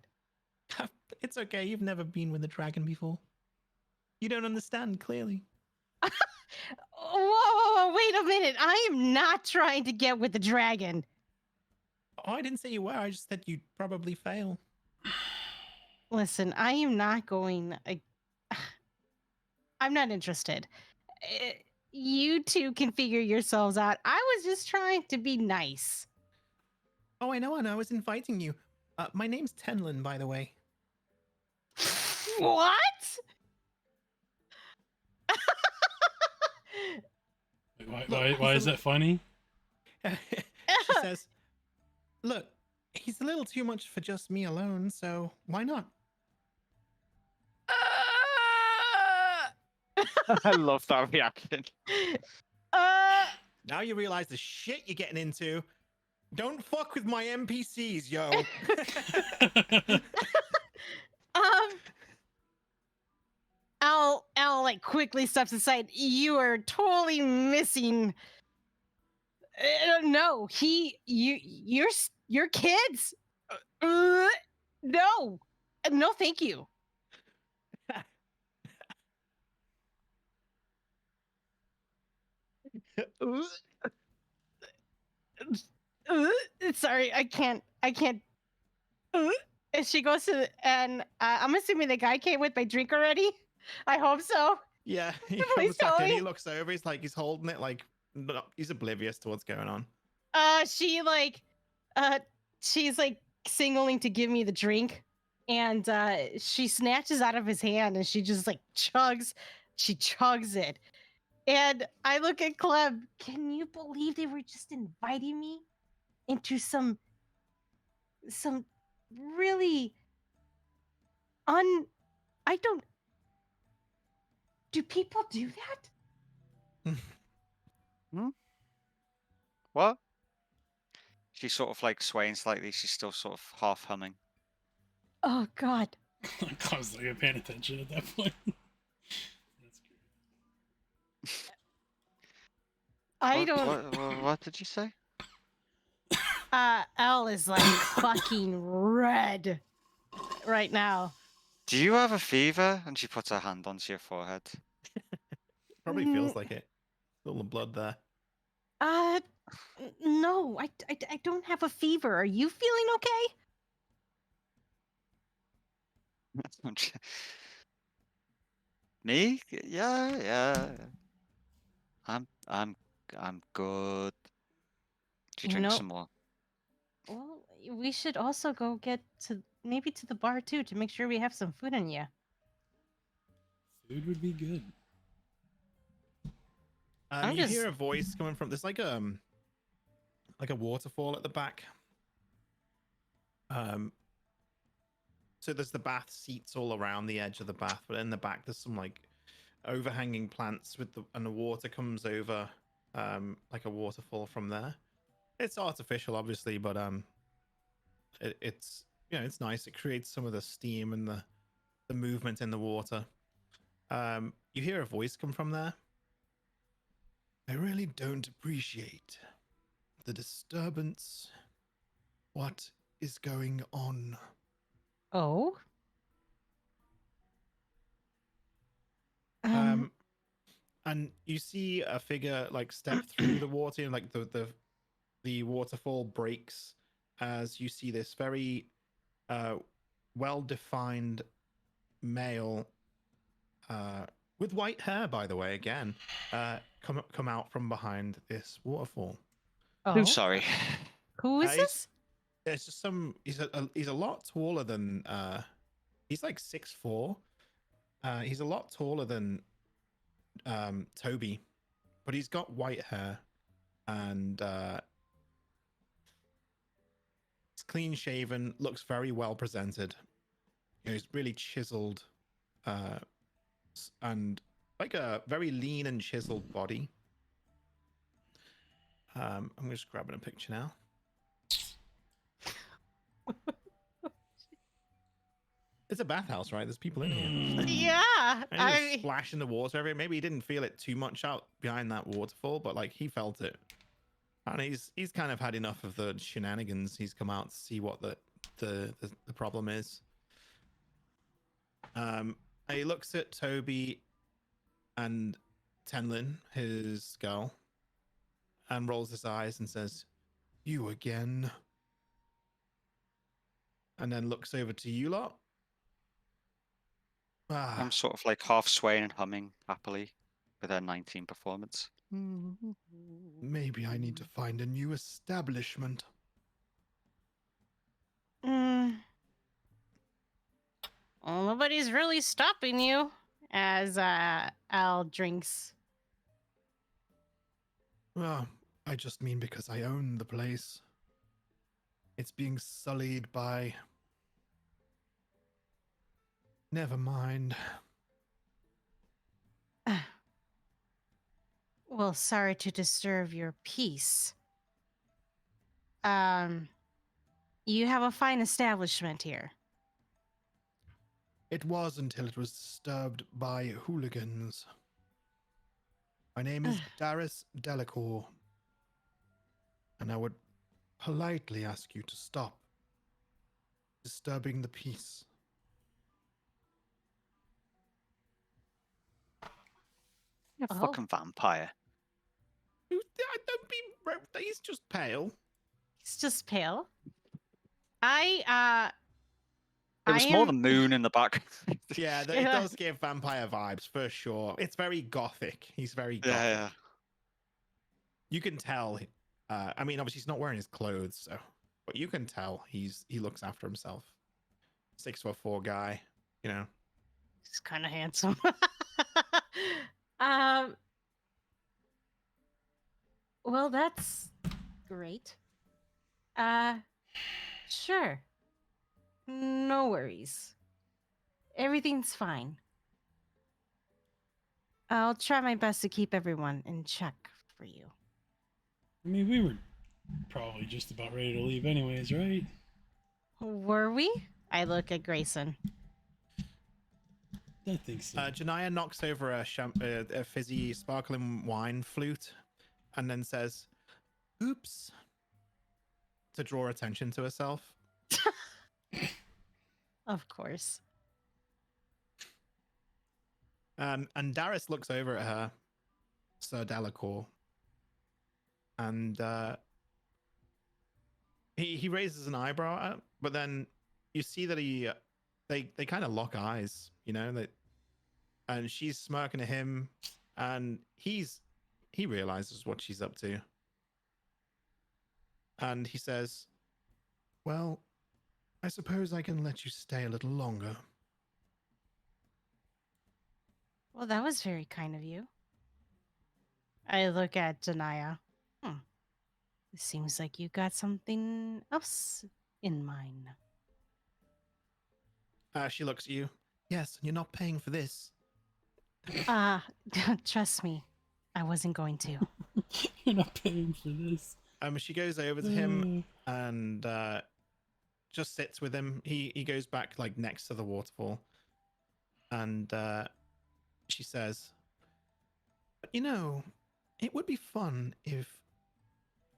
It's okay, you've never been with a dragon before. You don't understand, clearly. Whoa, wait a minute. I am not trying to get with the dragon. Oh, I didn't say you were, I just said you'd probably fail. Listen, I am not going. I'm not interested. You two can figure yourselves out. I was just trying to be nice. Oh, I know, I was inviting you. My name's Tenlin, by the way. What? Why is that funny? She says, "Look, he's a little too much for just me alone, so why not?" I love that reaction. Now you realize the shit you're getting into. Don't fuck with my NPCs, yo. Al like quickly steps aside. You are totally missing. No, your kids. No, no, thank you. Sorry, I can't. And she goes to, and I'm assuming the guy came with my drink already. I hope so. Yeah, he Please comes back tell in, me. he looks over, he's holding it like he's oblivious to what's going on. She's like signaling to give me the drink, and she snatches out of his hand, and she just like chugs it. And I look at Clem. Can you believe they were just inviting me into some really I don't. Do people do that? What? She's sort of like swaying slightly. She's still sort of half humming. Oh God. I was like paying attention at that point. That's I don't. What did you say? Elle is like fucking red right now. Do you have a fever? And she puts her hand onto your forehead. Probably feels like it. A little blood there. No, I don't have a fever. Are you feeling okay? Me? Yeah. I'm good. Do you You drink know, some more? well, we should also go get to maybe to the bar too to make sure we have some food in you. Food would be good. I'm You just- hear a voice coming from there's like a waterfall at the back. So there's the bath seats all around the edge of the bath, but in the back there's some like overhanging plants and the water comes over like a waterfall from there. It's artificial, obviously, but it's it's nice. It creates some of the steam and the movement in the water. You hear a voice come from there. I really don't appreciate the disturbance. What is going on? Oh. And you see a figure like step through the water, and like the waterfall breaks as you see this very well-defined male with white hair, by the way, again, come out from behind this waterfall. Oh. Sorry. Who is he's- this? There's just some. He's a lot taller than. He's like 6'4". He's a lot taller than Toby, but he's got white hair and he's clean shaven. Looks very well presented. He's really chiseled, and like a very lean and chiseled body. I'm just grabbing a picture now. It's a bathhouse, right? There's people in here. Yeah. And he was splashing the water everywhere. Maybe he didn't feel it too much out behind that waterfall, but like he felt it. And he's kind of had enough of the shenanigans. He's come out to see what the problem is. And he looks at Toby and Tenlin, his girl, and rolls his eyes and says, "You again?" And then looks over to you lot. I'm sort of like half swaying and humming happily with her 19 performance. Maybe I need to find a new establishment. Well, nobody's really stopping you. As Al drinks. Well, I just mean because I own the place. It's being sullied by... Never mind. Well, sorry to disturb your peace. You have a fine establishment here. It was until it was disturbed by hooligans. My name is Darius Delacour, and I would politely ask you to stop disturbing the peace. You're a fucking vampire. Don't be... He's just pale. He's just pale. It was more the moon in the back. Yeah, it does give vampire vibes for sure. It's very gothic. He's very gothic. Yeah. You can tell. I mean, obviously he's not wearing his clothes, so, but you can tell he looks after himself. 6'4" guy, you know. He's kind of handsome. Well, that's great. Sure. No worries. Everything's fine. I'll try my best to keep everyone in check for you. I mean, we were probably just about ready to leave anyways, right? Were we? I look at Greyson. I think so. Janaya knocks over a fizzy sparkling wine flute and then says, "Oops," to draw attention to herself. Of course. And Darius looks over at her, Sir Delacour, and he raises an eyebrow at her, but then you see that they kind of lock eyes, and she's smirking at him, and he realizes what she's up to, and he says, "Well, I suppose I can let you stay a little longer." Well, that was very kind of you. I look at Janaya. It seems like you got something else in mind. She looks at you. "Yes, and you're not paying for this." Trust me, I wasn't going to. You're not paying for this. She goes over to him and just sits with him. He goes back like next to the waterfall, and she says, "But it would be fun if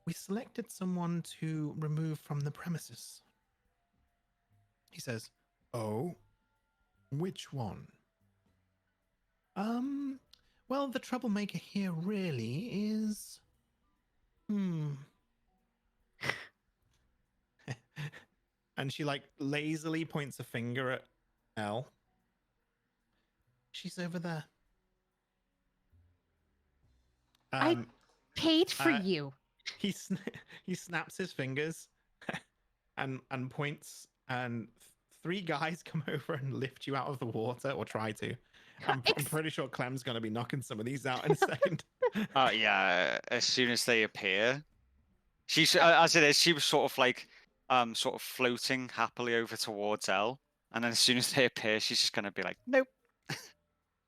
we selected someone to remove from the premises." He says, "Oh, which one?" Well, the troublemaker here really is and she like lazily points a finger at Elle. "She's over there." I paid for you. He snaps his fingers and points, and three guys come over and lift you out of the water, or try to. I'm pretty sure Clem's going to be knocking some of these out in a second. Yeah, as soon as they appear, she's as it is. She was sort of floating happily over towards Elle, and then as soon as they appear, she's just gonna be like, "Nope."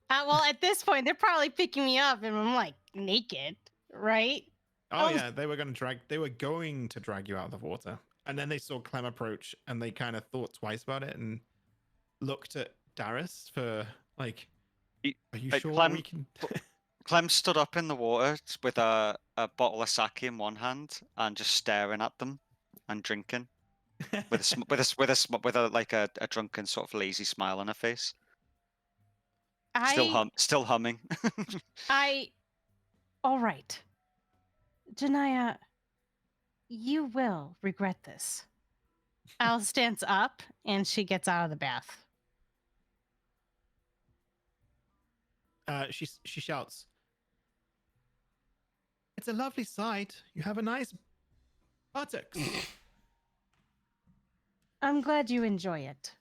Well, at this point, they're probably picking me up, and I'm like naked, right? Oh yeah, they were going to drag you out of the water, and then they saw Clem approach, and they kind of thought twice about it and looked at Darius for like, "Are you sure Clem, we can?" Clem stood up in the water with a bottle of sake in one hand and just staring at them and drinking with a drunken sort of lazy smile on her face. Still humming. All right. Janaya, you will regret this. Al stands up and she gets out of the bath. She shouts, "It's a lovely sight. You have a nice buttocks." I'm glad you enjoy it.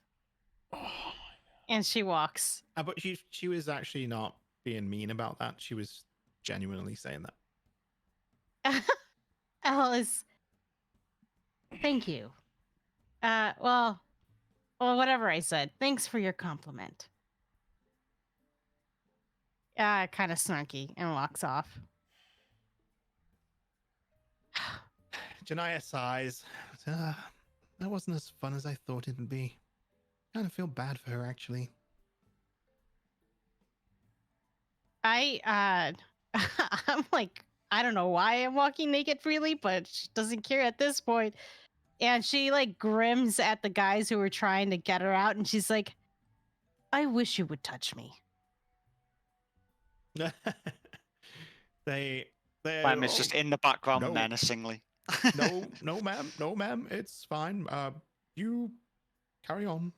And she walks. But she was actually not being mean about that. She was genuinely saying that. Alice, thank you. Well, whatever I said. Thanks for your compliment. Kind of snarky and walks off. Janaya sighs. That wasn't as fun as I thought it'd be. Kind of feel bad for her, actually. I'm like, I don't know why I'm walking naked freely, but she doesn't care at this point. And she like grims at the guys who were trying to get her out, and she's like, "I wish you would touch me." Clem is just in the background no. menacingly. No, ma'am. No, ma'am. It's fine. You carry on.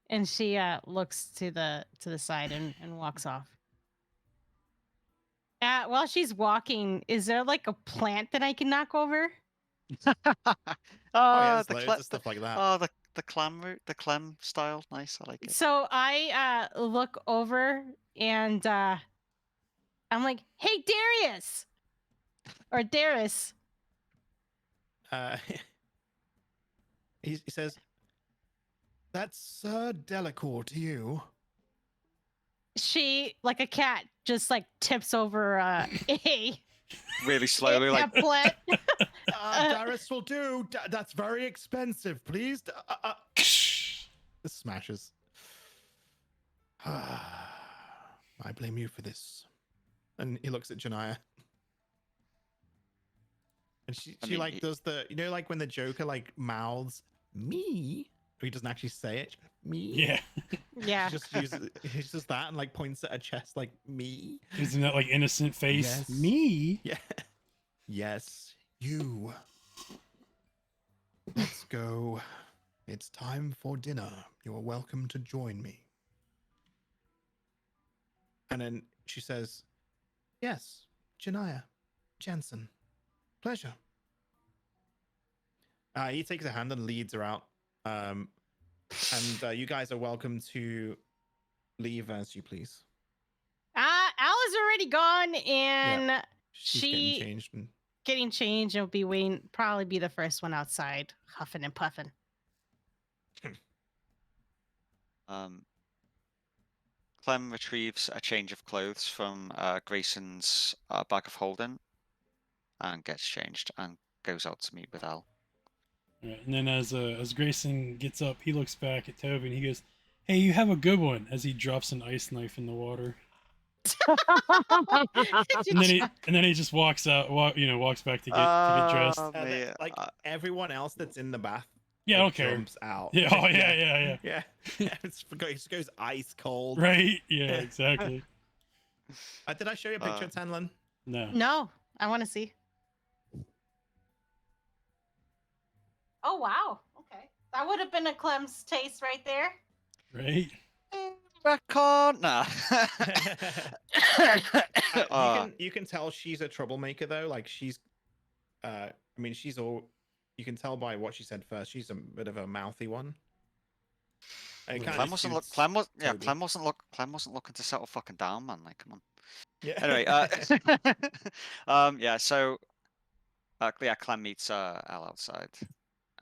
And she looks to the side and walks off. While she's walking, is there like a plant that I can knock over? Yeah, there's loads of stuff like that. Oh, the clam root, the clem style, nice. I like it. So I look over and I'm like, "Hey, Darius!" Or Darius. He says, "That's Sir Delacour to you." She, like a cat, just like tips over a really slowly, like plant. Darius will do. That's very expensive. Please. This smashes. I blame you for this. And he looks at Janaya. And she mean, like does the, you know, like when the Joker like mouths me, or he doesn't actually say it. Me. Yeah. Yeah. She just uses that and like points at her chest like me. Gives him that like innocent face. Yes. Me? Yeah. Yes, you. Let's go. It's time for dinner. You are welcome to join me. And then she says, yes, Janaya, Jensen, pleasure. He takes her hand and leads her out. And you guys are welcome to leave as you please. Al is already gone, and She's getting changed. getting changed and will be waiting. Probably be the first one outside, huffing and puffing. Clem retrieves a change of clothes from Grayson's bag of holding and gets changed and goes out to meet with Al. Right, and then as Grayson gets up, he looks back at Toby and he goes, "Hey, you have a good one." As he drops an ice knife in the water, and then he just walks out, walks back to get dressed. Like everyone else that's in the bath. Yeah, I like, don't care. jumps out. Yeah, oh yeah. Yeah. It just goes ice cold. Right? Yeah, exactly. Did I show you a picture of Tanlin? No. No, I want to see. Oh wow. Okay, that would have been a Clem's taste right there. Right? Record? Nah. You can tell she's a troublemaker though. Like she's, I mean, she's all. You can tell by what she said first. She's a bit of a mouthy one. Clem wasn't looking to settle fucking down, man. Like, come on. Yeah. Anyway, yeah. So, Clem meets Al outside,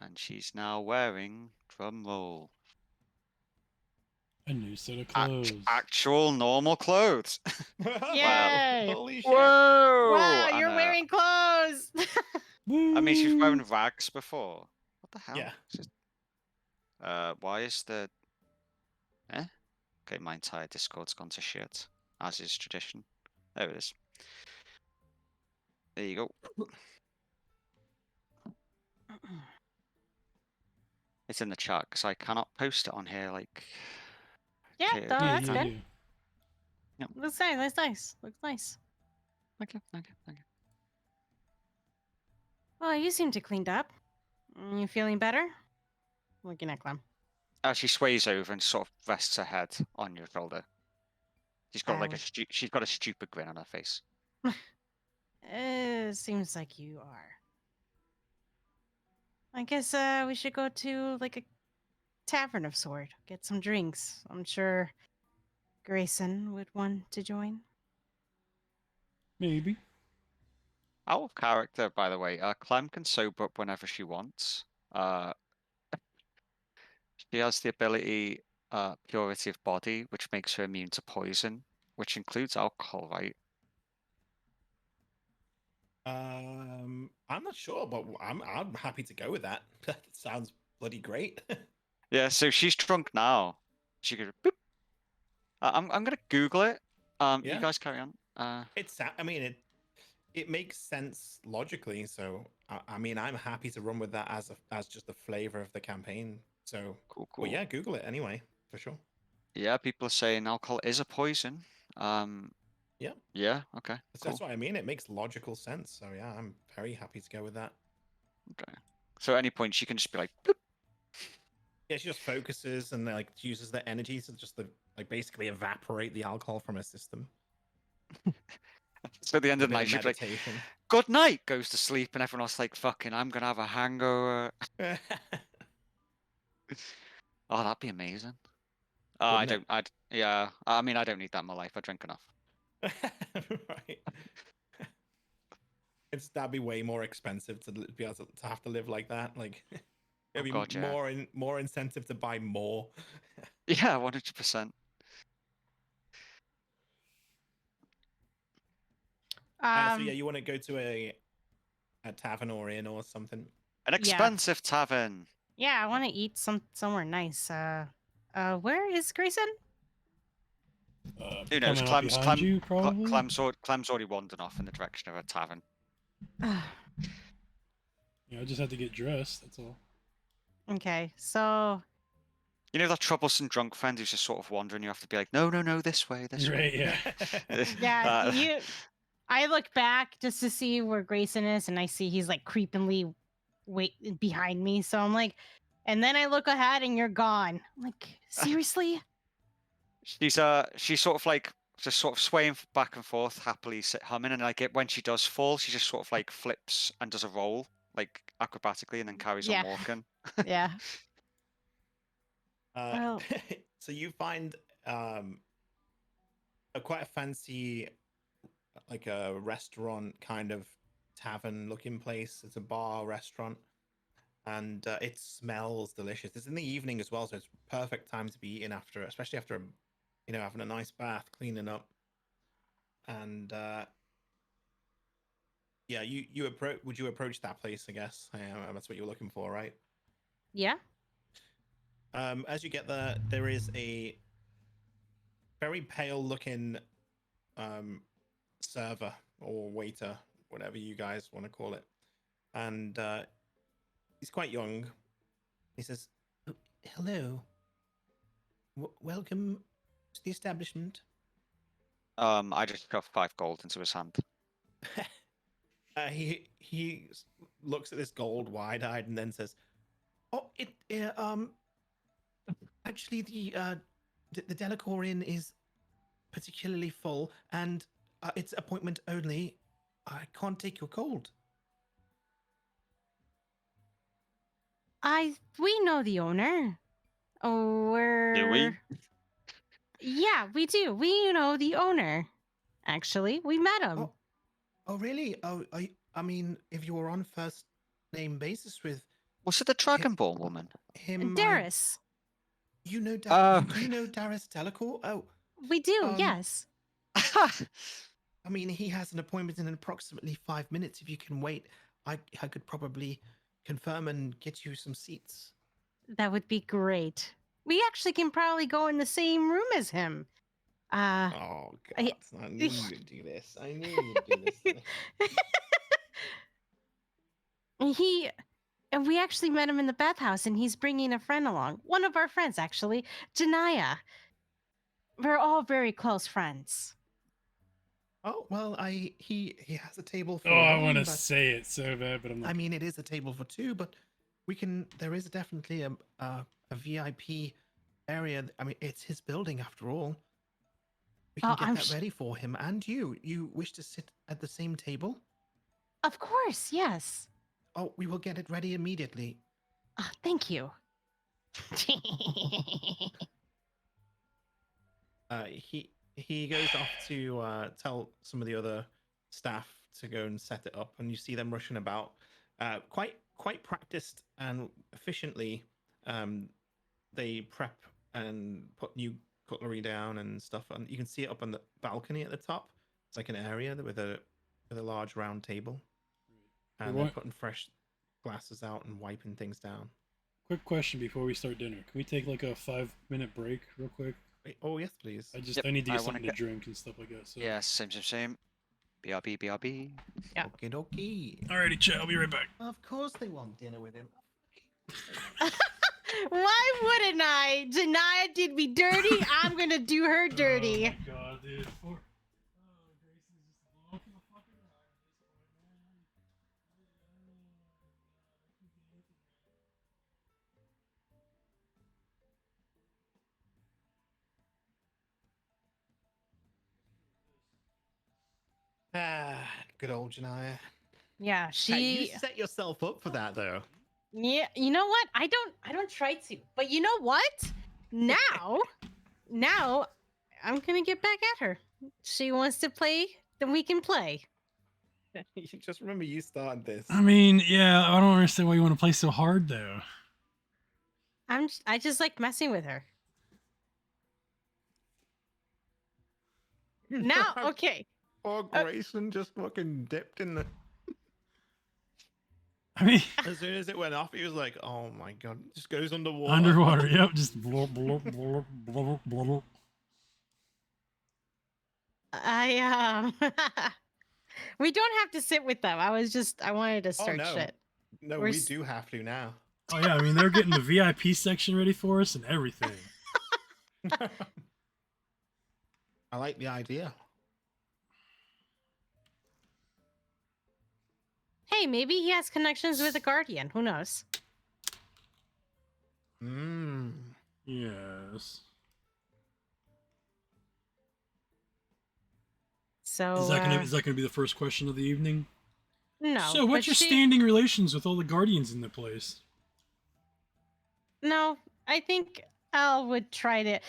and she's now wearing, drum roll, a new set of clothes. actual normal clothes. Yay! Holy shit! Whoa! Wow, And, you're wearing clothes. I mean, she was wearing rags before. What the hell? Yeah. Just, why is the? Okay, my entire Discord's gone to shit, as is tradition. There it is. There you go. It's in the chat because I cannot post it on here. Like, Yeah, okay, that's yeah, good. yeah. Looks nice. Looks nice. Looks nice. Thank you. Well, you seem to cleaned up. You feeling better? Looking at Clem. She sways over and sort of rests her head on your shoulder. She's got like she's got a stupid grin on her face. Seems like you are. I guess we should go to like a tavern of sort. Get some drinks. I'm sure Grayson would want to join. Maybe. Out of character, by the way. Clem can sober up whenever she wants. She has the ability, purity of body, which makes her immune to poison, which includes alcohol, right? I'm not sure, but I'm happy to go with that. That sounds bloody great. Yeah, so she's drunk now. She could. Boop. I'm gonna Google it. Yeah. You guys carry on. I mean, it makes sense logically. So I mean, I'm happy to run with that as just the flavor of the campaign. So Cool. well, yeah, Google it anyway for sure. Yeah, people are saying alcohol is a poison. Yeah. Yeah. Okay. That's what I mean. It makes logical sense. So yeah, I'm very happy to go with that. Okay. So at any point she can just be like, boop. Yeah, she just focuses and like uses the energy to just like basically evaporate the alcohol from her system. So at the end of the night she'd be like, good night, goes to sleep, and everyone else like, fucking, I'm gonna have a hangover. Oh, that'd be amazing. I mean, I don't need that in my life. I drink enough. Right. That'd be way more expensive to be able to have to live like that. Like, it'd be more incentive to buy more. Yeah, 100%. So yeah, you want to go to a tavern or inn or something? An expensive tavern. Yeah, I want to eat somewhere nice. Where is Grayson? Who knows? coming up behind you, probably. Clem's already wandered off in the direction of a tavern. I just had to get dressed. That's all. Okay, so You know that troublesome drunk friend who's just sort of wandering. You have to be like, no, this way, this Right? way. Yeah. yeah, I look back just to see where Greyson is, and I see he's like creepingly behind me. So I'm like, and then I look ahead, and you're gone. I'm like, seriously? She's sort of like just sort of swaying back and forth, happily humming, and like when she does fall, she just sort of like flips and does a roll like acrobatically, and then carries on Yeah. walking. Yeah. Uh, so you find quite a fancy, like a restaurant kind of tavern looking place. It's a bar restaurant, and it smells delicious. It's in the evening as well, so it's perfect time to be eating after, especially after having a nice bath, cleaning up, and yeah, would you approach that place? I guess that's what you're looking for, right? Yeah. As you get there, there is a very pale looking server or waiter, whatever you guys want to call it, and he's quite young. He says, "Oh, hello, welcome to the establishment." I just shoved 5 gold into his hand. He looks at this gold wide-eyed and then says, "Oh, actually the Delacour Inn is particularly full, and it's appointment only. I can't take your gold." We know the owner. Oh, Do we? Yeah, we do. We know the owner. Actually, we met him. Oh, really? Oh, I mean, if you were on first name basis with Was it the Dragon Ball woman? him, Darius. you know, Oh. do you know Darius Delacour? Oh, We do. Yes. I mean, he has an appointment in approximately 5 minutes. If you can wait, I could probably confirm and get you some seats. That would be great. We actually can probably go in the same room as him. Oh God! I knew you would do this. I knew you'd do this. To me. And we actually met him in the bathhouse, and he's bringing a friend along. One of our friends, actually, Janaya. We're all very close friends. Oh well, he has a table for Oh, I one, want to but say it so bad, but I'm not. I mean, it is a table for two, but there is definitely a VIP area. I mean, it's his building after all. We can get that ready for him. And you wish to sit at the same table? Of course, yes. Oh, we will get it ready immediately. Thank you. He goes off to tell some of the other staff to go and set it up, and you see them rushing about, quite practiced and efficiently. They prep and put new cutlery down and stuff, and you can see it up on the balcony at the top. It's like an area with a large round table, and they're putting fresh glasses out and wiping things down. Quick question before we start dinner: can we take like a 5-minute break, real quick? Oh yes, please. I need to get something to drink and stuff like that. So. Yeah, same. BRB. Yeah. Okie dokie. Alrighty, chat. I'll be right back. Of course they want dinner with him. Why wouldn't I? Janaya did me dirty. I'm gonna do her dirty. Oh my god, dude. Good old Janaya. Yeah, You set yourself up for that, though. Yeah, you know what? I don't try to. But you know what? Now I'm gonna get back at her. She wants to play, then we can play. Just remember, you started this. I mean, yeah, I don't understand why you want to play so hard, though. I just like messing with her. Now, okay. Poor Greyson just fucking dipped in the. I mean, as soon as it went off, he was like, "Oh my god!" Just goes underwater. Underwater, yep, just blub, blub, blub, blub, blub. I we don't have to sit with them. I wanted to Oh start no, shit. no, We're we s- do have to now. Oh yeah, I mean they're getting the VIP section ready for us and everything. I like the idea. Hey, maybe he has connections with a guardian. Who knows? Mm. Yes. So Is that gonna be the first question of the evening? no. So, what's but your she- standing relations with all the guardians in the place? No, I think Al would try to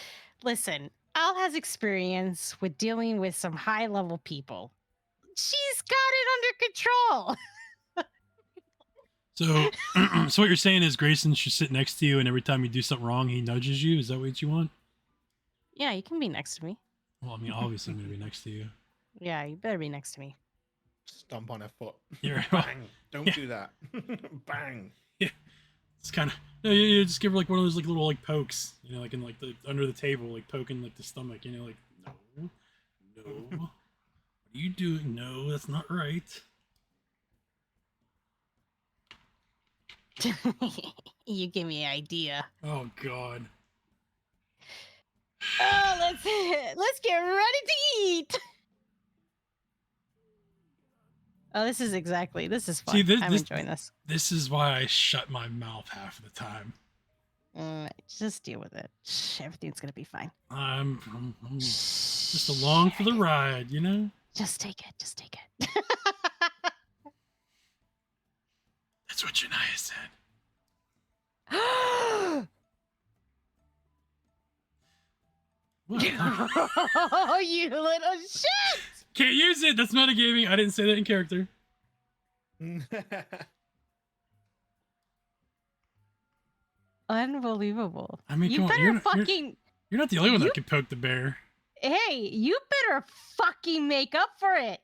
listen. Al has experience with dealing with some high level people. She's got it under control. So, so what you're saying is Grayson should sit next to you, and every time you do something wrong, he nudges you. Is that what you want? Yeah, you can be next to me. Well, I mean, obviously, I'm gonna be next to you. Yeah, you better be next to me. Stomp on her foot. You're- Bang! Don't Yeah. do that. Bang! It's kind of you just give her like one of those like little like pokes, you know, like in like the under the table, like poking like the stomach, you know, like no, what are you doing? No, that's not right. You give me an idea. Oh God. Oh, let's get ready to eat. Oh, this is fun. See, I'm enjoying this. This is why I shut my mouth half of the time. Just deal with it. Shh, everything's gonna be fine. I'm just along for the ride, you know. Just take it. Just take it. That's what Janaya said. What? Oh, you little shit! Can't use it. That's metagaming. I didn't say that in character. Unbelievable. I mean, you come on, better you're not- fucking. You're not the only one You- that can poke the bear. Hey, you better fucking make up for it.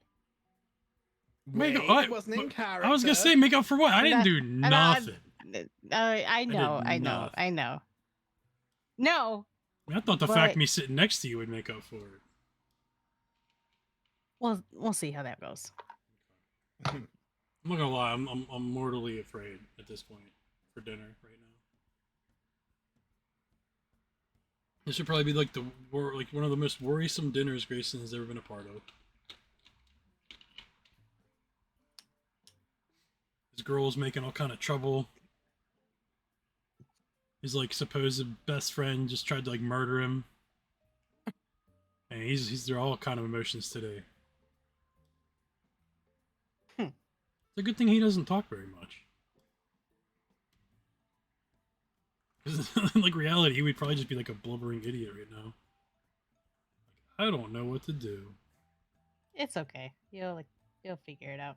Wait, Wait, what? it wasn't in character. I was gonna say make up for what? I didn't do And I- nothing. I know, did I know, nothing. I know. No, I mean, I thought the But- fact of me sitting next to you would make up for it. we'll see how that goes. I'm not gonna lie, I'm mortally afraid at this point for dinner right now. This should probably be like like one of the most worrisome dinners Grayson has ever been a part of. His girl was making all kind of trouble. His like supposed best friend just tried to like murder him. And he's they're all kind of emotions today. It's a good thing he doesn't talk very much. 'Cause in like reality, he would probably just be like a blubbering idiot right now. Like, I don't know what to do. It's okay. You'll figure it out.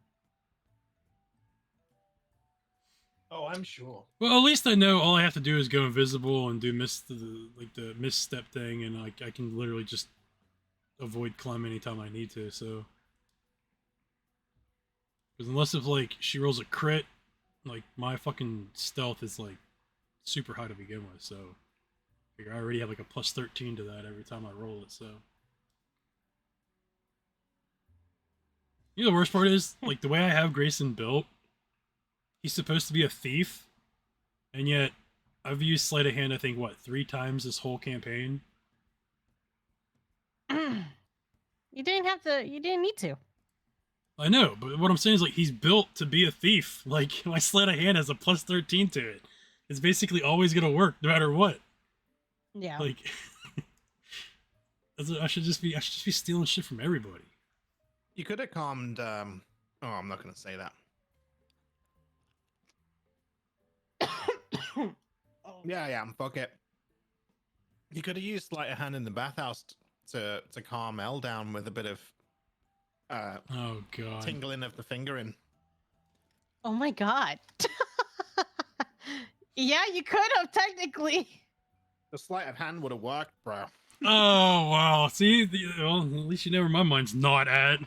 Oh, I'm sure. Well, at least I know all I have to do is go invisible and do the misstep thing, and like I can literally just avoid Clem anytime I need to. So, because unless if like she rolls a crit, like my fucking stealth is like super high to begin with. So, I figure I already have like a plus 13 to that every time I roll it. So, you know the worst part is like the way I have Grayson built. He's supposed to be a thief, and yet I've used sleight of hand, I think, what, 3 times this whole campaign? You didn't need to. I know, but what I'm saying is, like, he's built to be a thief. Like, my sleight of hand has a plus 13 to it. It's basically always going to work, no matter what. Yeah. Like, I should just be stealing shit from everybody. You could have calmed. Oh, I'm not going to say that. Yeah, fuck it. You could have used like a hand in the bathhouse to calm Elle down with a bit of Oh, God. tingling of the fingering. Oh my god. Yeah, you could have technically. The sleight of hand would have worked, bro. Oh, wow. See, well, at least you know where my mind's not at.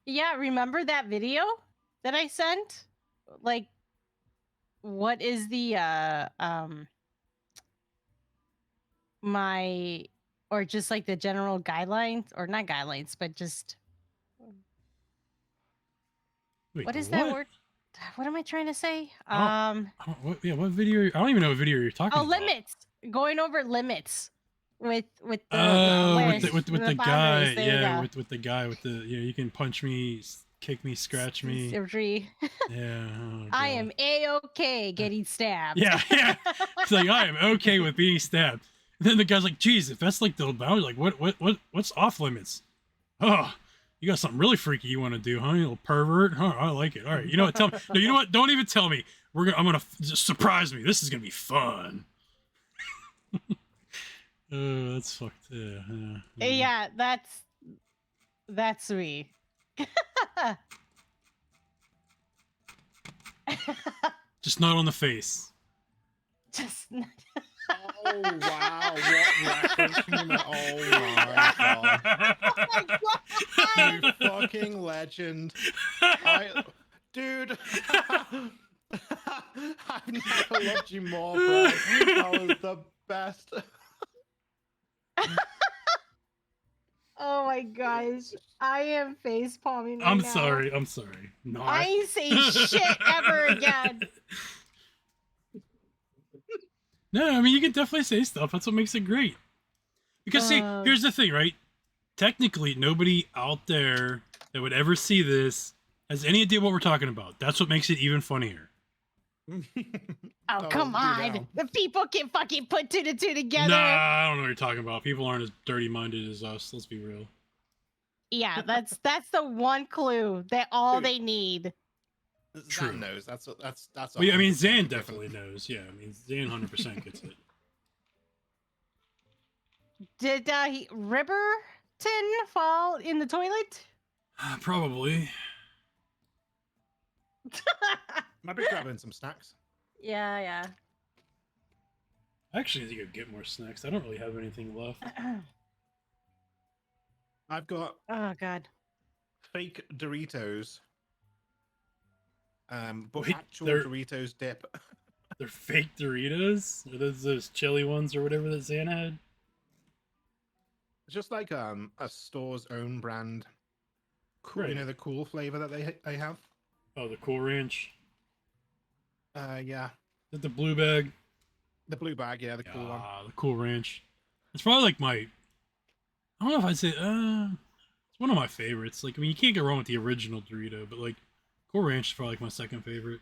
Yeah, remember that video that I sent? Like, what is the my, or just like the general guidelines, or not guidelines, but just Wait, what the is that what? word? What am I trying to say? I what video? I don't even know what video you're talking Oh, about. limits. Going over limits with the Oh, with boundaries. the The guy, boundaries. There you yeah, go. with the guy with the you can punch me, kick me, scratch me. Surgery. Yeah. Oh, I God. am a-okay getting stabbed. Yeah, yeah. It's like I am okay with being stabbed. And then the guy's like, "Geez, if that's like the boundary, like what's off limits? Oh, you got something really freaky you want to do, huh? You little pervert. Huh? I like it. All right, you know what? Tell me. No, you know what? Don't even tell me. I'm gonna just surprise me. This is gonna be fun. Oh, that's fucked. Yeah. Yeah, that's me. Just not on the face. Just Oh wow! What reference you made? Oh my god! You fucking legend! Dude, I've never loved you more, bro. That was the best. Oh my gosh. I am face palming right I'm now. sorry. I'm sorry. No, I ain't saying shit ever again. No, I mean you can definitely say stuff. That's what makes it great. Because see, here's the thing, right? Technically, nobody out there that would ever see this has any idea what we're talking about. That's what makes it even funnier. Oh, come on. The people can fucking put 2 to 2 together. Nah, I don't know what you're talking about. People aren't as dirty-minded as us. Let's be real. Yeah, that's the one clue that all Dude. they need. True. Zan knows. That's. Well, yeah, I mean, 100% Zan given. definitely knows. Yeah, I mean, Zan 100% gets it. Did Riverton fall in the toilet? Probably. Might be grabbing some snacks. Yeah. I actually think I'd get more snacks. I don't really have anything left. I've got Oh god. fake Doritos. But Wait, actual they're- Doritos dip. They're fake Doritos? Are those chili ones or whatever that Zan had? It's just like a store's own brand. Cool, Right. You know the cool flavor that they have. Oh, the Cool Ranch. Yeah, Is that the blue bag? the blue bag. Yeah, the cool one. The Cool Ranch. It's probably like my. I don't know if I'd say. It's one of my favorites. Like, I mean, you can't go wrong with the original Dorito, but like, Cool Ranch is probably like my second favorite.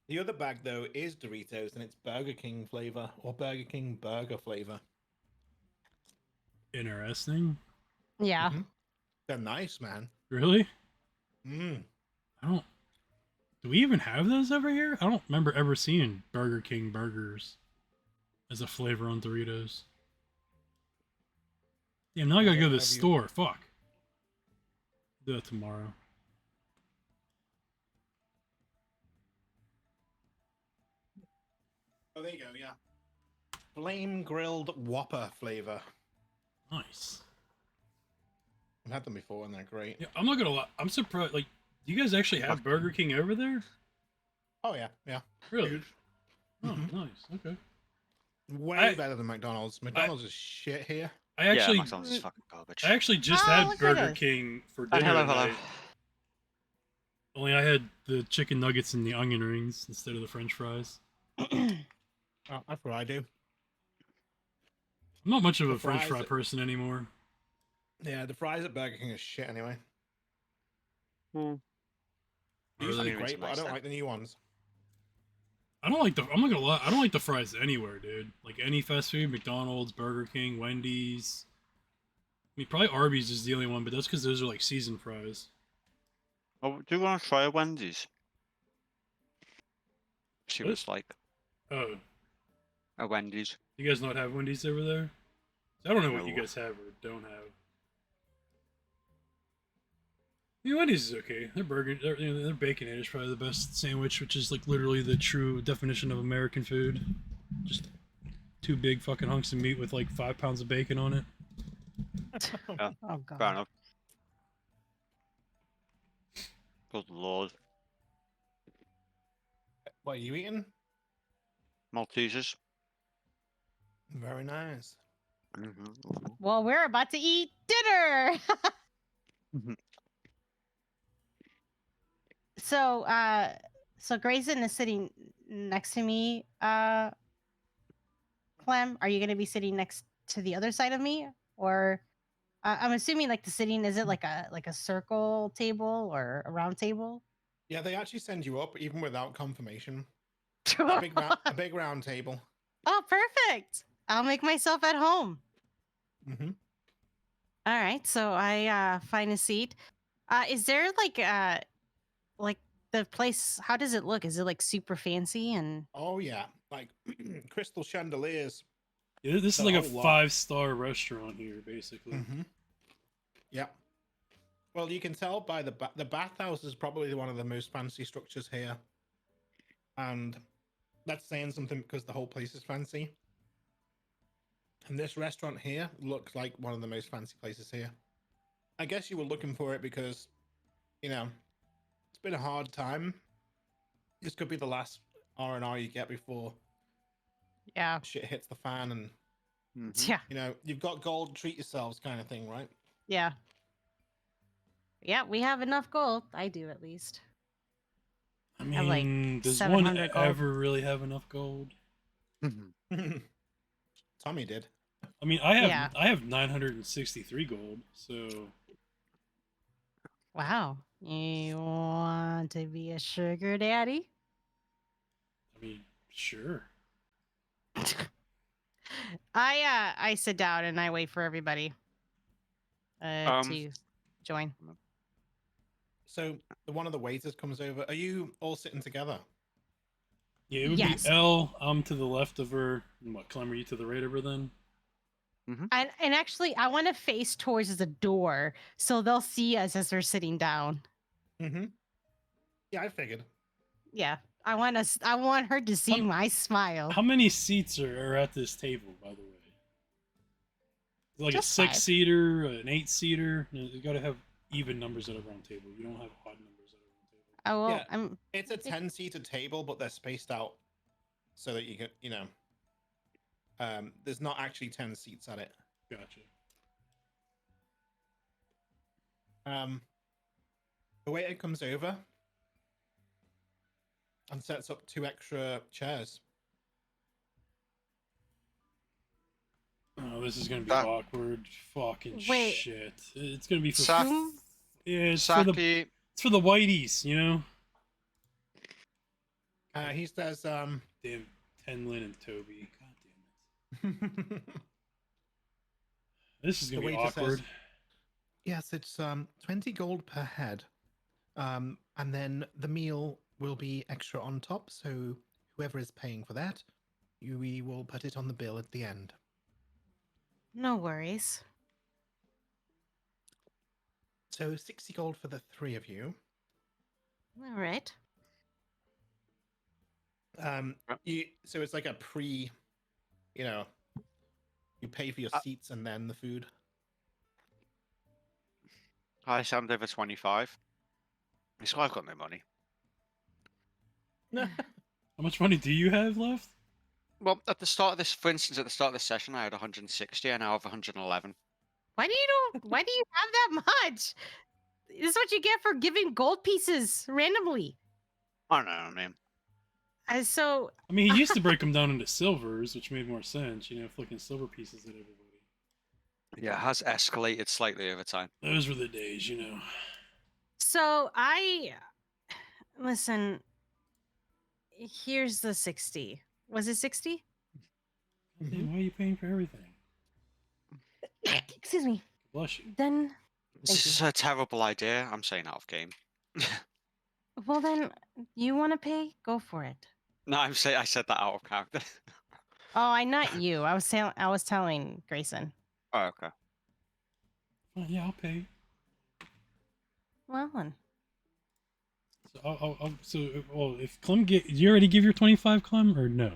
The other bag though is Doritos, and it's Burger King flavor or Burger King burger flavor. Interesting. Yeah. Mhm. They're nice, man. Really? Mm. I don't. Do we even have those over here? I don't remember ever seeing Burger King burgers as a flavor on Doritos. Damn, now I gotta go to the Have you- store. Fuck. Do that tomorrow. Oh, there you go. Yeah. Flame grilled Whopper flavor. Nice. I've had them before, and they're great. Yeah, I'm not gonna lie. I'm surprised. Like, do you guys actually have Burger King over there? Oh yeah, yeah. Really? Huge. Oh, Mhm. nice. Okay. Way better than McDonald's. McDonald's is shit here. I actually, yeah, McDonald's is fucking garbage. I actually just Oh, had look at Burger us. King for And dinner. hello. tonight. Only I had the chicken nuggets and the onion rings instead of the French fries. Oh, that's what I do. I'm not much of The a French fries- fry person anymore. Yeah, the fries at Burger King is shit anyway. Hmm. They used to be Onion rings great, are but I nice, don't though. like the new ones. I don't like the. I'm not gonna lie. I don't like the fries anywhere, dude. Like any fast food, McDonald's, Burger King, Wendy's. I mean, probably Arby's is the only one, but that's because those are like seasoned fries. Oh, do you want to try a Wendy's? See what What? it's like. Oh, A Wendy's. you guys not have Wendy's over there? I don't know what you No. guys have or don't have. I mean, Wendy's is okay. Their burger, their Baconator is probably the best sandwich, which is like literally the true definition of American food. Just 2 big fucking hunks of meat with like 5 pounds of bacon on it. Yeah, Oh god. fair enough. Good lord. What are you eating? Maltesers. Very nice. Well, we're about to eat dinner. So, so Grayson is sitting next to me. Clem, are you going to be sitting next to the other side of me, or I'm assuming like the sitting is it like a circle table or a round table? Yeah, they actually send you up even without confirmation. A Oh, big round table. perfect. I'll make myself at home. Mm-hmm. All right, so I find a seat. Is there like the place? How does it look? Is it like super fancy and? Oh yeah, like crystal chandeliers. Yeah, this is The like a whole lot. 5-star restaurant here, basically. Mm-hmm. Yeah. Well, you can tell by the bathhouse is probably one of the most fancy structures here, and that's saying something because the whole place is fancy. And this restaurant here looks like one of the most fancy places here. I guess you were looking for it because, you know, it's been a hard time. This could be the last R&R you get before Yeah. shit hits the fan, and Yeah. you know you've got gold, treat yourselves, kind of thing, right? Yeah. Yeah, we have enough gold. I do at least. I I have like mean, does one 700 gold. ever really have enough gold? Tommy did. I mean, Yeah. I have 963 gold, so Wow. You want to be a sugar daddy? I mean, sure. I sit down and I wait for everybody to join. So one of the waiters comes over. Are you all sitting together? Yeah, it would Yes. be L. I'm to the left of her. And what, Clem, are you to the right of her then? And actually, I want to face towards the door so they'll see us as we're sitting down. Mm-hmm. Yeah, I figured. Yeah, I want us. I want her to see my smile. How many seats are at this table, by the way? Is it like Just a 5. 6-seater, an 8-seater? You gotta have even numbers at a round table. You don't have odd numbers at a round table. Oh well, Yeah. It's a 10-seater table, but they're spaced out so that you can, you know, there's not actually 10 seats at it. Gotcha. The waiter comes over and sets up 2 extra chairs. Oh, this is gonna be awkward. Fucking Wait. shit. It's gonna be for Whom? yeah, it's Saki. for the whiteys, you know. He says, Damn, Tenlin and Toby. God damn it. This is gonna The be waiter awkward. says- yes, it's 20 gold per head. And then the meal will be extra on top, so whoever is paying for that, we will put it on the bill at the end. No worries. So 60 gold for the 3 of you. All right. So it's like a pre, you know, you pay for your seats and then the food. I sound over 25. So I've got no money. How much money do you have left? Well, at the start of this, for instance, at the start of this session, I had 160, and now I have 111. Why do you have that much? This is what you get for giving gold pieces randomly. I don't know, I mean. So I mean, he used to break them down into silvers, which made more sense, you know, flicking silver pieces at everybody. Yeah, it has escalated slightly over time. Those were the days, you know. So listen. Here's the 60. Was it 60? Hey, why are you paying for everything? Excuse me. Bless you. Then, This is a terrible idea. I'm saying out of game. well, then, you want to pay? Go for it. No, I said that out of character. Oh, not you. I was telling Grayson. Oh, okay. Well, yeah, I'll pay. Well, then. Well, if Clem did you already give your 25, Clem, or no?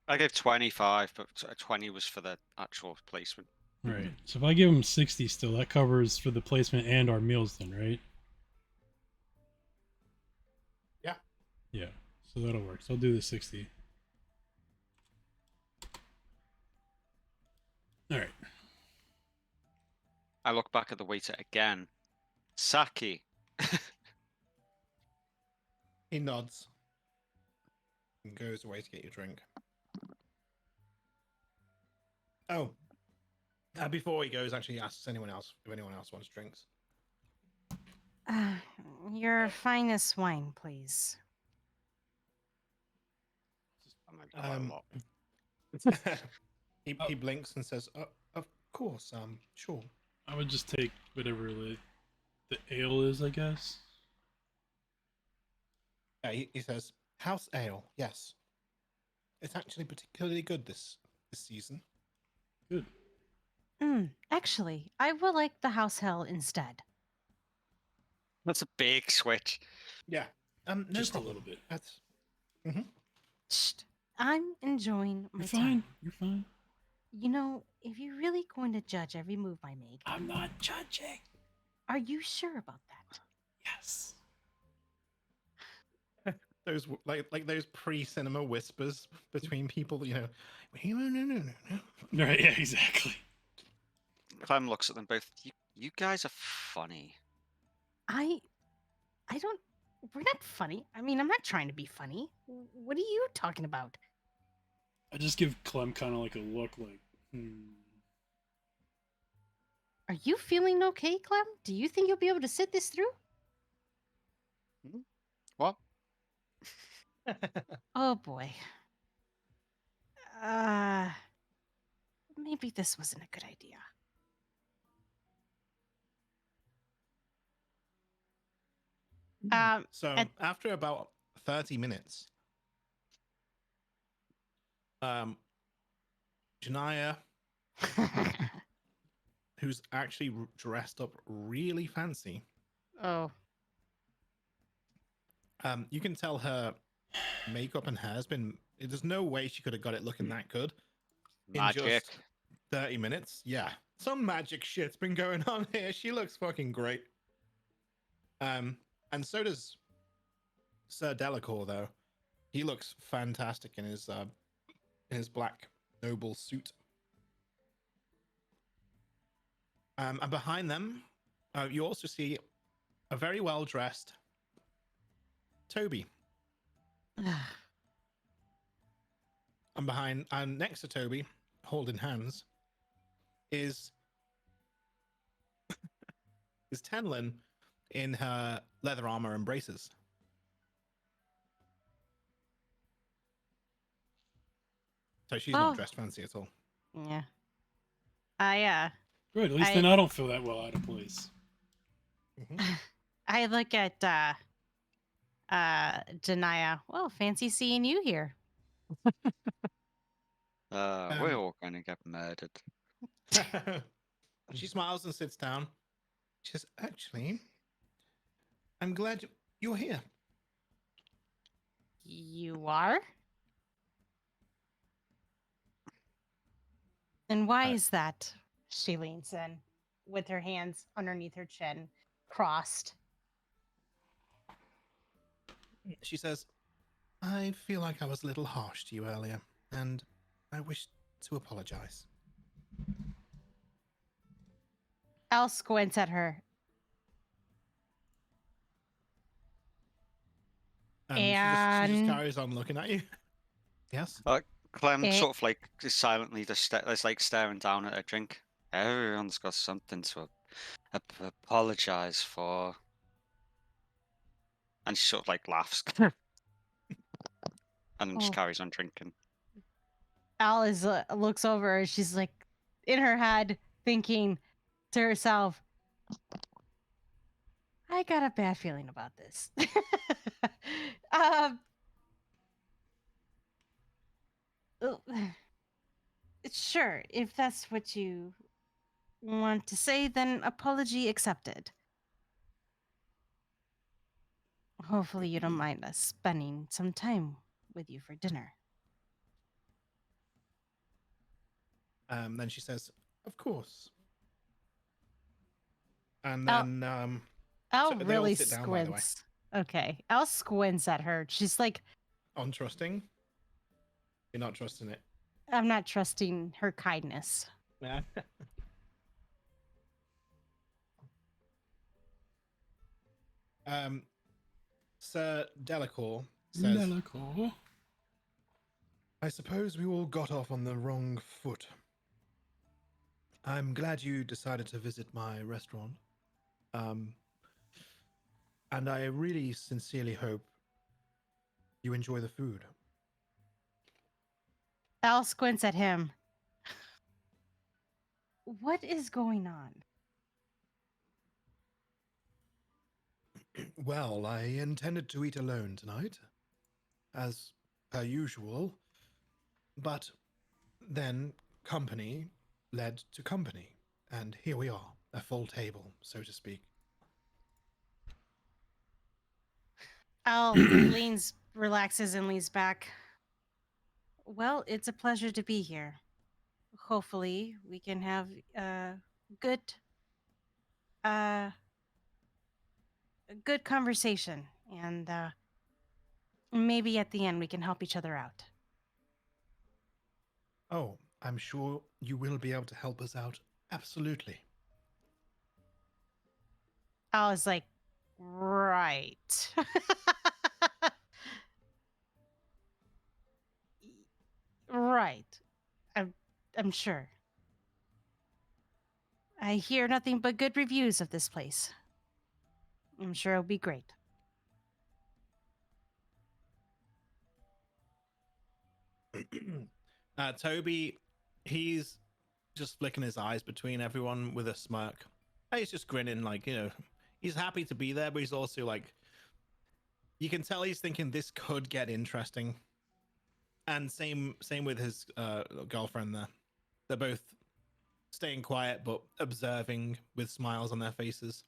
I gave 25, but 20 was for the actual placement. Right. So if I give him 60 still, that covers for the placement and our meals then, right? Yeah. Yeah. So that'll work. So I'll do the 60. All right. I look back at the waiter again. Saki. He nods and goes away to get your drink. Oh, before he goes, actually, he asks anyone else if anyone else wants drinks. Uh, your finest wine, please. I'm like, quite a lot. He blinks and says, "Of course, sure." I would just take whatever the ale is, I guess. Yeah, he says, "House ale, yes. It's actually particularly good this season." Good. Actually, I would like the house hell instead. That's a big switch. Yeah, no Just problem. a little bit. That's Shh, I'm enjoying my You're fine. time. You're fine. You know, if you're really going to judge every move I make, I'm not judging. are you sure about that? Yes. those like those pre-cinema whispers between people. No. Right. Yeah. Exactly. Clem looks at them both. You guys are funny. I don't. We're not funny. I mean, I'm not trying to be funny. What are you talking about? I just give Clem kind of like a look, like, Are you feeling okay, Clem? Do you think you'll be able to sit this through? What? Oh boy. Uh, maybe this wasn't a good idea. So after about 30 minutes, Janaya, who's actually dressed up really fancy, Oh, you can tell her makeup and hair's been. There's no way she could have got it looking that good in Magic. just 30 minutes. Yeah, some magic shit's been going on here. She looks fucking great. And so does Sir Delacour, though. He looks fantastic in his black noble suit. And behind them, you also see a very well dressed Toby. And next to Toby, holding hands, is Tenlin in her leather armor and braces. So she's not dressed fancy at all. yeah. good. At least then I don't feel that well out of place. I look at Janaya. Well, fancy seeing you here. We're all gonna get murdered. She smiles and sits down. She says, "Actually, I'm glad you're here." You are? And why is that? She leans in with her hands underneath her chin, crossed. She says, "I feel like I was a little harsh to you earlier, and I wish to apologize." Al squints at her. She just carries on looking at you. Yes? Clem sort of like just silently just staring down at her drink. Everyone's got something to apologize for. And she sort of like laughs. And then just carries on drinking. Al looks over and she's like in her head thinking to herself, I got a bad feeling about this. Sure, if that's what you want to say, then apology accepted. Hopefully you don't mind us spending some time with you for dinner. Then she says, "Of course." And then Al they all really sit down, by the way. squints. Okay, Al squints at her. She's like, Untrusting? You're not trusting it. I'm not trusting her kindness. Yeah. Sir Delacour says, Delacour. I suppose we all got off on the wrong foot. I'm glad you decided to visit my restaurant. Um, and I really sincerely hope you enjoy the food. Al squints at him. What is going on? Well, I intended to eat alone tonight, as per usual, but then company led to company, and here we are, a full table, so to speak. Al relaxes and leans back. Well, it's a pleasure to be here. Hopefully, we can have good, uh, a good conversation, and maybe at the end we can help each other out. Oh, I'm sure you will be able to help us out. Absolutely. Al is like, right. Right. I'm sure. I hear nothing but good reviews of this place. I'm sure it'll be great. Toby, he's just flicking his eyes between everyone with a smirk. He's just grinning, like, he's happy to be there, but he's also like, you can tell he's thinking this could get interesting. And same with his girlfriend there. They're both staying quiet but observing with smiles on their faces.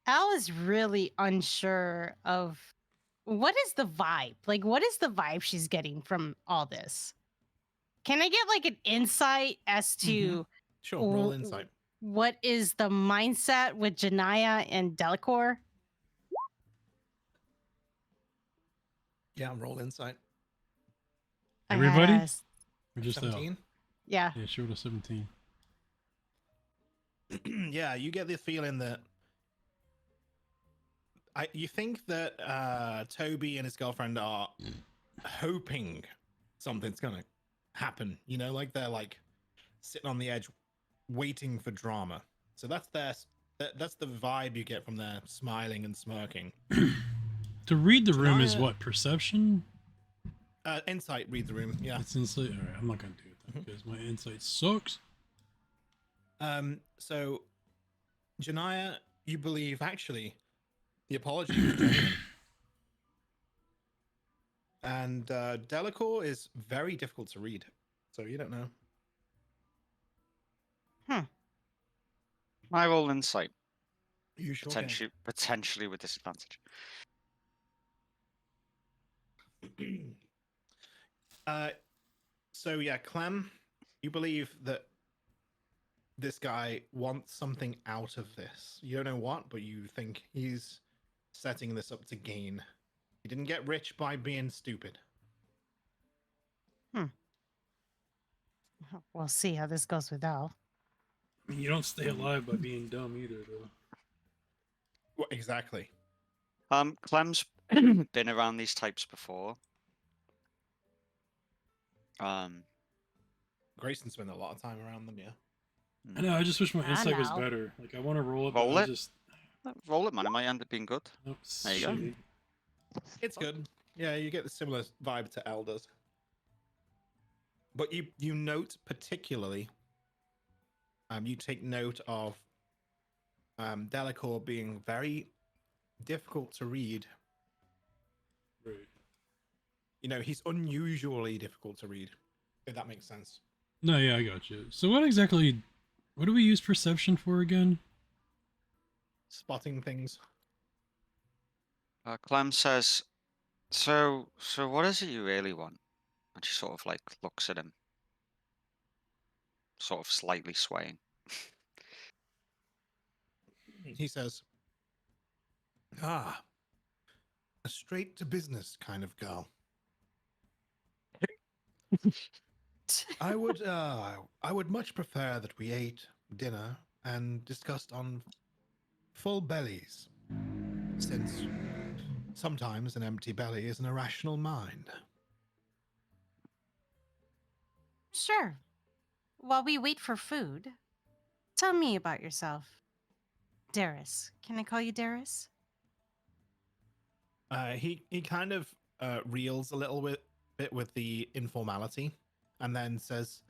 Al is really unsure of what is the vibe? Like, what is the vibe she's getting from all this? Can I get like an insight as to Sure, roll insight. what is the mindset with Janaya and Delacour? Yeah, roll insight. Everybody? Uh, Or just 17. yeah. Yeah, showed a 17. Yeah, you get the feeling that you think that Toby and his girlfriend are hoping something's gonna happen. Like they're like sitting on the edge, waiting for drama. So that's that's the vibe you get from their smiling and smirking. To read the room is Janaya- what? Perception? Insight, read the room. Yeah. It's insight. All right, I'm not gonna do it then because my insight sucks. So Janaya, you believe actually the apology was genuine. And Delacour is very difficult to read, so you don't know. I roll insight, You sure can. potentially with disadvantage. So yeah, Clem, you believe that this guy wants something out of this. You don't know what, but you think he's setting this up to gain. He didn't get rich by being stupid. We'll see how this goes with Al. I mean, you don't stay alive by being dumb either, though. Well, exactly. Clem's been around these types before. Grayson spent a lot of time around them, yeah. I know. I just wish my Ah, insight was now. better. Like I want to roll it, Roll but I it? just Roll it, man. It might end up being good. nope. There you go. shitty. It's good. Yeah, you get the similar vibe to Elders. But you note particularly, you take note of Delacour being very difficult to read. Right. He's unusually difficult to read, if that makes sense. No, yeah, I got you. So what exactly? What do we use perception for again? Spotting things. Clem says, so what is it you really want? And she sort of like looks at him, sort of slightly swaying. He says, a straight to business kind of girl. I would much prefer that we ate dinner and discussed on full bellies, since sometimes an empty belly is an irrational mind. Sure. While we wait for food, tell me about yourself. Darius. Can I call you Darius? He kind of reels a little bit with the informality, and then says,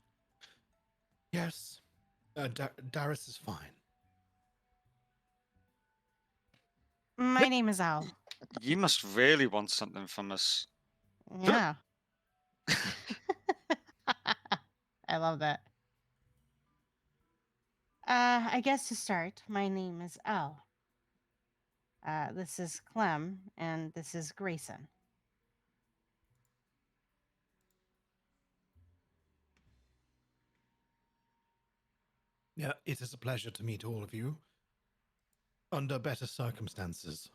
"Yes, Darius is fine." My name is Al. You must really want something from us. Yeah. I love that. I guess to start, my name is Al. This is Clem, and this is Grayson. Yeah, it is a pleasure to meet all of you under better circumstances.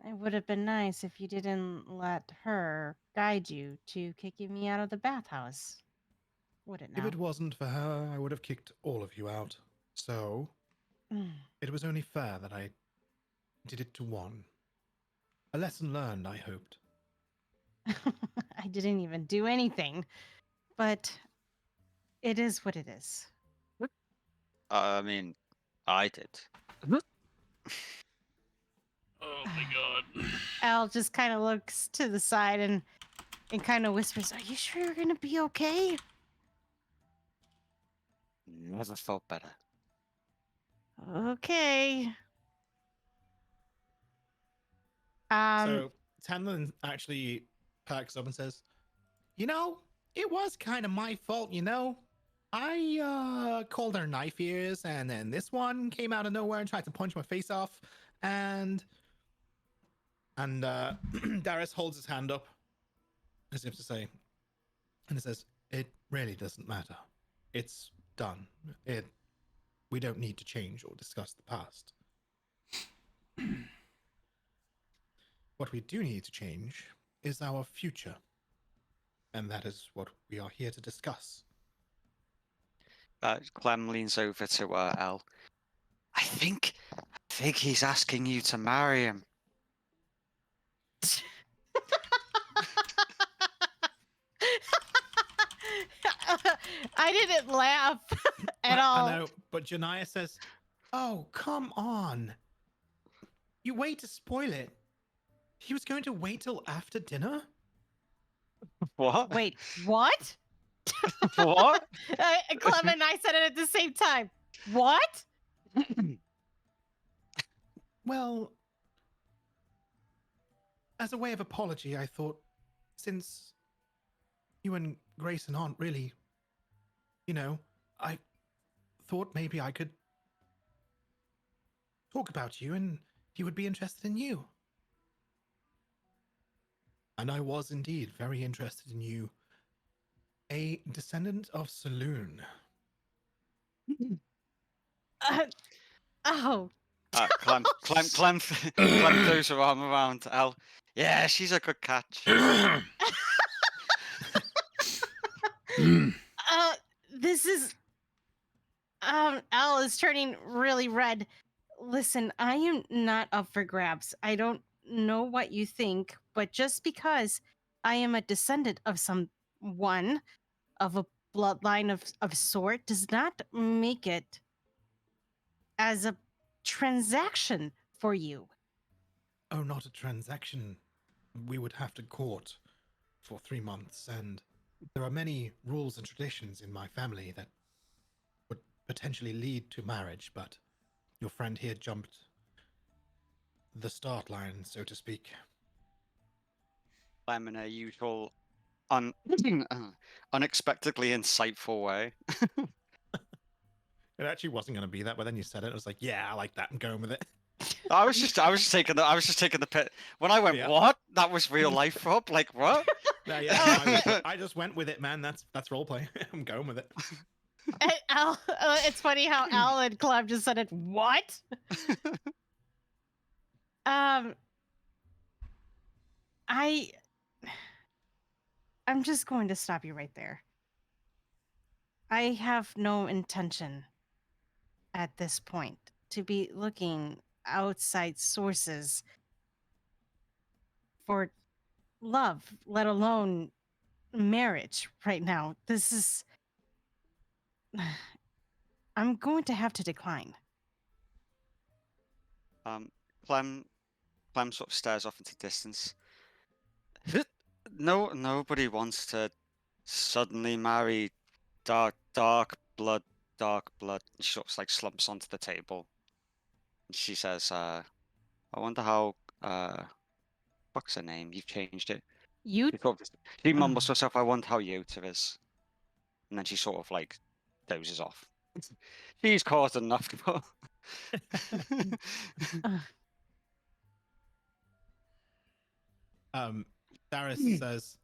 It would have been nice if you didn't let her guide you to kicking me out of the bathhouse. Would it If now? it wasn't for her, I would have kicked all of you out. So, it was only fair that I did it to one. A lesson learned, I hoped. I didn't even do anything, but it is what it is. I mean, I did. Oh my god. Al just kind of looks to the side and kind of whispers, "Are you sure you're gonna be okay?" Never felt better. Okay. So Tanlin actually perks up and says, "You know, it was kind of my fault, you know. I called her knife ears, and then this one came out of nowhere and tried to punch my face off. And Darius holds his hand up as if to say, and it says, "It really doesn't matter. It's done. We don't need to change or discuss the past. What we do need to change is our future. And that is what we are here to discuss." Clem leans over to Elle. I think he's asking you to marry him. I didn't laugh at all. I know, but Janaya says, "Oh, come on. You wait to spoil it. He was going to wait till after dinner?" What? Wait, what? What? Clem and I said it at the same time. What? Well, as a way of apology, I thought, since you and Grayson aren't really, I thought maybe I could talk about you and he would be interested in you. And I was indeed very interested in you. A descendant of Saloon. Oh. Clem throws her arm around Elle. Yeah, she's a good catch. This is. Al is turning really red. Listen, I am not up for grabs. I don't know what you think, but just because I am a descendant of someone, of a bloodline of sort, does not make it as a transaction for you. Oh, not a transaction. We would have to court for 3 months, and there are many rules and traditions in my family that would potentially lead to marriage, but your friend here jumped the start line, so to speak. Clem in a usual unexpectedly insightful way. It actually wasn't going to be that, but then you said it. I was like, yeah, I like that. I'm going with it. I was just taking the pit. When I went, Yeah. what? That was real life, Rob? Like what? No, yeah, I just went with it, man. That's roleplay. I'm going with it. And Al, it's funny how Al and Clem just said it. What? I I'm just going to stop you right there. I have no intention at this point to be looking outside sources for love, let alone marriage right now. This is. I'm going to have to decline. Clem sort of stares off into the distance. Nobody wants to suddenly marry dark blood. And she sort of like slumps onto the table. And she says, I wonder how what's her name? You've changed it. You. She mumbles to herself, I wonder how Yota is. And then she sort of like dozes off. She's caused enough trouble. Darius says,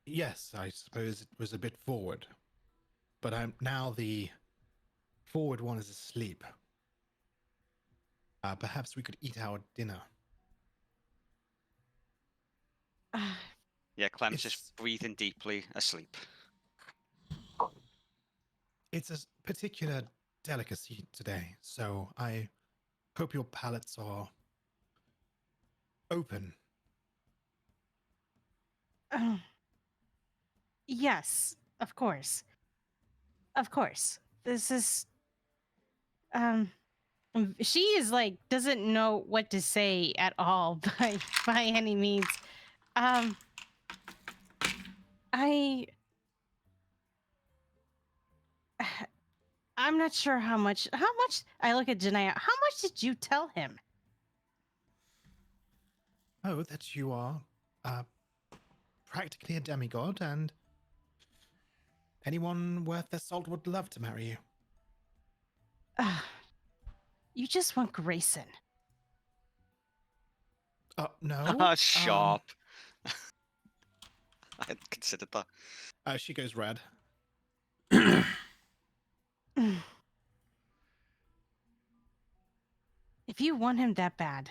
yes, I suppose it was a bit forward, but now the forward one is asleep. Perhaps we could eat our dinner. Yeah, Clem's just breathing deeply, asleep. It's a particular delicacy today, so I hope your palates are open. Yes, of course. Of course. This is she is like doesn't know what to say at all by any means. I I'm not sure how much I look at Janaya. How much did you tell him? Oh, that you are practically a demigod, and anyone worth their salt would love to marry you. You just want Greyson. No. Sharp. I hadn't considered that. She goes red. If you want him that bad,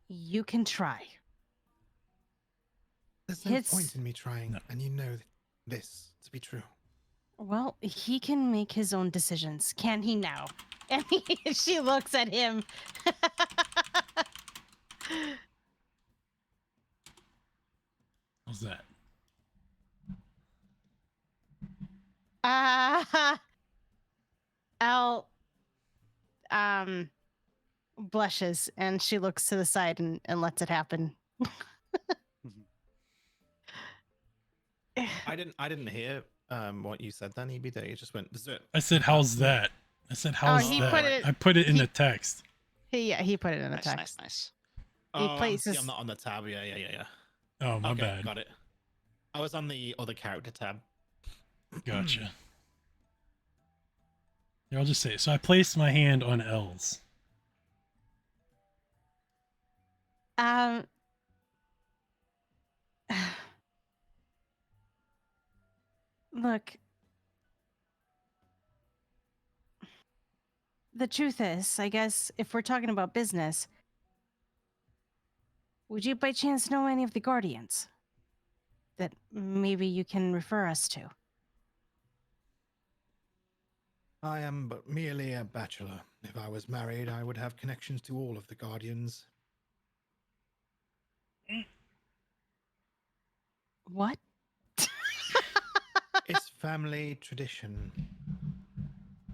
you can try. There's no point in me trying, and you know this to be true. Well, he can make his own decisions, can he now? And she looks at him. How's that? Al blushes and she looks to the side and lets it happen. I didn't hear what you said then, EBD. You just went dessert. I said, how's that? I said, how's he that? put it- I put it in the text. He put it in a Nice, text. nice. He Oh, places- I'm not on the tab. Yeah. Oh, my Okay, bad. got it. I was on the other character tab. Gotcha. Here, I'll just say it. So I placed my hand on L's. Look, the truth is, I guess, if we're talking about business, would you by chance know any of the Guardians that maybe you can refer us to? I am but merely a bachelor. If I was married, I would have connections to all of the Guardians. What? It's family tradition.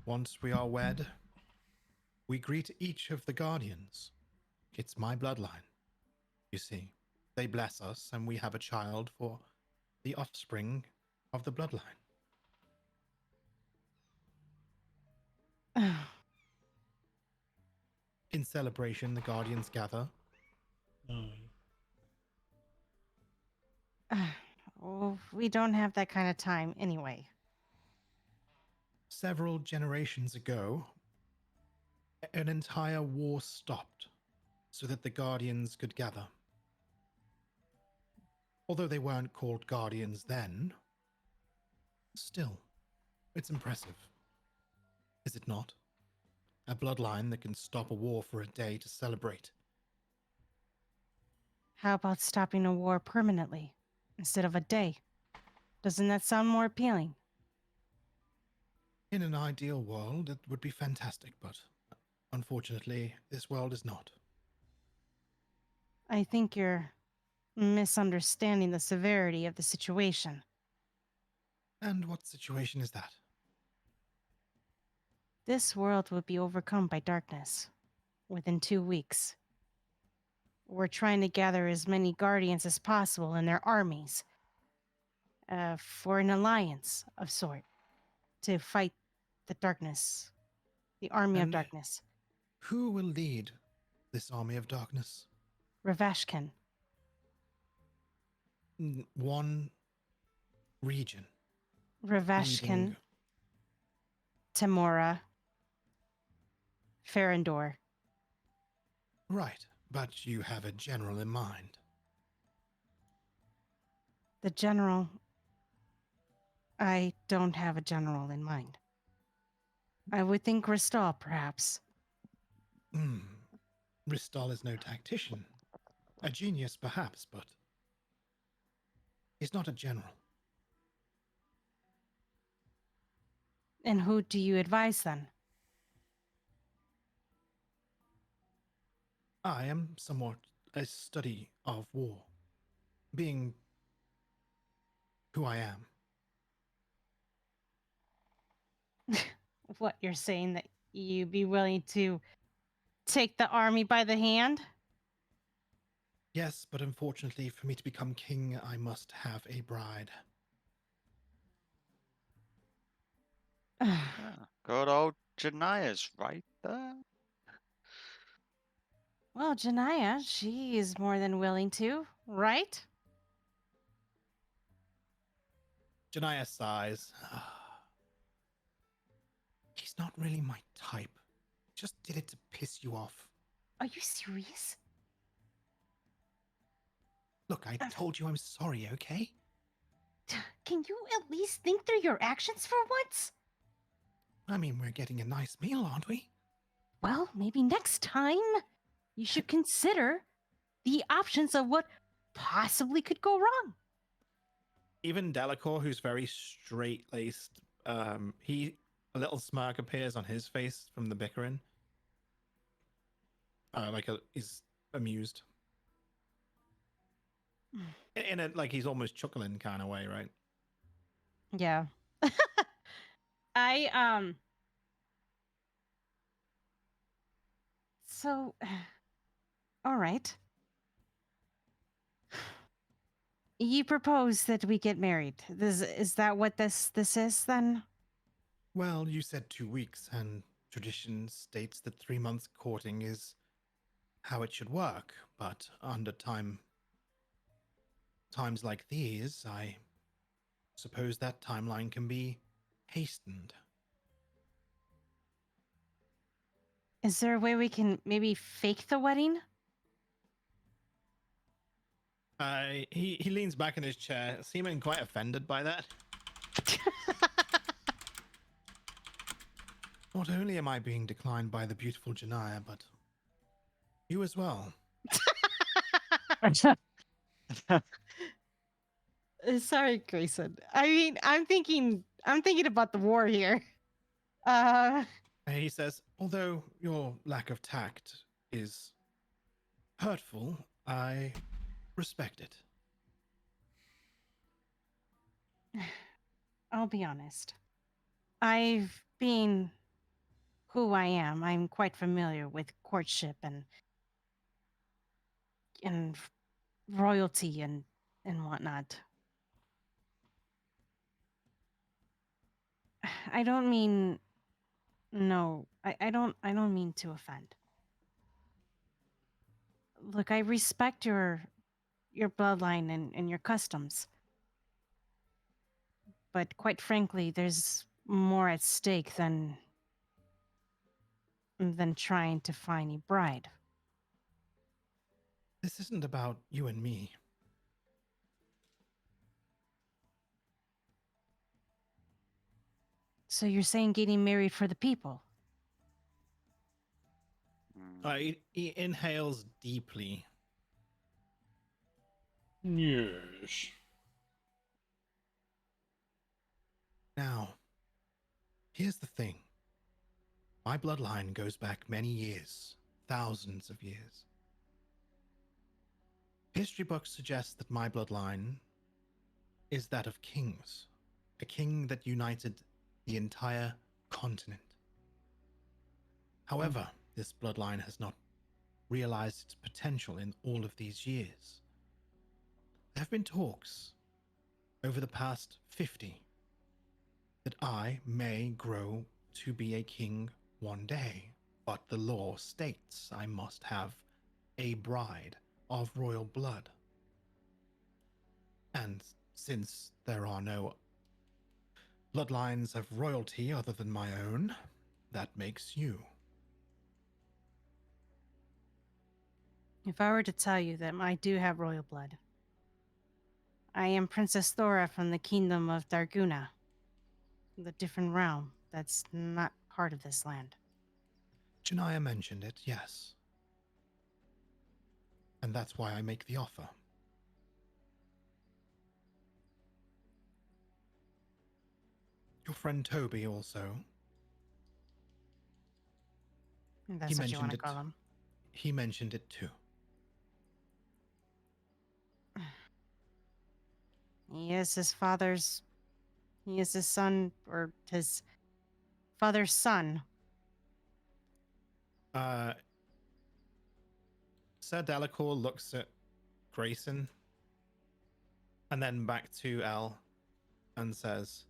Once we are wed, we greet each of the Guardians. It's my bloodline. You see, they bless us, and we have a child for the offspring of the bloodline. In celebration, the Guardians gather. Well, we don't have that kind of time anyway. Several generations ago, an entire war stopped so that the Guardians could gather. Although they weren't called Guardians then, still, it's impressive. Is it not? A bloodline that can stop a war for a day to celebrate. How about stopping a war permanently instead of a day? Doesn't that sound more appealing? In an ideal world, it would be fantastic, but unfortunately, this world is not. I think you're misunderstanding the severity of the situation. And what situation is that? This world will be overcome by darkness within 2 weeks. We're trying to gather as many guardians as possible and their armies for an alliance of sort to fight the darkness, the army of And darkness. who will lead this army of darkness? Ravashkin. One region. Ravashkin, leading- Tamora, Ferendor. Right, but you have a general in mind. The general. I don't have a general in mind. I would think Ristal, perhaps. Ristal is no tactician. A genius, perhaps, but he's not a general. And who do you advise then? I am somewhat a study of war, being who I am. What, you're saying that you'd be willing to take the army by the hand? Yes, but unfortunately, for me to become king, I must have a bride. Yeah. Good old Jania's right there. Well, Janaya, she is more than willing to, right? Janaya sighs. He's not really my type. Just did it to piss you off. Are you serious? Look, I told you I'm sorry, okay? Can you at least think through your actions for once? I mean, we're getting a nice meal, aren't we? Well, maybe next time you should consider the options of what possibly could go wrong. Even Delacour, who's very straight-laced, a little smirk appears on his face from the bickering. He's amused. In a, like, he's almost chuckling kind of way, right? Yeah. I So all right. You propose that we get married. Is that what this is then? Well, you said 2 weeks, and tradition states that 3 months courting is how it should work, but under times like these, I suppose that timeline can be hastened. Is there a way we can maybe fake the wedding? He leans back in his chair, seeming quite offended by that. Not only am I being declined by the beautiful Janaya, but you as well. Sorry, Grayson. I mean, I'm thinking about the war here. He says, although your lack of tact is hurtful, I respect it. I'll be honest. I've been who I am. I'm quite familiar with courtship and royalty and whatnot. I don't mean no. I don't mean to offend. Look, I respect your bloodline and your customs. But quite frankly, there's more at stake than trying to find a bride. This isn't about you and me. So you're saying getting married for the people? Mm. He inhales deeply. Yes. Now, here's the thing. My bloodline goes back many years, thousands of years. History books suggest that my bloodline is that of kings, a king that united the entire continent. However, this bloodline has not realized its potential in all of these years. There have been talks over the past 50 that I may grow to be a king one day, but the law states I must have a bride of royal blood. And since there are no bloodlines of royalty other than my own, that makes you. If I were to tell you that I do have royal blood, I am Princess Thora from the kingdom of Darguna, the different realm that's not part of this land. Janaya mentioned it, yes. And that's why I make the offer. Your friend Toby also. If that's what you want to mentioned call it. him. He mentioned it too. He is his father's. He is his son, or his father's son. Sir Delacour looks at Greyson and then back to Elle and says,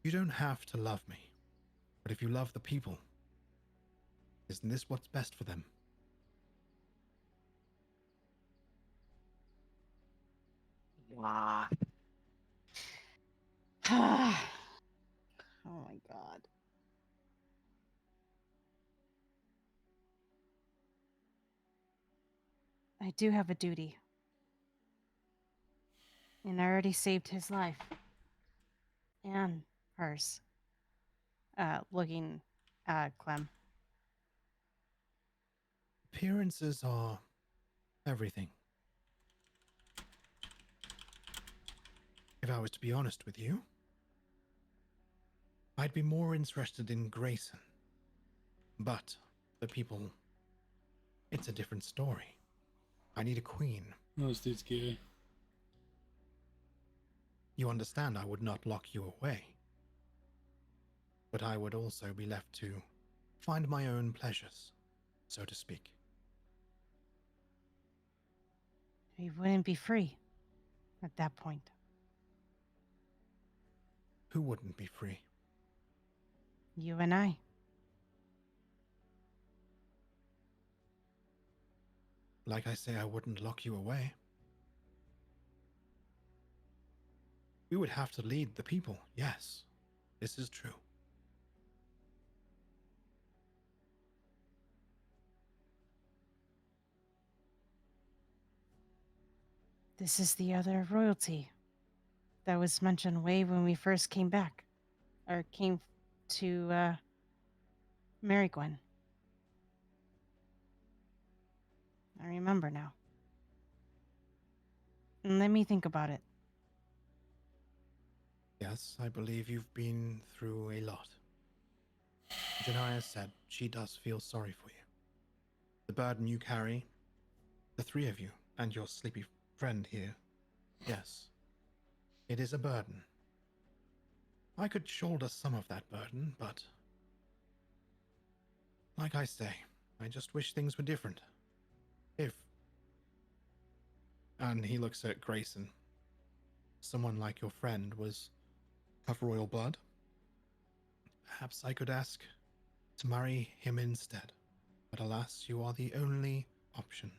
"You don't have to love me, but if you love the people, isn't this what's best for them?" Wow. Oh my god. I do have a duty. And I already saved his life. And hers. Looking at Clem. Appearances are everything. If I was to be honest with you, I'd be more interested in Greyson. But the people, it's a different story. I need a queen. No, this dude's gay. You understand I would not lock you away. But I would also be left to find my own pleasures, so to speak. He wouldn't be free at that point. Who wouldn't be free? You and I. Like I say, I wouldn't lock you away. We would have to lead the people, yes. This is true. This is the other royalty that was mentioned way when we first came back. Or came to Mary Gwen. I remember now. And let me think about it. Yes, I believe you've been through a lot. Janaya said she does feel sorry for you. The burden you carry, the three of you, and your sleepy friend here. Yes, it is a burden. I could shoulder some of that burden, but like I say, I just wish things were different. If, and he looks at Greyson, someone like your friend was of royal blood, perhaps I could ask to marry him instead. But alas, you are the only option.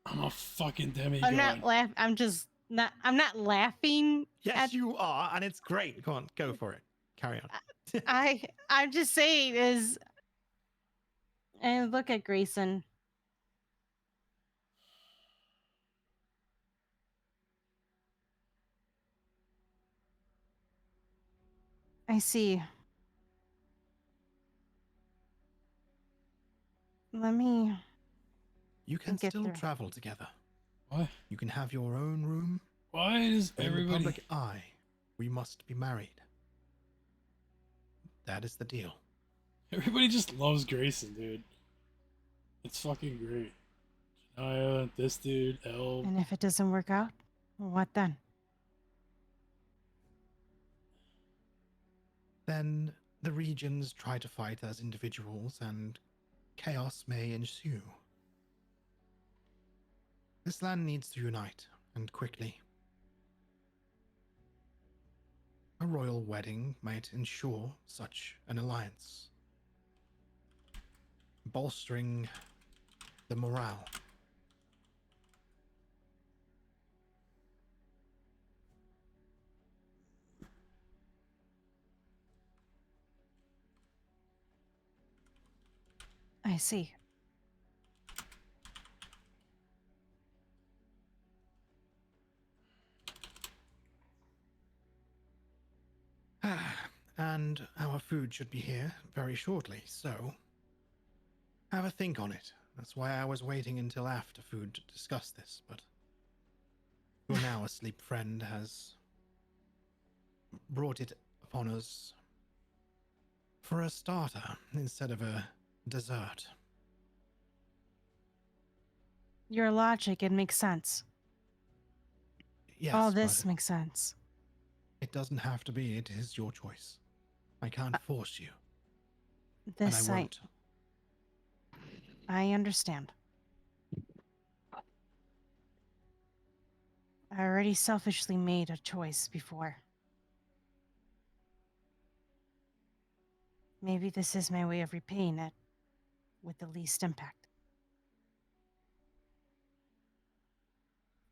I'm a fucking demigod. I'm not laughing. I'm not laughing. Yes, you are, and it's great. Go on, go for it. Carry on. I'm just saying is, and look at Grayson. I see. Let me You can get still through. travel together. Why? You can have your own room, Why does but in the everybody? public eye, we must be married. That is the deal. Everybody just loves Greyson, dude. It's fucking great. Janaya, this dude, El. And if it doesn't work out, what then? Then the regions try to fight as individuals and chaos may ensue. This land needs to unite, and quickly. A royal wedding might ensure such an alliance, bolstering the morale. I see. And our food should be here very shortly, so have a think on it. That's why I was waiting until after food to discuss this, but your now asleep friend has brought it upon us for a starter instead of a dessert. Your logic, it makes sense. Yes, All this but makes sense. it doesn't have to be. It is your choice. I can't force you, and I This won't. I understand. I already selfishly made a choice before. Maybe this is my way of repaying it with the least impact.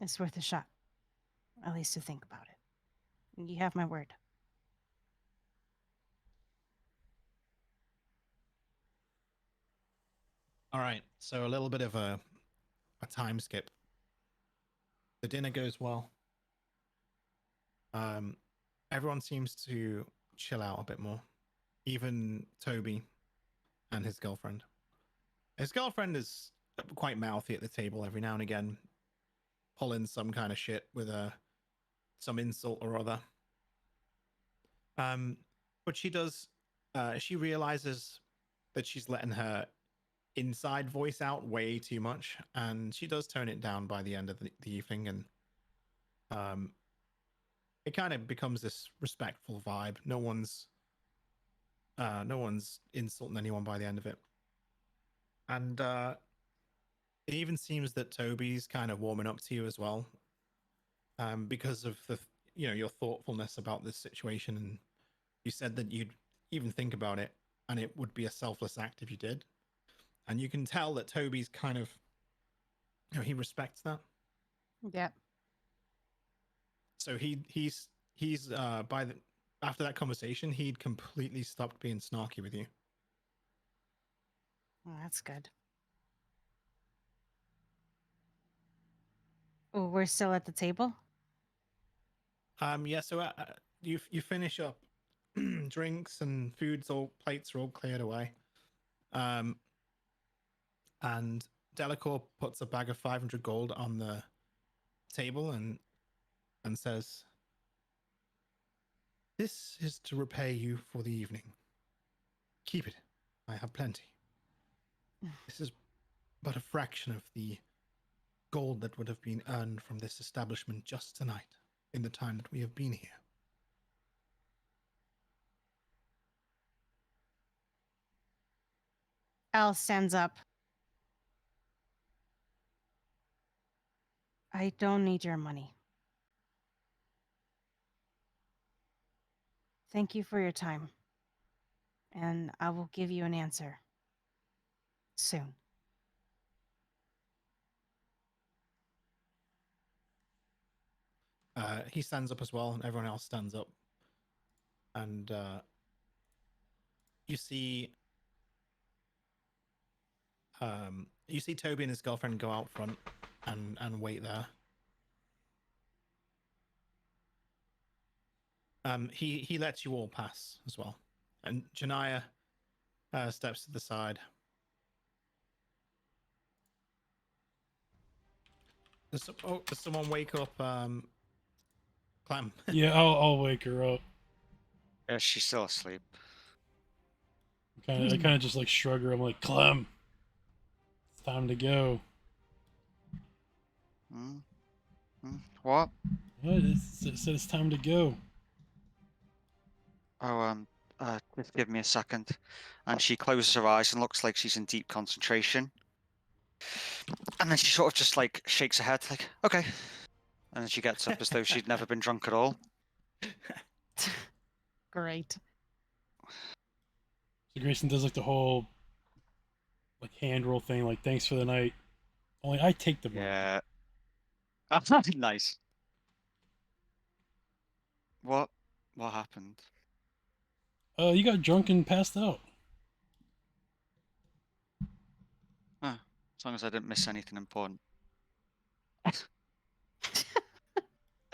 It's worth a shot, at least to think about it. You have my word. All right, so a little bit of a time skip. The dinner goes well. Everyone seems to chill out a bit more. Even Toby and his girlfriend. His girlfriend is quite mouthy at the table every now and again, pulling some kind of shit with some insult or other. But she does. She realizes that she's letting her inside voice out way too much, and she does tone it down by the end of the evening, and it kind of becomes this respectful vibe. No one's insulting anyone by the end of it, and it even seems that Toby's kind of warming up to you as well, because of the your thoughtfulness about this situation, and you said that you'd even think about it, and it would be a selfless act if you did, and you can tell that Toby's kind of he respects that. Yeah. So he's by the after that conversation, he'd completely stopped being snarky with you. Well, that's good. Oh, we're still at the table? Yeah. So you finish up drinks and foods, all plates are all cleared away. And Delacour puts a bag of 500 gold on the table and says, "This is to repay you for the evening. Keep it. I have plenty. This is but a fraction of the gold that would have been earned from this establishment just tonight, in the time that we have been here." Al stands up. I don't need your money. Thank you for your time. And I will give you an answer soon. He stands up as well, and everyone else stands up. And you see Toby and his girlfriend go out front and wait there. He lets you all pass as well, and Janaya steps to the side Does someone wake up Clem? Yeah, I'll wake her up. Yeah, she's still asleep. I kind of just like shrug her. I'm like, Clem, it's time to go. Hmm? Hmm? What? What? It said it's time to go. Oh, just give me a second. And she closes her eyes and looks like she's in deep concentration. And then she sort of just like shakes her head, like, okay. And then she gets up as though she'd never been drunk at all. Great. So Grayson does like the whole like hand roll thing, like thanks for the night. Only I take the money. Yeah. Nice. What? What happened? You got drunk and passed out. Huh. As long as I didn't miss anything important.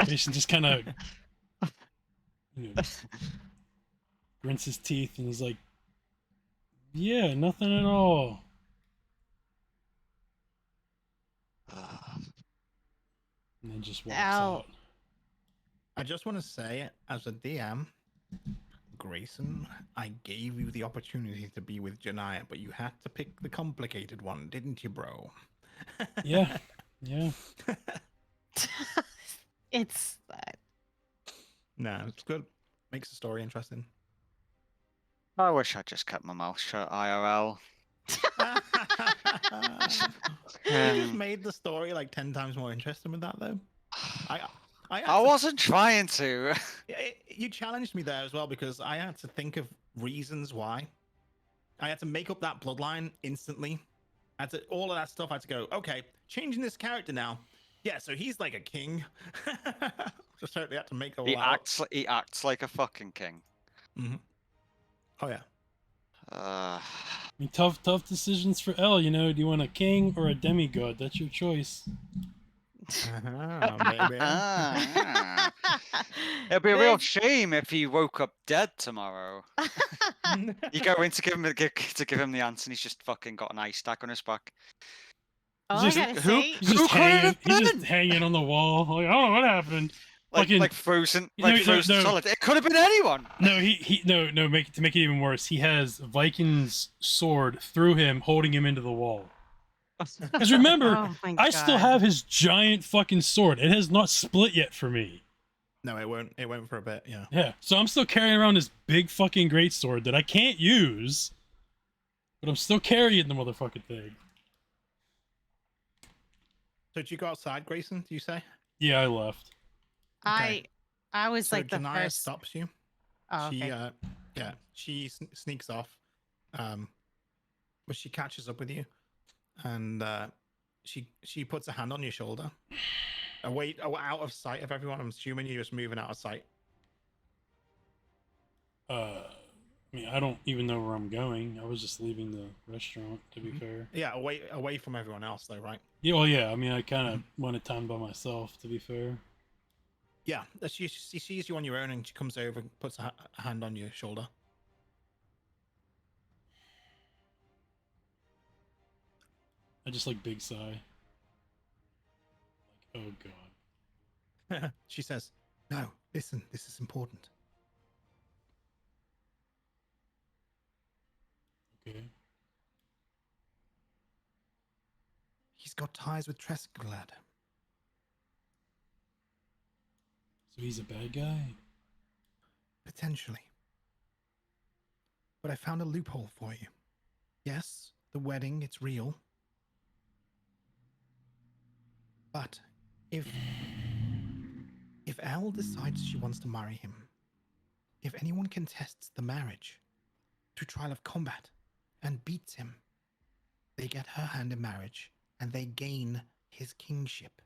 Grayson just kind of, grins his teeth and he's like, "Yeah, nothing at all." And then just walks Ow. out. I just want to say, as a DM, Grayson, I gave you the opportunity to be with Janaya, but you had to pick the complicated one, didn't you, bro? Yeah, yeah. It's No, it's good. Makes the story interesting. I wish I'd just kept my mouth shut, IRL. You just made the story like 10 times more interesting with that, though. I I had to- wasn't trying to. You challenged me there as well because I had to think of reasons why. I had to make up that bloodline instantly. All of that stuff. I had to go, okay, changing this character now. Yeah, so he's like a king. Just totally had to make all He that up. acts like a fucking king. Mm-hmm. Oh yeah. Uh, I mean, tough decisions for L. Do you want a king or a demigod? That's your choice. Maybe. it'd be a real This- shame if he woke up dead tomorrow. You go in to give him the answer, and he's just fucking got an ice stack on his back. all Just- I gotta who- say, He's just Who could it hanging. have He's just been? hanging on the wall. Like, I don't know what happened. Fucking- Like frozen, You know, like frozen no. solid. It could have been anyone. No, no. To make it even worse, he has Viking's sword through him, holding him into the wall. Because remember, oh my I still God. have his giant fucking sword. It has not split yet for me. No, it won't. It won't for a bit. Yeah. Yeah, so I'm still carrying around this big fucking great sword that I can't use, but I'm still carrying the motherfucking thing. So did you go outside, Grayson? Do you say? Yeah, I left. I was So like the Janaya first. stops you. Oh, She okay. she sneaks off, but she catches up with you, and she puts a hand on your shoulder, out of sight of everyone. I'm assuming you're just moving out of sight. I mean, I don't even know where I'm going. I was just leaving the restaurant, to be fair. Yeah, away from everyone else, though, right? Yeah, well, yeah. I mean, I kind of wanted time by myself, to be fair. Yeah, she sees you on your own, and she comes over and puts a hand on your shoulder. I just like big sigh. Like, oh god. She says, "No, listen, this is important. Okay. He's got ties with Tresglad. So he's a bad guy? Potentially. But I found a loophole for you. Yes, the wedding, it's real. But if Elle decides she wants to marry him, if anyone contests the marriage to trial of combat and beats him, they get her hand in marriage and they gain his kingship.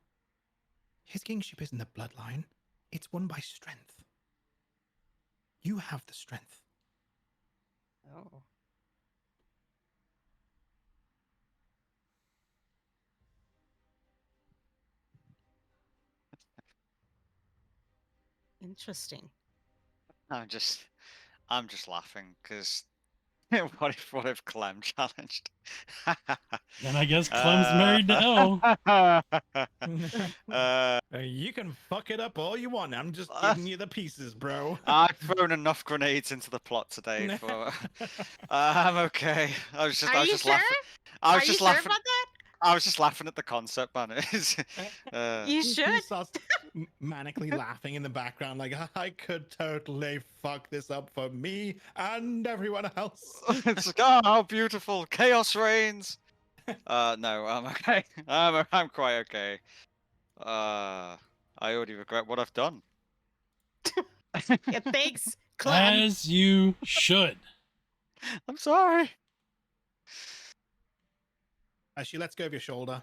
His kingship isn't a bloodline, it's won by strength. You have the strength. Oh. Interesting. I'm just laughing because What if Clem challenged? Then I guess Clem's married to Elle. You can fuck it up all you want. I'm just giving you the pieces, bro. I've thrown enough grenades into the plot today for. I'm okay. I was Are you just sure? laughing. I was Are you just sure laughing. about that? I was just laughing at the concept, man. You He should. starts manically laughing in the background, like, I could totally fuck this up for me and everyone else. It's like, oh, how beautiful! Chaos reigns. No, I'm okay. I'm quite okay. I already regret what I've done. Yeah, thanks, Clem. As you should. I'm sorry. She lets go of your shoulder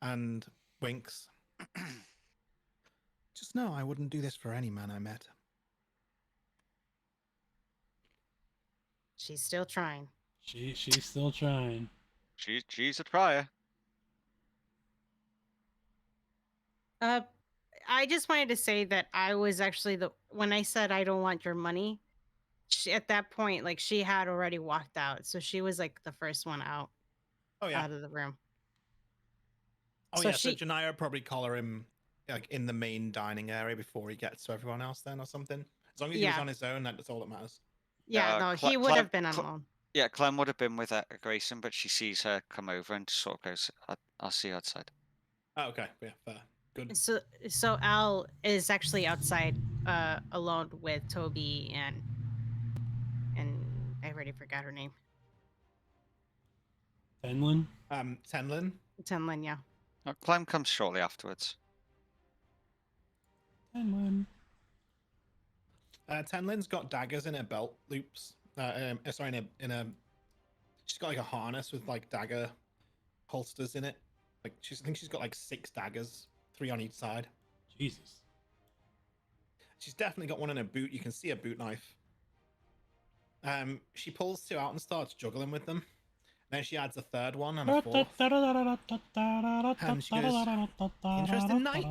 and winks. Just know I wouldn't do this for any man I met. She's still trying. She's still trying. She's a trier. I just wanted to say that I was actually when I said I don't want your money, at that point, like she had already walked out, so she was like the first one out Oh yeah. out of the room. Oh So yeah. So she- Janaya probably collar him like in the main dining area before he gets to everyone else, then, or something. As long as he was Yeah. on his own, that's all that matters. Yeah, no, he would have been alone. Yeah, Clem would have been with Grayson, but she sees her come over and sort of goes, I'll see you outside. Oh, okay. Yeah, fair. Good. So Al is actually outside alone with Toby and I already forgot her name. Tenlin? Tenlin. Tenlin, yeah. Clem comes shortly afterwards. Tenlin. Tenlin's got daggers in her belt loops. Sorry, in a she's got like a harness with like dagger holsters in it. Like I think she's got like 6 daggers, 3 on each side. Jesus. She's definitely got one in her boot. You can see a boot knife. She pulls 2 out and starts juggling with them. Then she adds a 3rd one and a 4th. And she goes, "Interesting night.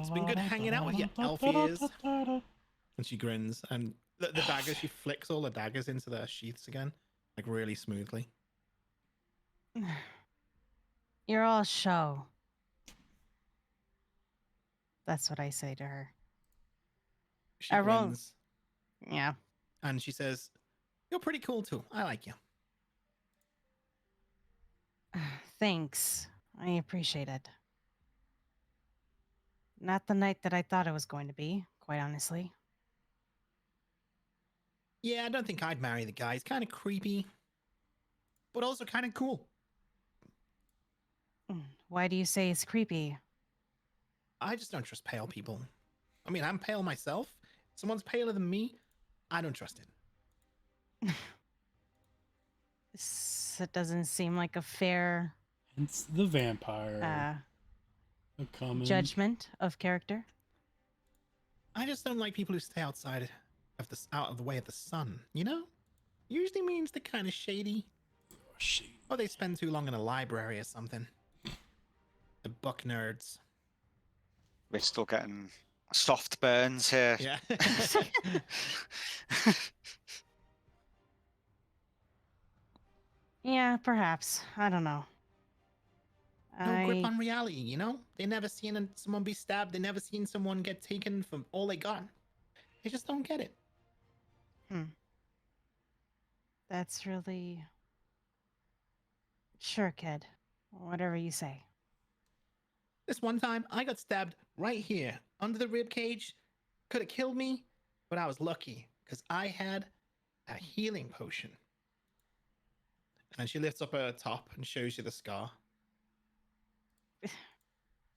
It's been good hanging out with you, elf ears." And she grins, and the daggers, she flicks all the daggers into their sheaths again, like really smoothly. You're all show. That's what I say to her. She I roll- grins, Yeah. and she says, "You're pretty cool too. I like you." Thanks. I appreciate it. Not the night that I thought it was going to be, quite honestly. Yeah, I don't think I'd marry the guy. He's kind of creepy, but also kind of cool. Why do you say it's creepy? I just don't trust pale people. I mean, I'm pale myself. If someone's paler than me, I don't trust it. It doesn't seem like a fair It's the vampire. A common judgment of character. I just don't like people who stay outside of out of the way of the sun. You know, usually means they're kind of shady, shade. or they spend too long in a library or something. The book nerds. We're still getting soft burns here. Yeah. Yeah, perhaps. I don't know. No grip on reality, you know? They never seen someone be stabbed. They never seen someone get taken from all they got. They just don't get it. That's really... Sure, kid. Whatever you say. This one time, I got stabbed right here, under the rib cage. Could have killed me, but I was lucky, because I had a healing potion. And she lifts up her top and shows you the scar.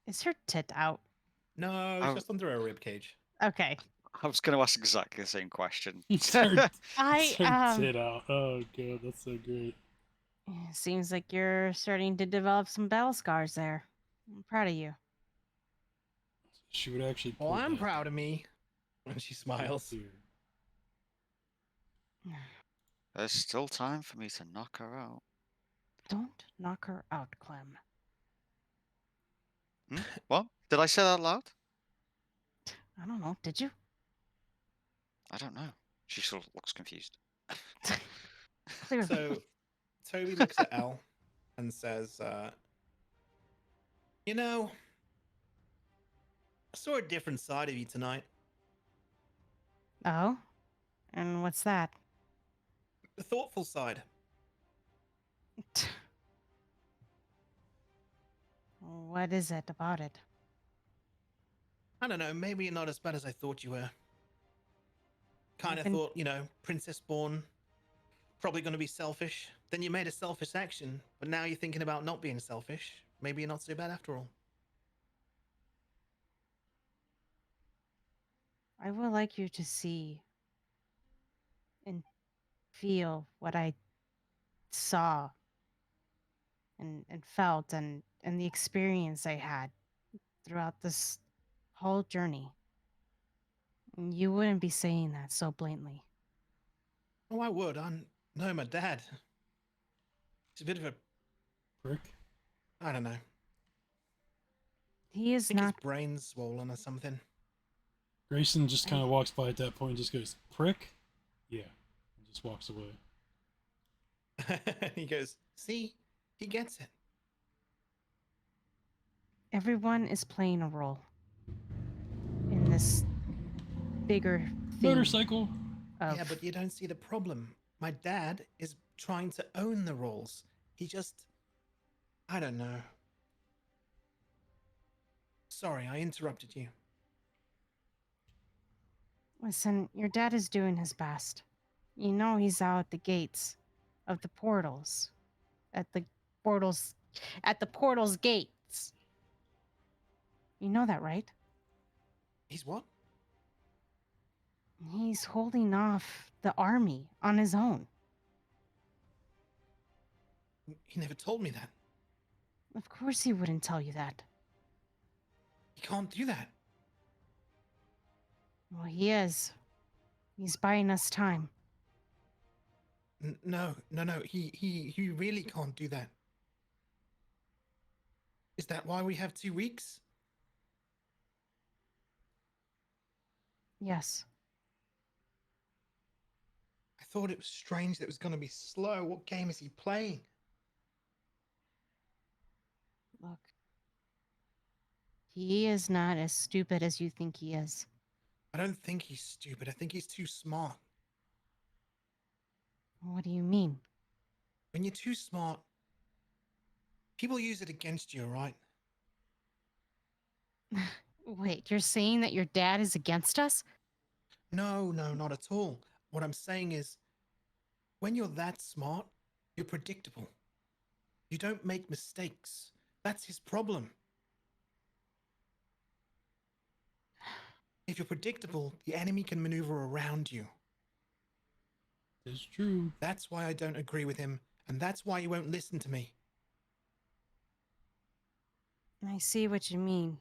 Is her tit out? No, it's just under her rib cage. Okay. I was going to ask exactly the same question. I Tit out. Oh god, that's so great. Seems like you're starting to develop some battle scars there. I'm proud of you. She would actually. Well, pull I'm that proud of me. And she smiles. here. There's still time for me to knock her out. Don't knock her out, Clem. What? Did I say that loud? I don't know. Did you? I don't know. She sort of looks confused. Clearly. So Toby looks at Elle and says, "You know, I saw a different side of you tonight. Oh? And what's that? The thoughtful side. What is it about it? I don't know, maybe you're not as bad as I thought you were. Kind of I've been- thought, you know, princess born, probably going to be selfish. Then you made a selfish action, but now you're thinking about not being selfish. Maybe you're not so bad after all." I would like you to see and feel what I saw and felt and the experience I had throughout this whole journey. And you wouldn't be saying that so blatantly. Oh, I would. I know my dad. He's a bit of a, Prick. I don't know. I He is think his not. brain's swollen or something. Grayson just kind I- of walks by at that point and just goes, prick? Yeah. And just walks away. He goes, "See, he gets it." Everyone is playing a role in this bigger theme Motorcycle! of. Yeah, but you don't see the problem. My dad is trying to own the roles. He just, I don't know. Sorry, I interrupted you. Listen, your dad is doing his best. You know he's out at the gates of the portals. At the portals gates. You know that, right? He's what? He's holding off the army on his own. He never told me that. Of course he wouldn't tell you that. He can't do that. Well, he is. He's buying us time. No. He really can't do that. Is that why we have 2 weeks? Yes. I thought it was strange that it was going to be slow. What game is he playing? Look. He is not as stupid as you think he is. I don't think he's stupid. I think he's too smart. What do you mean? When you're too smart, people use it against you, right? Wait, you're saying that your dad is against us? No, not at all. What I'm saying is, when you're that smart, you're predictable. You don't make mistakes. That's his problem. If you're predictable, the enemy can maneuver around you. It's true. That's why I don't agree with him, and that's why he won't listen to me. I see what you mean.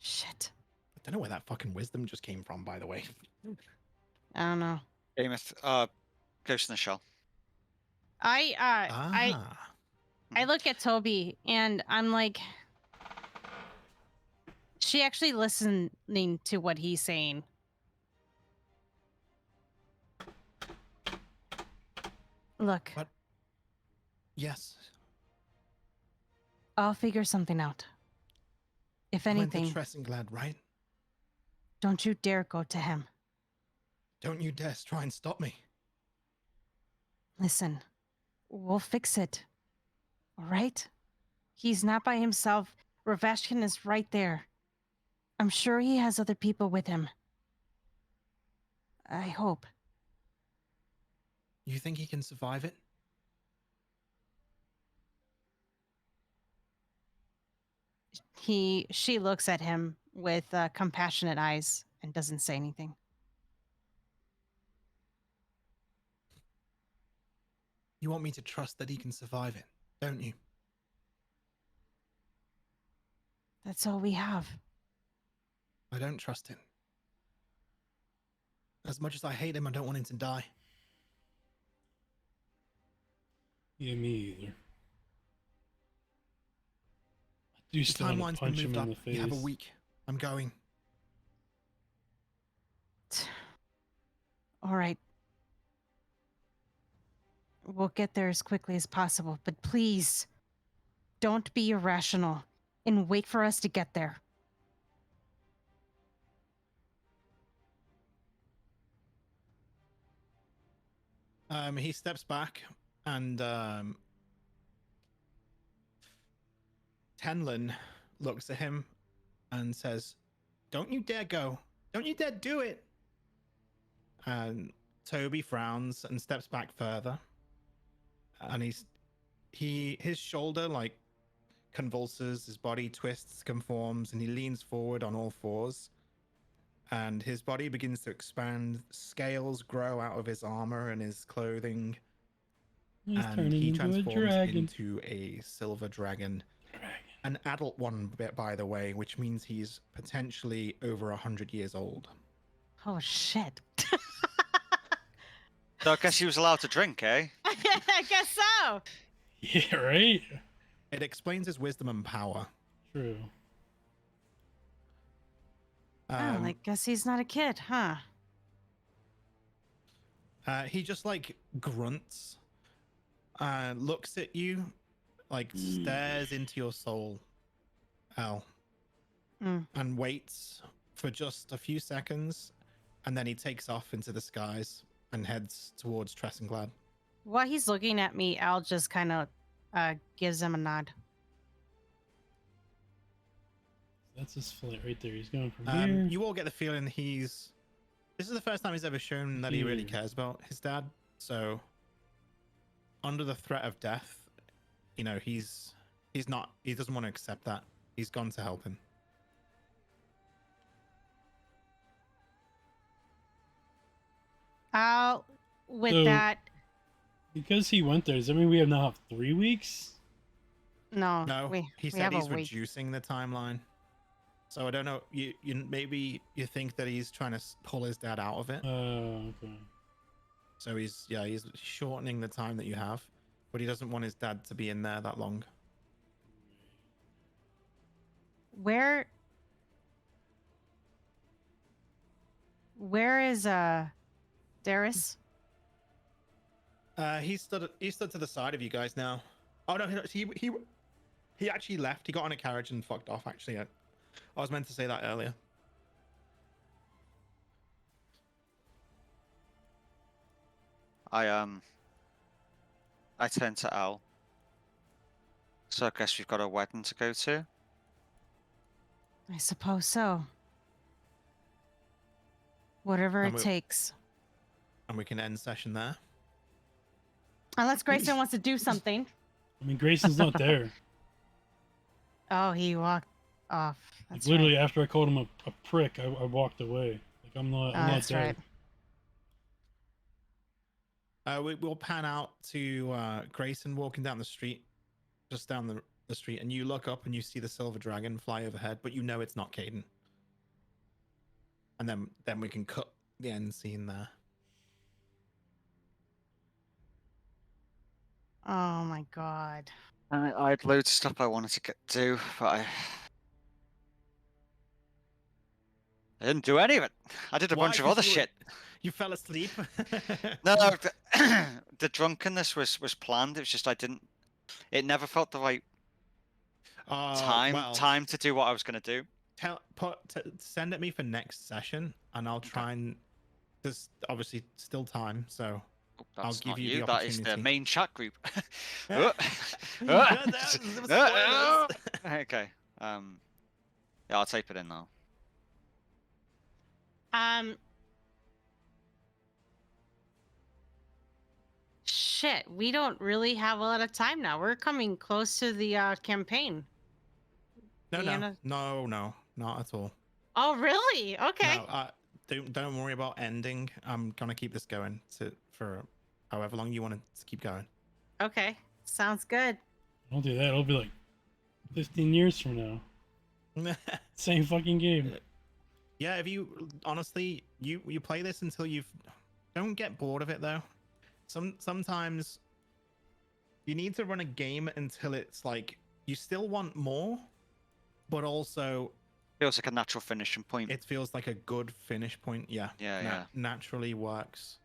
Shit. I don't know where that fucking wisdom just came from, by the way. I don't know. Ghost in the Shell. I look at Toby and I'm like, she actually listening to what he's saying. Look, What? Yes. I'll figure something out. If You went to anything, Tressenglad, right? don't you dare go to him. Don't you dare try and stop me. Listen, we'll fix it. All right? He's not by himself. Raveshkin is right there. I'm sure he has other people with him. I hope. You think he can survive it? She looks at him with compassionate eyes and doesn't say anything. You want me to trust that he can survive it, don't you? That's all we have. I don't trust him. As much as I hate him, I don't want him to die. Yeah, me either. I do The still want to timeline's been punch him moved in up. the face. You have a week. I'm going. All right. We'll get there as quickly as possible, but please don't be irrational and wait for us to get there. He steps back and Tenlin looks at him and says, "Don't you dare go. Don't you dare do it." And Toby frowns and steps back further. And his shoulder like convulses, his body twists, conforms, and he leans forward on all fours. And his body begins to expand. Scales grow out of his armor and his clothing. He's And turning he into a transforms dragon. into a silver dragon. An adult one, by the way, which means he's potentially over 100 years old. Oh, shit. So I guess he was allowed to drink, eh? I guess so. Yeah, right? It explains his wisdom and power. True. Oh, I guess he's not a kid, huh? He just like grunts, looks at you, like stares into your soul, Al, and waits for just a few seconds, and then he takes off into the skies and heads towards Tressenglad. While he's looking at me, Al just kind of gives him a nod. That's his flight right there. He's going from here. You all get the feeling this is the first time he's ever shown that he really cares about his dad. So, under the threat of death, he doesn't want to accept that. He's gone to help him. With So- that, Because he went there, does that mean we now have 3 weeks? no, No, we he said have he's a week. reducing the timeline. So I don't know. You maybe you think that he's trying to pull his dad out of it. Okay. So he's shortening the time that you have, but he doesn't want his dad to be in there that long. Where is Darius? He stood to the side of you guys now. Oh no, he actually left. He got on a carriage and fucked off. Actually, I was meant to say that earlier. I turn to Al. So I guess we've got a wedding to go to. I suppose so. Whatever And it we- takes. And we can end session there. Unless Grayson wants to do something. I mean, Grayson's not there. Oh, he walked off. Like, That's literally, right. after I called him a prick, I walked away. Like, I'm not That's there. right. We'll pan out to Grayson walking down the street, just down the street, and you look up and you see the silver dragon fly overhead, but you know it's not Caden. And then we can cut the end scene there. Oh my god. I had loads of stuff I wanted to get to, but I didn't do any of it. I did a Why? bunch of 'Cause other you were- shit. You fell asleep. No, the drunkenness was planned. It was just it never felt the right time to do what I was gonna do. Send it me for next session, and I'll try and. There's obviously still time, so Oh, I'll that's give not you the That is the opportunity. main chat group. There was spoilers. Okay. Yeah, I'll type it in now. Shit, we don't really have a lot of time now. We're coming close to the campaign. No, not at all. Oh, really? Okay. No, don't worry about ending. I'm gonna keep this going for however long you want it to keep going. Okay. Sounds good. Don't do that. It'll be like 15 years from now. Same fucking game. Yeah, if you honestly you play this until don't get bored of it though. Sometimes you need to run a game until it's like you still want more, but also Feels like a natural finishing point. It feels like a good finish point. Yeah. Yeah. Naturally works.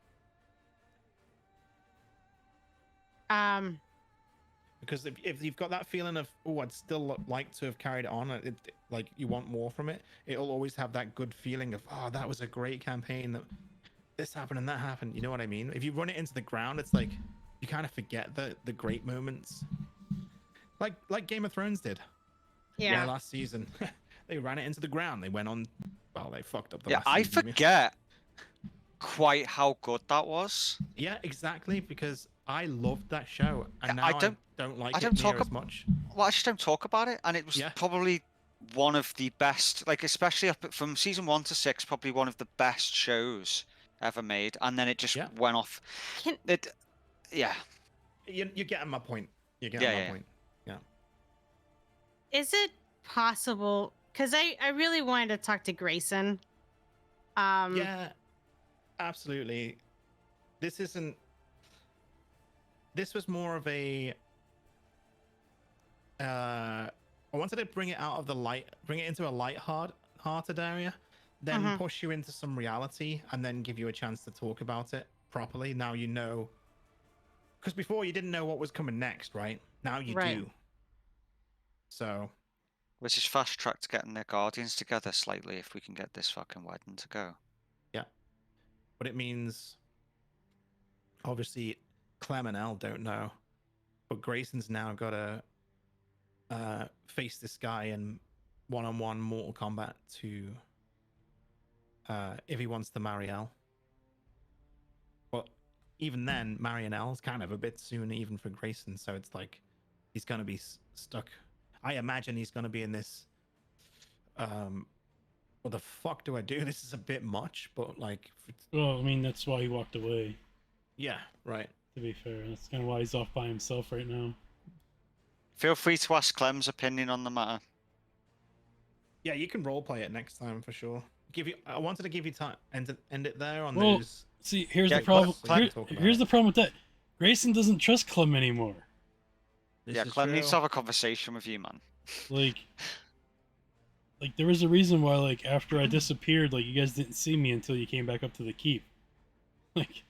Because if you've got that feeling of, oh, I'd still like to have carried it on, like you want more from it, it'll always have that good feeling of, oh, that was a great campaign, that this happened and that happened. You know what I mean? If you run it into the ground, it's like you kind of forget the great moments, like Game of Thrones did. Yeah. Last season, they ran it into the ground. They went on, well, they fucked up the Yeah, last I season. forget quite how good that was. Yeah, exactly, because I loved that show, and I now don't like I it don't talk near as much. Well, I just don't talk about it, and it was Yeah. probably one of the best, like especially from season 1 to 6, probably one of the best shows ever made, and then it just Yeah. went off. Can Yeah. You're getting my point. You're getting Yeah, my yeah. point. Yeah. is it possible? Because I really wanted to talk to Greyson. Yeah, absolutely. This was more of a I wanted to bring it out of bring it into a hearted area, then Mhm. push you into some reality, and then give you a chance to talk about it properly. Now you know, because before you didn't know what was coming next, right? Now you Right. do. So Which is fast track to getting their guardians together slightly if we can get this fucking wedding to go. yeah, but it means obviously Clem and Elle don't know, but Grayson's now got to face this guy in one-on-one Mortal Kombat to if he wants to marry Elle. But even then, marrying Elle is kind of a bit soon, even for Greyson. So it's like he's gonna be stuck. I imagine he's gonna be in this. What the fuck do I do? This is a bit much, but like, Well, I mean, that's why he walked away. yeah, right. To be fair, that's kind of why he's off by himself right now. Feel free to ask Clem's opinion on the matter. Yeah, you can roleplay it next time for sure. I wanted to give you time and end it there on Well, those. see, here's Yeah, the problem. Clem- talk about Here's it. the problem with that. Grayson doesn't trust Clem anymore. This Yeah, is Clem needs true. to have a conversation with you, man. Like there was a reason why, like, after I disappeared, like, you guys didn't see me until you came back up to the keep. Like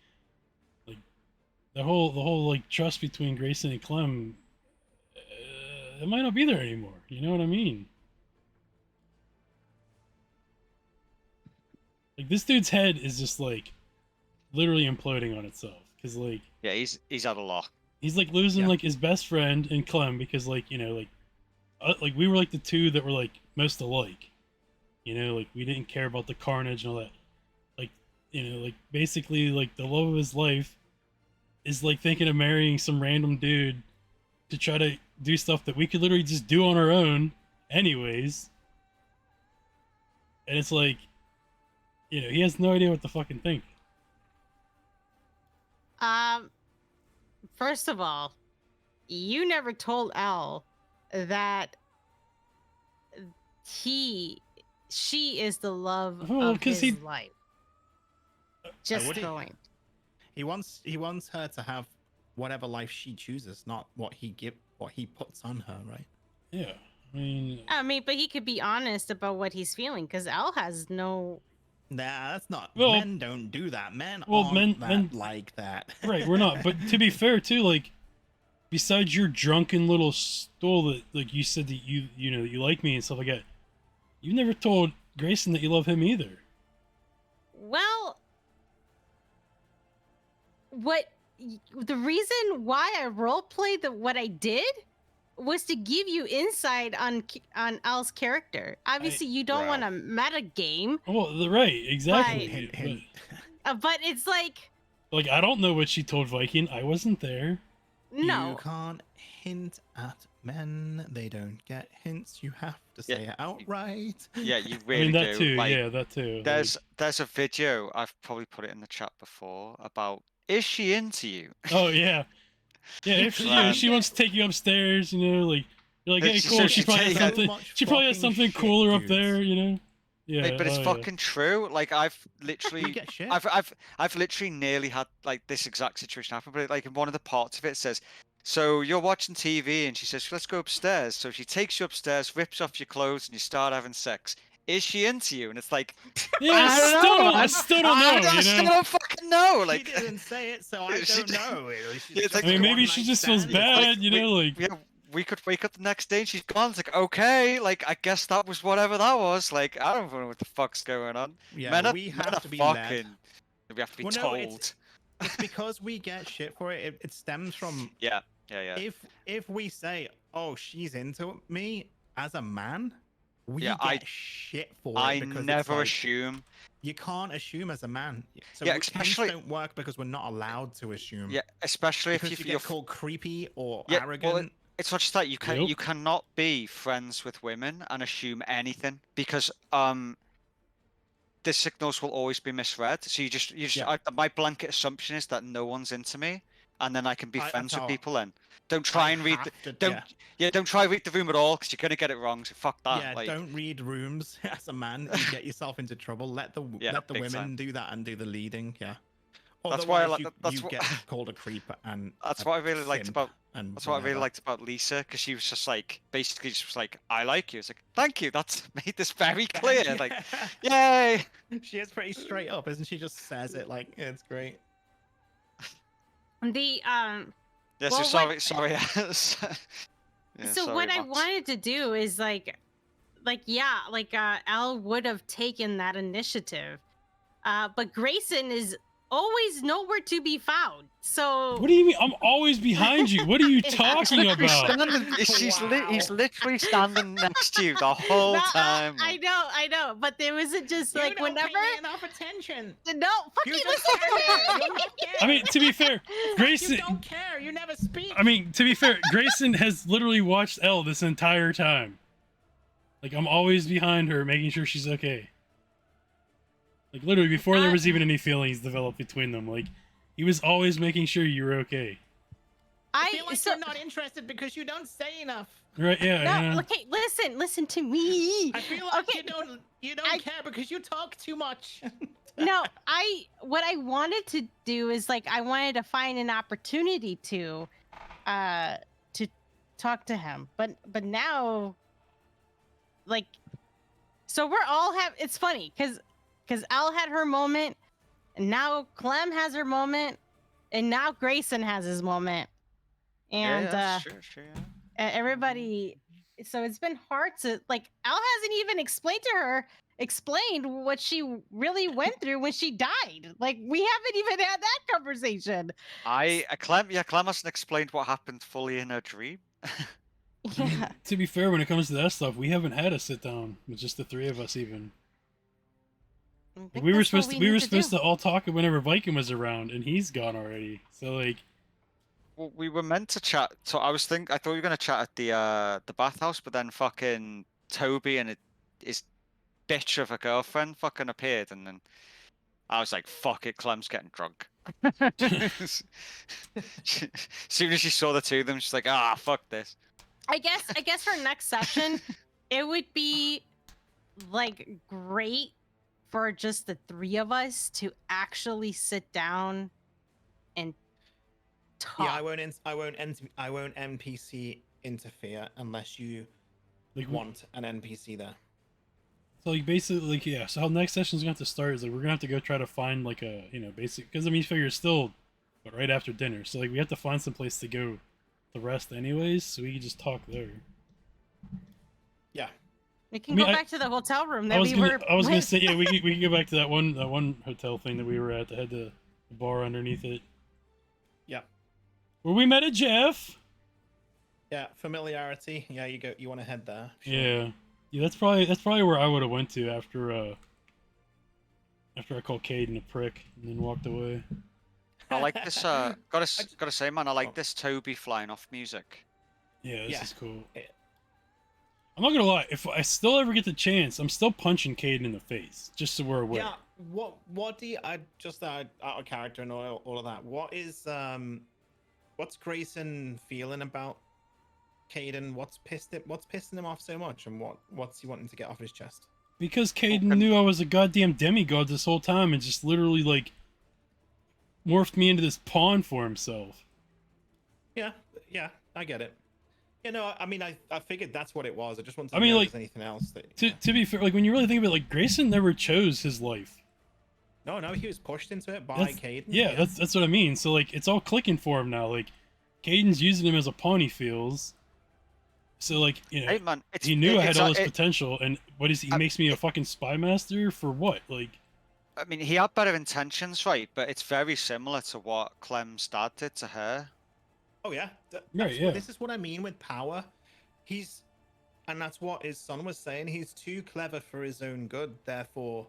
the whole like trust between Grayson and Clem, it might not be there anymore. You know what I mean? Like, this dude's head is just like literally imploding on itself because like Yeah, he's had a lot. he's like losing Yeah. like his best friend in Clem because like, you know, like we were like the two that were like most alike. You know, like we didn't care about the carnage and all that. Like, you know, like basically like the love of his life is like thinking of marrying some random dude to try to do stuff that we could literally just do on our own anyways. And it's like, you know, he has no idea what to fucking think. First of all, you never told Elle that she is the love Well, of 'cause his he- life. Just would he? going. He wants her to have whatever life she chooses, not what he puts on her, right? Yeah. I mean, But he could be honest about what he's feeling because Elle has no. Nah, that's not. Well- Men don't do that. Men well, aren't men- like that. right, we're not. But to be fair too, like, besides your drunken little stool that like you said that you know that you like me and stuff like that, you never told Grayson that you love him either. Well, the reason why I roleplayed what I did was to give you insight on Al's character. Obviously, you don't Wow. want to meta game, Well, right, exactly. Hint, hint. but it's like Like, I don't know what she told Viking. I wasn't there. no. You can't hint at men. They don't get hints. You have to Yeah. say it outright. Yeah, you I really mean, that do. too. Like, Yeah, that too. there's a video, I've probably put it in the chat before, about, is she into you? Oh yeah, yeah. If she, Right. she wants to take you upstairs, you know, like you're like, But hey, she cool. said She she'd probably has take it. something. Much She probably has fucking something shit, cooler up dudes. there, you know. Yeah, Like, but it's oh, yeah. fucking true. Like, I've You literally, get shit. I've literally nearly had like this exact situation happen. But like in one of the parts of it, it says, so you're watching TV, and she says, let's go upstairs. So she takes you upstairs, rips off your clothes, and you start having sex. is she into you? And it's like, Yeah, I don't know, I man. still don't know, I you still know? don't fucking know. Like, He didn't say it, so I She don't did- know. it's like- I mean, maybe she just feels bad, you know, like... yeah, we could wake up the next day and she's gone. It's like, okay, like, I guess that was whatever that was. Like, I don't know what the fuck's going on. Yeah, We we have are to be led. fucking. We have to be Well, no, told. it's because we get shit for it. It stems from Yeah, yeah. if we say, "Oh, she's into me," as a man, we Yeah, get shit for I it because never it's like, assume. you can't assume as a man. So Yeah, things especially- don't work because we're not allowed to assume. Yeah, especially because if you you're get called creepy or Yeah, well, arrogant. it's not just that you Yep. you cannot be friends with women and assume anything because the signals will always be misread. So you just Yeah. my blanket assumption is that no one's into me, and then I can be That's friends with how people. Then don't try and read. Don't don't try and read the room at all because you're gonna get it wrong. So fuck that. Yeah, like, don't read rooms as a man. You get yourself into trouble. Let the Yeah, let the big women time. do that and do the leading. Yeah. That's why I Otherwise, like- that's you what- get called a creep and That's a what I really liked simp about. and That's what I really whatever. liked about Lisa because she was just like basically just was like, I like you. It's like, thank you. That's made this very clear. Like, yay. She is pretty straight up, isn't she? Just says it like it's great. The Yeah. Well, so what- sorry. Yeah, so sorry, what I Max. wanted to do is Al would have taken that initiative, but Greyson is always nowhere to be found. So What do you mean? I'm always behind you. What are you talking about? He's literally standing next to you the whole No, time. I know, but there wasn't just like whenever. enough attention. No, fucking You listen just to me. You don't care. I mean, to be fair, You Grayson... don't care. You never speak. I mean, to be fair, Grayson has literally watched Elle this entire time. Like, I'm always behind her, making sure she's okay. Like, literally, before there was even any feelings developed between them, like, he was always making sure you were okay. I feel like you're not interested because you don't say enough. Right, yeah, No, yeah. okay, listen to me. I feel like Okay. you don't care because you talk too much. No, what I wanted to do is I wanted to find an opportunity to talk to him. But now so we're all it's funny because Al had her moment, and now Clem has her moment, and now Grayson has his moment. And sure, yeah. everybody, so it's been hard to Al hasn't even explained what she really went through when she died. Like, we haven't even had that conversation. Clem hasn't explained what happened fully in her dream. Yeah. To be fair, when it comes to that stuff, we haven't had a sit down with just the three of us even. I Like, think we were that's what supposed to need to all talk whenever Viking was around, and he's gone already. So like, Well, we were meant to chat. So I thought we were gonna chat at the bathhouse, but then fucking Toby and his bitch of a girlfriend fucking appeared, and then I was like, "Fuck it, Clem's getting drunk." As soon as she saw the two of them, she's like, "Ah, fuck this." I guess for next session, it would be great for just the three of us to actually sit down and talk. Yeah, I won't NPC interfere unless you like want an NPC there. So like basically, like, yeah. So how next session's gonna have to start is like we're gonna have to go try to find like a basic, because I mean you figure it's still right after dinner, so like we have to find some place to go to rest anyways, so we can just talk there. Yeah. We can I mean, go back to the hotel room that I was we gonna, were. I was gonna with. say, yeah, we can go back to that one hotel thing that we were at that had the bar underneath it. Yeah. Where we met a Jeff. Yeah, familiarity. Yeah, you want to head there. Sure. Yeah, that's probably where I would have went to after I called Caden a prick and then walked away. I like this. Gotta say, man, I like this Toby flying off music. Yeah, this Yeah. is cool. Yeah. I'm not gonna lie, if I still ever get the chance, I'm still punching Caden in the face, just so we're aware. Yeah. What do you, I just out of character and all of that? What's Grayson feeling about Caden? What's pissing him off so much, and what's he wanting to get off his chest? Because Caden knew I was a goddamn demigod this whole time and just literally like morphed me into this pawn for himself. Yeah, I get it. You know, I mean, I figured that's what it was. I just wanted to I mean, know like, if there's anything else that. To be fair, like when you really think of it, like Grayson never chose his life. No, he was pushed into it by That's, Caden. yeah, that's what I mean. So like, it's all clicking for him now. Like, Caden's using him as a pawn. He feels. So like, Hey man, he knew I had it's all this it, potential, and what is he makes me a fucking spy master for what? Like, I mean, he had better intentions, right? But it's very similar to what Clem's dad did to her. Oh yeah, right, yeah. This is what I mean with power. And that's what his son was saying. He's too clever for his own good. Therefore,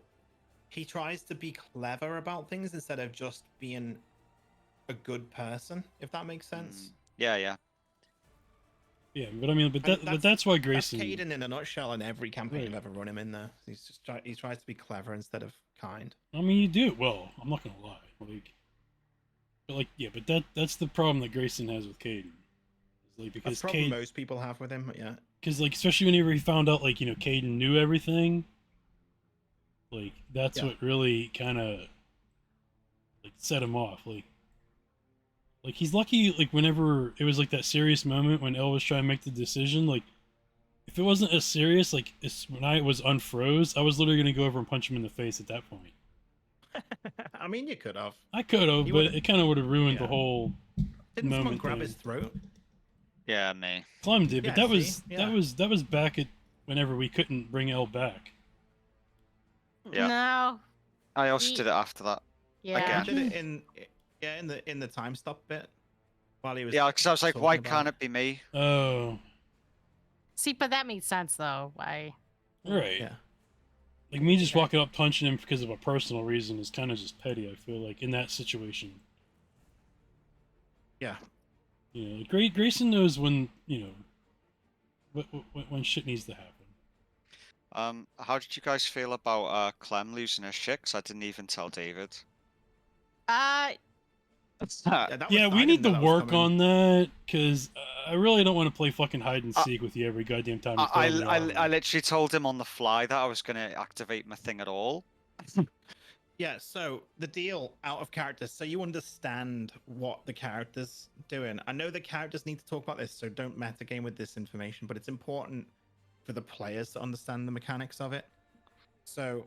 he tries to be clever about things instead of just being a good person. If that makes sense. Yeah, yeah. Yeah, but I mean, but that's why Grayson. That's Caden in a nutshell. In every campaign Right. I've ever run him in there, he tries to be clever instead of kind. I mean, you do it well. I'm not gonna lie. But that's the problem that Grayson has with Caden. Like, because That's the problem most people have with him. Yeah. Because like, especially whenever he found out, like, Caden knew everything. Like, that's what really kind of like set him off. Like he's lucky. Like, whenever it was like that serious moment when Elle was trying to make the decision, like, if it wasn't as serious, like when I was unfroze, I was literally gonna go over and punch him in the face at that point. I mean, you could have. I could have, but it kind of would have ruined the whole Didn't moment. someone grab his throat? Yeah, me. Clem did, but Yeah, that was back at whenever we couldn't bring Elle back. Yeah. No. I also did it after that. Yeah. I did it in the time stop bit while he was. Yeah, because I was like, why talking can't about it be me? Oh, See, but that makes sense though. Why? right. Yeah. Like, me just walking up punching him because of a personal reason is kind of just petty. I feel like in that situation. Yeah. Grayson knows when when shit needs to happen. How did you guys feel about Clem losing her shit? 'Cause I didn't even tell David. Yeah, we need to work on that because I really don't want to play fucking hide and seek with you every goddamn time. I literally told him on the fly that I was going to activate my thing at all. Yeah, so the deal out of character, so you understand what the character's doing. I know the characters need to talk about this, so don't metagame with this information, but it's important for the players to understand the mechanics of it. So,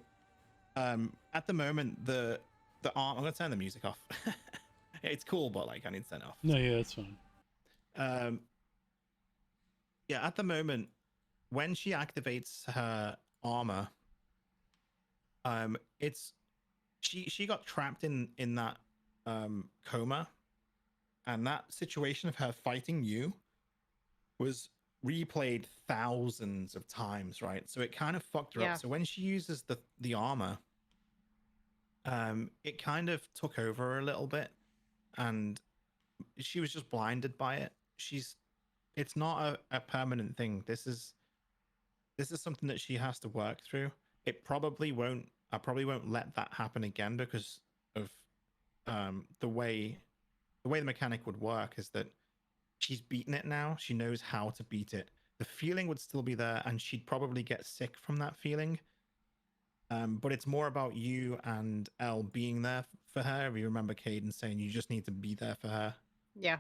at the moment, the arm, I'm gonna turn the music off. It's cool, but like I need to turn it off. No, yeah, that's fine. Yeah, at the moment, when she activates her armor, it's she got trapped in that coma, and that situation of her fighting you was replayed thousands of times, right? So it kind of fucked her up. So when she uses the armor, it kind of took over her a little bit, and she was just blinded by it. It's not a permanent thing. This is something that she has to work through. I probably won't let that happen again because of the way the mechanic would work is that she's beaten it now. She knows how to beat it. The feeling would still be there, and she'd probably get sick from that feeling. But it's more about you and Elle being there for her. If you remember Caden saying you just need to be there for her. Yeah.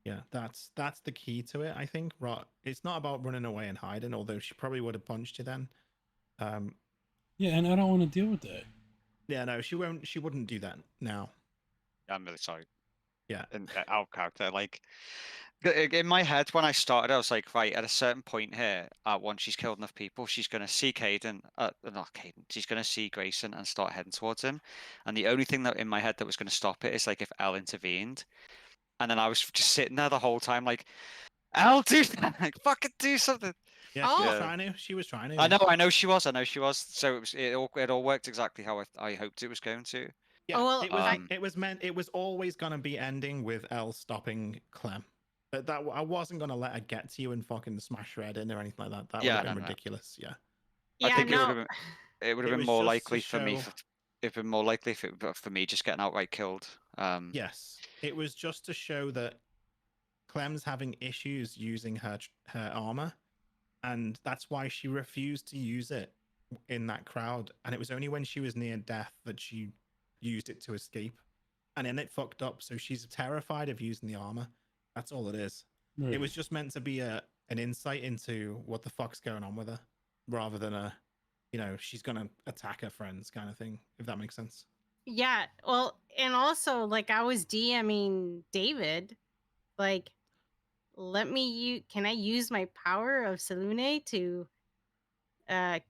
Yeah, that's the key to it, I think. Right. It's not about running away and hiding, although she probably would have punched you then. Yeah, and I don't want to deal with that. Yeah, no, she won't. She wouldn't do that now. I'm really sorry. Yeah. And out of character, like in my head when I started, I was like, right, at a certain point here, once she's killed enough people, she's gonna see Caden, not Caden, she's gonna see Grayson and start heading towards him. And the only thing that in my head that was gonna stop it is like if Elle intervened. And then I was just sitting there the whole time, like, Elle, do like, fucking do something. Yeah, she was trying to. I know she was. So it all worked exactly how I hoped it was going to. Yeah, it was always gonna be ending with Elle stopping Clem. That I wasn't gonna let her get to you and fucking smash her head in or anything like that. That would have been ridiculous. Yeah. I think it would have been more likely for me. It'd been more likely for me just getting outright killed. Yes, it was just to show that Clem's having issues using her armor, and that's why she refused to use it in that crowd. And it was only when she was near death that she used it to escape, and then it fucked up. So she's terrified of using the armor. That's all it is. Right. It was just meant to be a an insight into what the fuck's going on with her, rather than a, she's gonna attack her friends kind of thing. If that makes sense. Yeah. Well, and also like I was DMing David, like, can I use my power of Selune to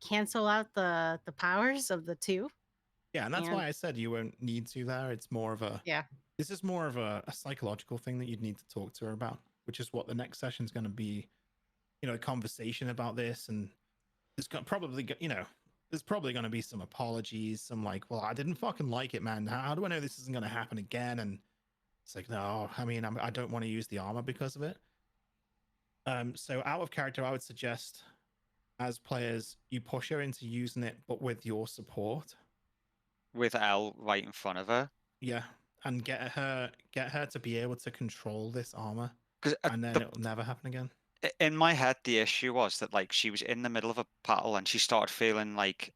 cancel out the powers of the two? Yeah, and that's And why I said you won't need to there. It's more of a yeah. this is more of a psychological thing that you'd need to talk to her about, which is what the next session is going to be. A conversation about this, and there's probably there's probably going to be some apologies, some like, well, I didn't fucking like it, man. How do I know this isn't going to happen again? And it's like, no, I mean, I don't want to use the armor because of it. So out of character, I would suggest as players you push her into using it, but with your support. With L right in front of her. Yeah, and get her to be able to control this armor, Because and then it'll never happen again. in my head, the issue was that like she was in the middle of a battle and she started feeling like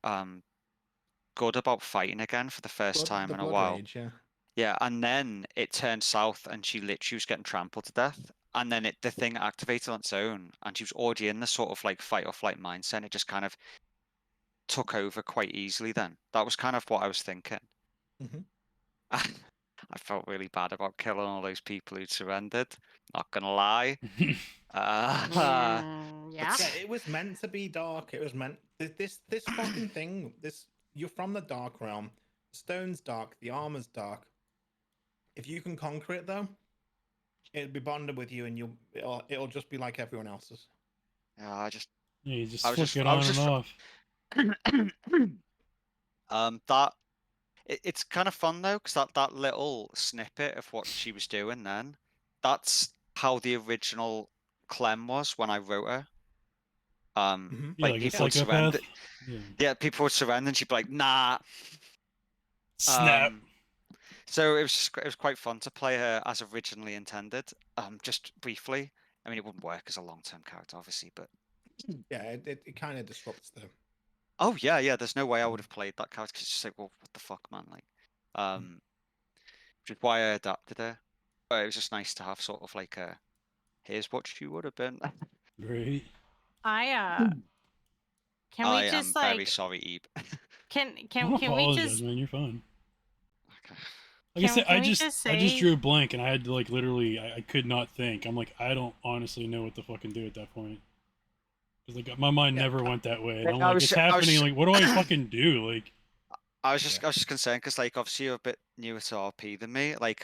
good about fighting again for the first time The in a blood while. rage, yeah. Yeah, and then it turned south and she literally was getting trampled to death. And then the thing activated on its own, and she was already in the sort of like fight or flight mindset. It just kind of took over quite easily then. That was kind of what I was thinking. Mhm. I felt really bad about killing all those people who'd surrendered. Not gonna lie. Yeah. Yeah, it was meant to be dark. It was meant this fucking thing. You're from the dark realm. Stone's dark. The armor's dark. If you can conquer it, though, it'll be bonded with you, and it'll just be like everyone else's. Yeah, Yeah, you just I was flick just- it I on was and just- off. that it's kind of fun though, because that little snippet of what she was doing then, that's how the original Clem was when I wrote her. Mhm. Yeah, Like like a people would surrender. psychopath. Yeah. Yeah, people would surrender, and she'd be like, "Nah." Snap. So it was quite fun to play her as originally intended. Just briefly. I mean, it wouldn't work as a long-term character, obviously, but Yeah, it kind of disrupts the. oh yeah, there's no way I would have played that character. 'Cause it's just like, well, what the fuck, man? Like, which is why I adapted her. But it was just nice to have sort of like a, here's what she would have been. Great. I can we I am just very like sorry, Ebe. can Don't can we apologize, just man. You're fine. Okay. Like I said, can I we just just drew say a blank, and I had to like literally, I could not think. I'm like, I don't honestly know what to fucking do at that point. Because like my mind Yeah, never went that way, and I I'm like, was it's ju- I was happening. ju- Like, what do I fucking do? Like, I was just concerned because like obviously you're a bit newer to RP than me. Like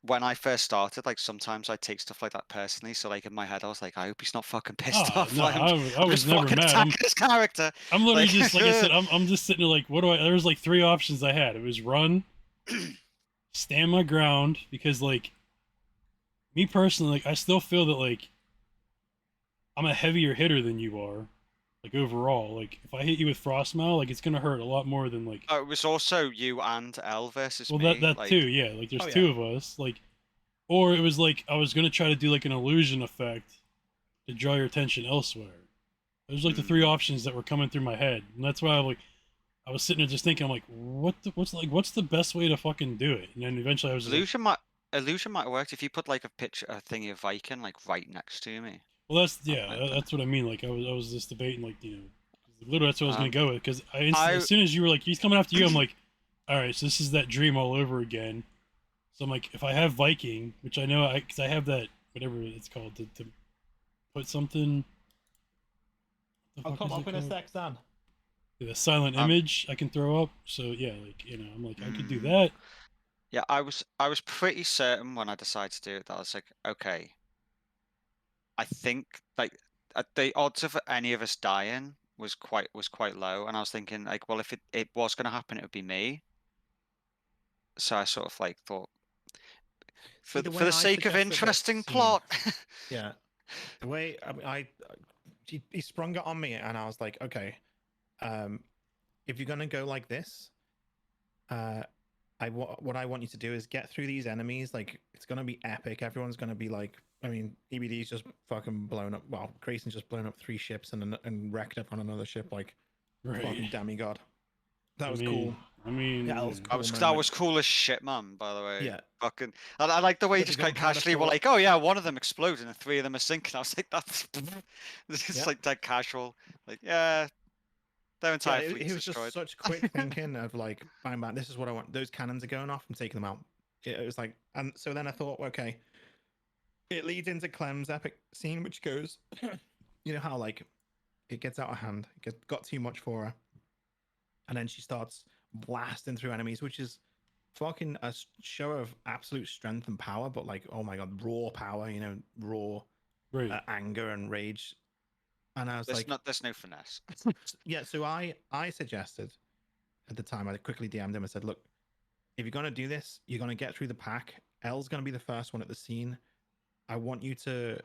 when I first started, like sometimes I take stuff like that personally. So like in my head, I was like, I hope he's not fucking pissed off. no, Like I I'm was just never fucking mad. attacking this character. I'm literally Like- just like I said, I'm just sitting there like, what do I? There was like 3 options I had. It was run, stand my ground, because like me personally, like I still feel that like I'm a heavier hitter than you are, like overall. Like if I hit you with Frostmail, like it's gonna hurt a lot more than like. Oh, it was also you and L versus Well, me. that like, too, yeah. Like there's Oh, yeah. 2 of us, like, or it was like I was gonna try to do like an illusion effect to draw your attention elsewhere. Those like the 3 options that were coming through my head, and that's why I was sitting there just thinking, I'm like, what's the best way to fucking do it? And then eventually I was just like, illusion might have worked if you put like a thingy of Viking like right next to me. well, that's might that's what I mean. Like I was just debating, like, you know, literally that's what I was gonna Um, go with, because I- as soon as you were like, he's coming after you, I'm like, all right, so this is that dream all over again. So I'm like, if I have Viking, which I know because I have that whatever it's called to put something. What the I'll fuck come is up it in a called? sec, Sam. The silent image I can throw up. So yeah, like, you know, I'm like, I could do that. Yeah, I was pretty certain when I decided to do it that I was like, okay, I think like the odds of any of us dying was quite low, and I was thinking like, well, if it was going to happen, it would be me. So I sort of like thought, for the for way the I sake of suggested that interesting scene- plot. Yeah, the way he sprung it on me, and I was like, okay, if you're gonna go like this, what I want you to do is get through these enemies. Like, it's gonna be epic. Everyone's gonna be like, I mean, EBD's just fucking blown up. Well, Greyson's just blown up 3 ships and wrecked up on another ship like fucking Right. demigod. That I was mean, cool. I mean, Yeah, that was yeah. cool. That moment. was cool as shit, man. By the way, Yeah. fucking. I like the way you With the just quite gunpowder casually were fort. like, "Oh yeah, one of them exploded and 3 of them are sinking." I was like, "That's this is Yep. like dead casual." Like, yeah, their Yeah, entire it fleet's was just destroyed. such quick thinking of like, bang, bang, this is what I want. Those cannons are going off. I'm taking them out. It was like, and so then I thought, okay, it leads into Clem's epic scene, which goes, you know how like it gets out of hand, got too much for her, and then she starts blasting through enemies, which is fucking a show of absolute strength and power, but like, oh my god, raw power, you know, raw Right. anger and rage. And I was like, There's no finesse. yeah. So I suggested at the time, I quickly DM'd him and said, look, if you're gonna do this, you're gonna get through the pack. Elle's gonna be the first one at the scene. I want you to.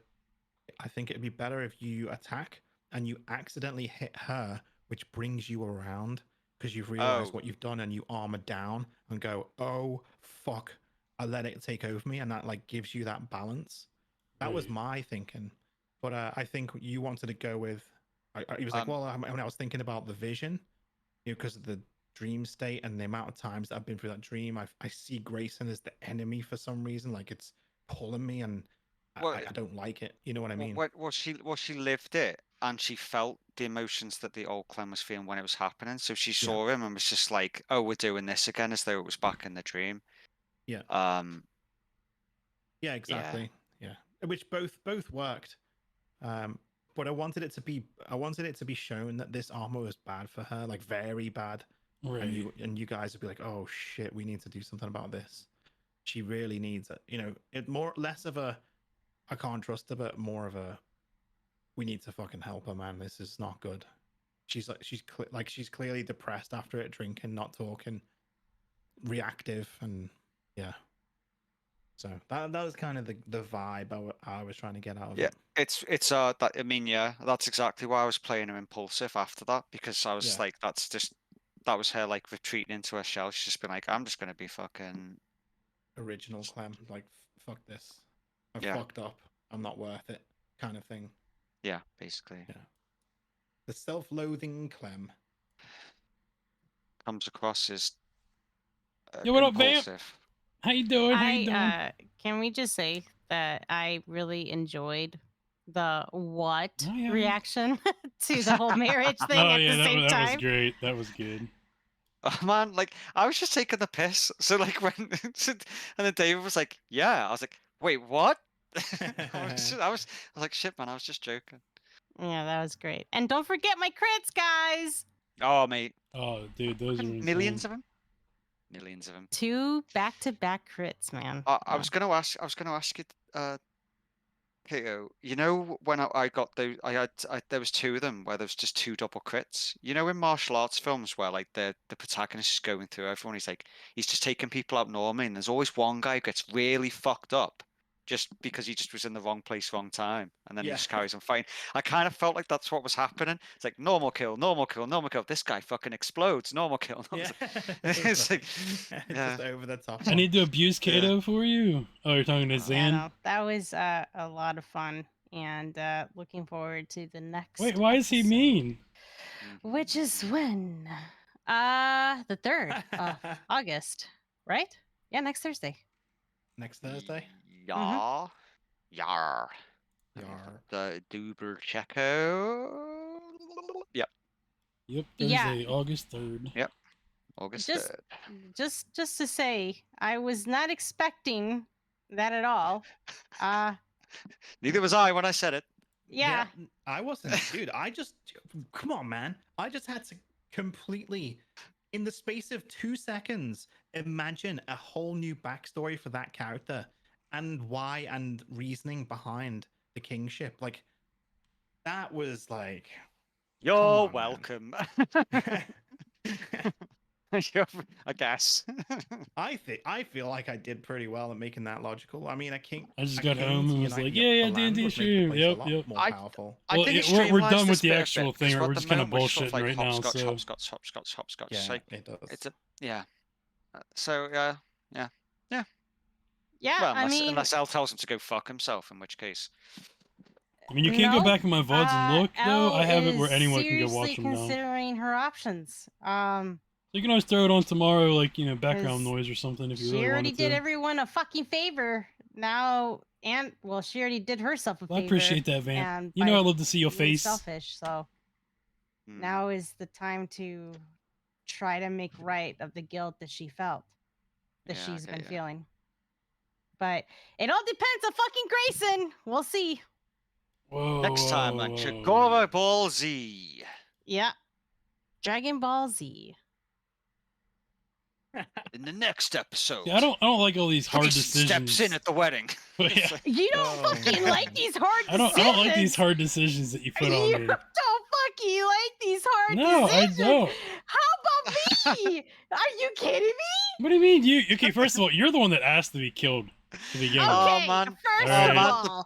I think it'd be better if you attack and you accidentally hit her, which brings you around because you've realized Oh. what you've done and you armor down and go, oh fuck, I let it take over me, and that like gives you that balance. That was Right. my thinking, but I think you wanted to go with. He was like, well, when I was thinking about the vision, you know, because of the dream state and the amount of times that I've been through that dream, I see Greyson as the enemy for some reason, like it's pulling me, and Well, I don't like it. You know what I mean? she lived it and she felt the emotions that the old Clem was feeling when it was happening. So she Yeah. saw him and was just like, "Oh, we're doing this again," as though it was back in the dream. Yeah. Um. Yeah, exactly. Yeah. Which both worked. But I wanted it to be shown that this armor was bad for her, like very bad. Right. And you guys would be like, oh shit, we need to do something about this. She really needs it. You know, it less of a I can't trust her, but more of a we need to fucking help her, man. This is not good. She's she's clearly depressed after it, drinking, not talking, reactive, and yeah. So that was kind of the vibe I was trying to get out of Yeah, it. it's that I mean, yeah, that's exactly why I was playing her impulsive after that, because I was Yeah. like, that was her like retreating into her shell. She's just been like, I'm just gonna be fucking Original Clem, like fuck this. I've Yeah. fucked up. I'm not worth it, kind of thing. yeah, basically Yeah. The self-loathing Clem. comes across as Yo, what up, Vamp? impulsive. How you doing? How you doing? Can we just say that I really enjoyed the what Oh, yeah. reaction to the whole marriage thing Oh at yeah, the same that was time? great. That was good. Oh, man, like I was just taking the piss. So like when and then David was like, "Yeah," I was like, "Wait, what?" I was like, "Shit, man, I was just joking." Yeah, that was great. And don't forget my crits, guys. Oh, mate, Oh, dude, those are fucking insane. millions of them, millions of them. 2 back-to-back crits, man. I was gonna ask you, Kato. You know when I got those, there was 2 of them where there was just 2 double crits. You know in martial arts films where like the protagonist is going through everyone, he's just taking people out normally, and there's always one guy who gets really fucked up just because he just was in the wrong place, wrong time, and then he Yeah. just carries on fighting. I kind of felt like that's what was happening. It's like normal kill, normal kill, normal kill. This guy fucking explodes. Normal kill. Yeah. It's like, Just over the top. I need to abuse Yeah. Kato for you. Oh, you're talking to Yeah, Zan? no, that was a lot of fun, and looking forward to the next. Wait, why is he episode, mean? Which is when? The 3rd of August, right? Yeah, next Thursday. Next Thursday. Yeah. Yar. Yar. The Duber Checo. Yep. Yep, Yeah. Thursday, August 3rd. Yep. August Just- 3rd. Just to say, I was not expecting that at all. Neither was I when I said it. Yeah. I wasn't, dude. Come on, man. I just had to completely, in the space of 2 seconds, imagine a whole new backstory for that character and why and reasoning behind the kingship. Like, that was like, You're on, man. welcome. I guess. I feel like I did pretty well at making that logical. I mean, I just got home and was like, yeah, D&D stream. Yep. More powerful. I Well, think it we're streamlines done with this the bit a actual bit, 'cause thing. at We're the just kind of moment we're sort bullshitting of like right now. hopscotch, So hopscotch. Yeah, It's like, it does. it's a, yeah. So, yeah. Yeah, Well, I mean, unless Elle tells him to go fuck himself, in which case. I mean, you can go no, back in my VODs and look, though. Elle I have it where is anyone can go watch seriously them now. considering her options. You can always throw it on tomorrow, like, background 'Cause noise or something if you She really already wanted did to. everyone a fucking favor. Now, and well, she already did herself a Well, I favor. appreciate that, Vamp. And You know by I love to see your being face. selfish. So Hmm. now is the time to try to make right of the guilt that she felt, that Yeah, she's okay, been yeah. feeling. But it all depends on fucking Greyson. We'll see. Whoa. Next time whoa, on whoa. Chighora Ball Z. Yeah. Dragon Ball Z. In the next episode. See, I don't like all these hard Grayson decisions. steps in at the wedding. But yeah, It's like, You don't Oh, fucking man. like these hard I decisions. don't like these hard decisions that you put on You me. don't fucking like these hard No, I decisions. don't. How about me? Are you kidding me? What do you mean? Okay, first of all, you're the one that asked to be killed to begin with. Oh, Okay, man. first Alright. of all,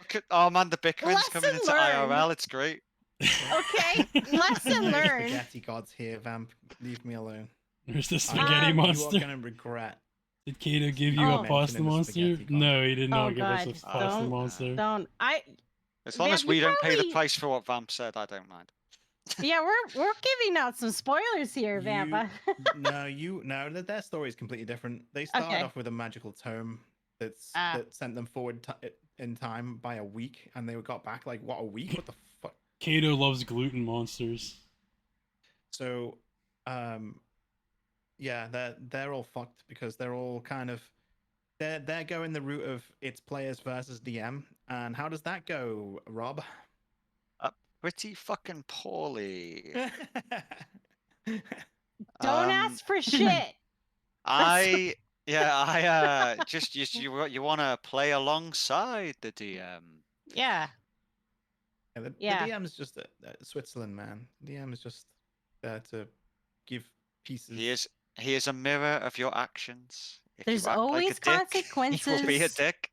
The bickering's coming into Lesson learned. IRL. It's great. okay, lesson No learned. spaghetti gods here, Vamp. Leave me alone. There's the I- spaghetti Um, monster. You are gonna regret. Did Kato give you Oh. a pasta Mentioning the monster? spaghetti god. No, he did not Oh, give us God, a pasta don't- monster. Don't As long Vamp, as we you don't pay the probably- price for what Vamp said, I don't mind. Yeah, we're giving out some spoilers here, Vampa. No, their story is completely different. They started Okay. off with a magical tome that sent them forward in time by a week, and they got back like what, a week? What the fuck? Kato loves gluten monsters. So, yeah, they're all fucked because they're all kind of they're going the route of it's players versus DM. And how does that go, Rob? Pretty fucking poorly. Don't Um, ask for shit. I just you want to play alongside the DM. Yeah. The Yeah. DM is just Switzerland, man. The DM is just there to give pieces. He is a mirror of your actions. If There's you act always like a dick, he will be a consequences. dick.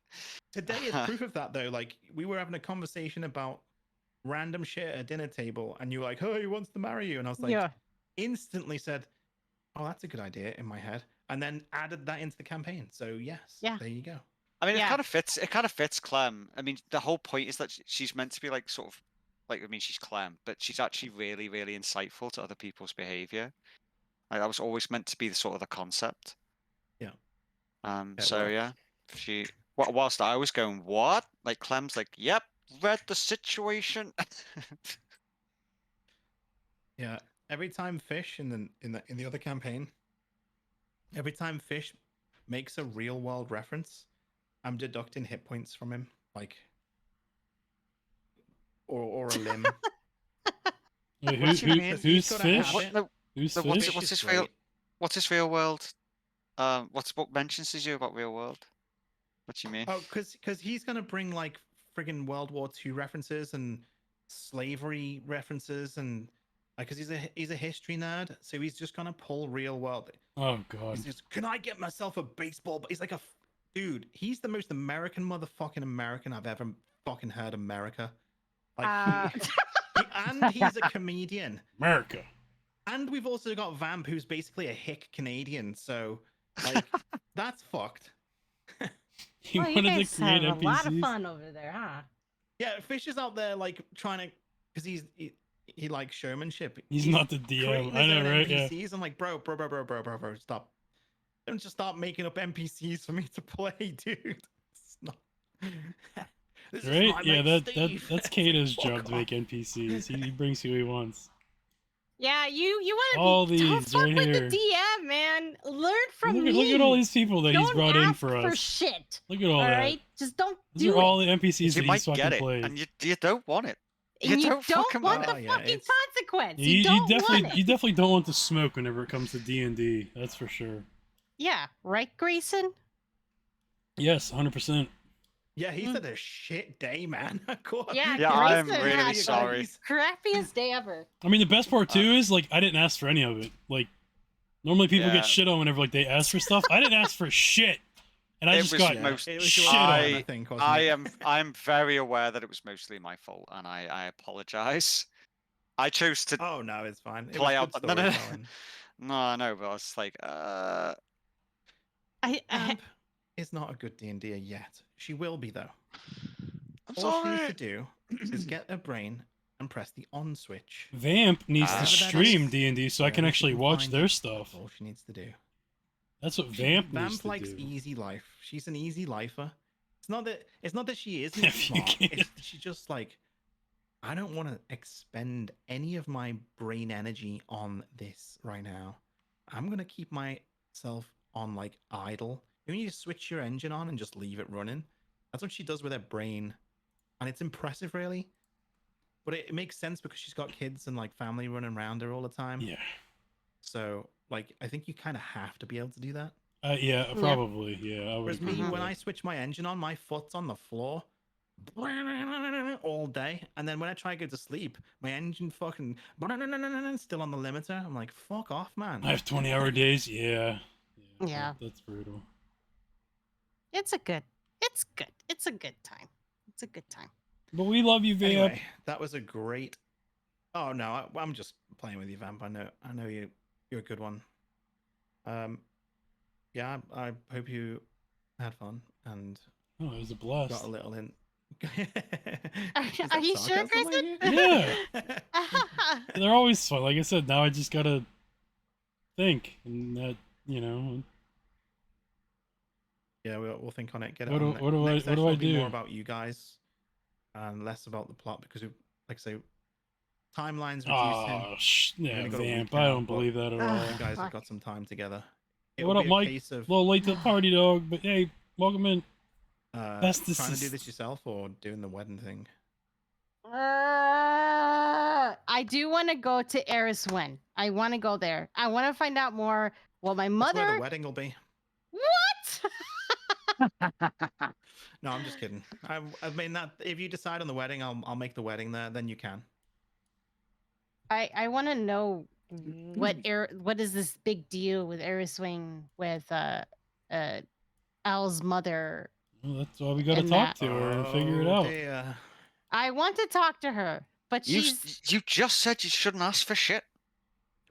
Today is proof of that, though. Like, we were having a conversation about random shit at a dinner table, and you were like, "Oh, he wants to marry you," and I was like, Yeah. instantly said, "Oh, that's a good idea," in my head, and then added that into the campaign. So yes, Yeah. there you go. I mean, Yeah. it kind of fits Clem. I mean, the whole point is that she's meant to be like sort of like, I mean, she's Clem, but she's actually really, really insightful to other people's behavior. Like, that was always meant to be the sort of the concept. Yeah. It So works. yeah, whilst I was going, what? Like Clem's like, yep, read the situation. Yeah. Every time Fish in the other campaign, every time Fish makes a real world reference, I'm deducting hit points from him, like, or a limb. Wait, What do you mean? who's He's got a fish? habit. No, Who's so fish? what's is his real? great. What's his real world? What mentions to you about real world? What do you mean? Oh, because he's gonna bring like friggin' World War II references and slavery references, and because he's a history nerd, so he's just gonna pull real world. Oh god. He's just, can I get myself a baseball? He's like dude. He's the most American motherfucking American I've ever fucking heard. America, like, and he's a comedian. America. And we've also got Vamp, who's basically a hick Canadian. So, like, that's fucked. He Well, you wanted guys to create have NPCs. a lot of fun over there, huh? Yeah, Fish is out there like trying to, because he likes showmanship. He's not the creating DM. I his know, own right? Yeah. NPCs. I'm like, bro, stop! Don't just start making up NPCs for me to play, dude. It's not. This is Right? my Yeah, mate that's Steve. That's It's Kato's like, job fuck to make off. NPCs. He brings who he wants. Yeah, you want to All be don't these fuck right with here. the DM, man. Learn from Look me. look at all these people that he's Don't brought in ask for us. shit. Look at all All that. right, just don't These do are all it. the NPCs You that might he's fucking get it, played. and you don't want it. And you don't fucking want want the it. Oh, yeah, fucking it's- consequence. Yeah, You don't want it. you definitely don't want the smoke whenever it comes to D&D. That's for sure. Yeah, right, Grayson? Yes, 100%. Yeah, he's had a shit day, man. Yeah, Yeah, I'm Grayson really had the sorry. crappiest day ever. I mean, the best part too is like I didn't ask for any of it. Like normally people Yeah. get shit on whenever like they ask for stuff. I didn't ask for shit, and I It just was got most- It was shit your on. I think, wasn't it? I'm very aware that it was mostly my fault, and I apologize. I chose to Oh no, it's fine. It play was out. good No, no, no. storytelling. No, I know, but I was like, Amp is not a good D&D yet. She will be though. I'm All she needs sorry. to do is get her brain and press the on switch. Vamp needs to Whatever that stream is, D&D so I can wherever she actually watch find their it, stuff. That's all she needs to do. That's what Vamp needs Vamp to likes do. easy life. She's an easy lifer. It's not that she isn't If you smart. can't. It's she's just like, I don't want to expend any of my brain energy on this right now. I'm gonna keep myself on like idle. You know, you just switch your engine on and just leave it running. That's what she does with her brain, and it's impressive, really. But it makes sense because she's got kids and like family running around her all the time. Yeah. So like, I think you kind of have to be able to do that. Yeah, probably. Yeah, I would Whereas agree me, with when that. I switch my engine on, my foot's on the floor all day, and then when I try to go to sleep, my engine fucking still on the limiter. I'm like, fuck off, man. I have 20-hour days. Yeah. Yeah. That's brutal. It's a good time. It's a good time. But we love you, Vamp. Anyway, that was a great. Oh no, I'm just playing with you, Vamp. I know you're a good one. Yeah, I hope you had fun and Oh, it was a blast. got a little hint. Are you sure, Greyson? Yeah. They're always fun. Like I said, now I just gotta think, and that, you know. Yeah, we'll think on it. Get it. What on do- what do I- next what do session I will be more do? about you guys and less about the plot because, like I say, timelines reducing. Oh, We've yeah, only got a Vamp. week I now, don't but believe that at all. You guys have Fuck. got some time together. What up, be a Mike? case of A little late to the party, dog, but hey, welcome in. Best trying to do assist. this yourself or doing the wedding thing. I do want to go to Eriswen. I want to go there. I want to find out more. Well, my That's where the mother. wedding will be. What? No, I'm just kidding. I mean that if you decide on the wedding, I'll make the wedding there. Then you can. I want to know what is this big deal with Eriswen with Al's mother. Well, that's why we gotta And talk that- to her and figure it Oh, out. dear. I want to talk to her, but You she's you just said you shouldn't ask for shit.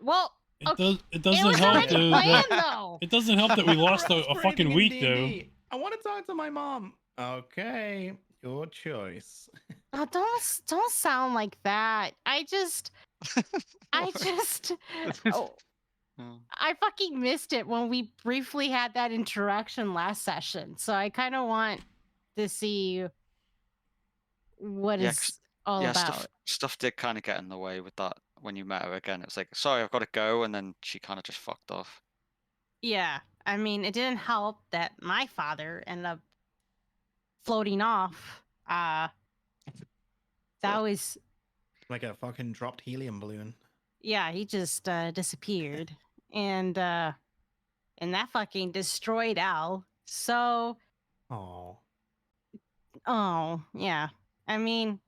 well. It Okay. does. It It doesn't was help already though. planned, That, though. it doesn't help that we lost a fucking week though. I want to talk to my mom. Okay, your choice. Oh, don't sound like that. I just oh, Oh. I fucking missed it when we briefly had that interaction last session. So I kind of want to see what Yeah, it's all yeah, about. stuff did kind of get in the way with that when you met her again. It was like, sorry, I've got to go, and then she kind of just fucked off. Yeah, I mean, it didn't help that my father ended up floating off. That was Like a fucking dropped helium balloon. yeah, he just disappeared, and that fucking destroyed Al. So, Oh. oh yeah, I mean,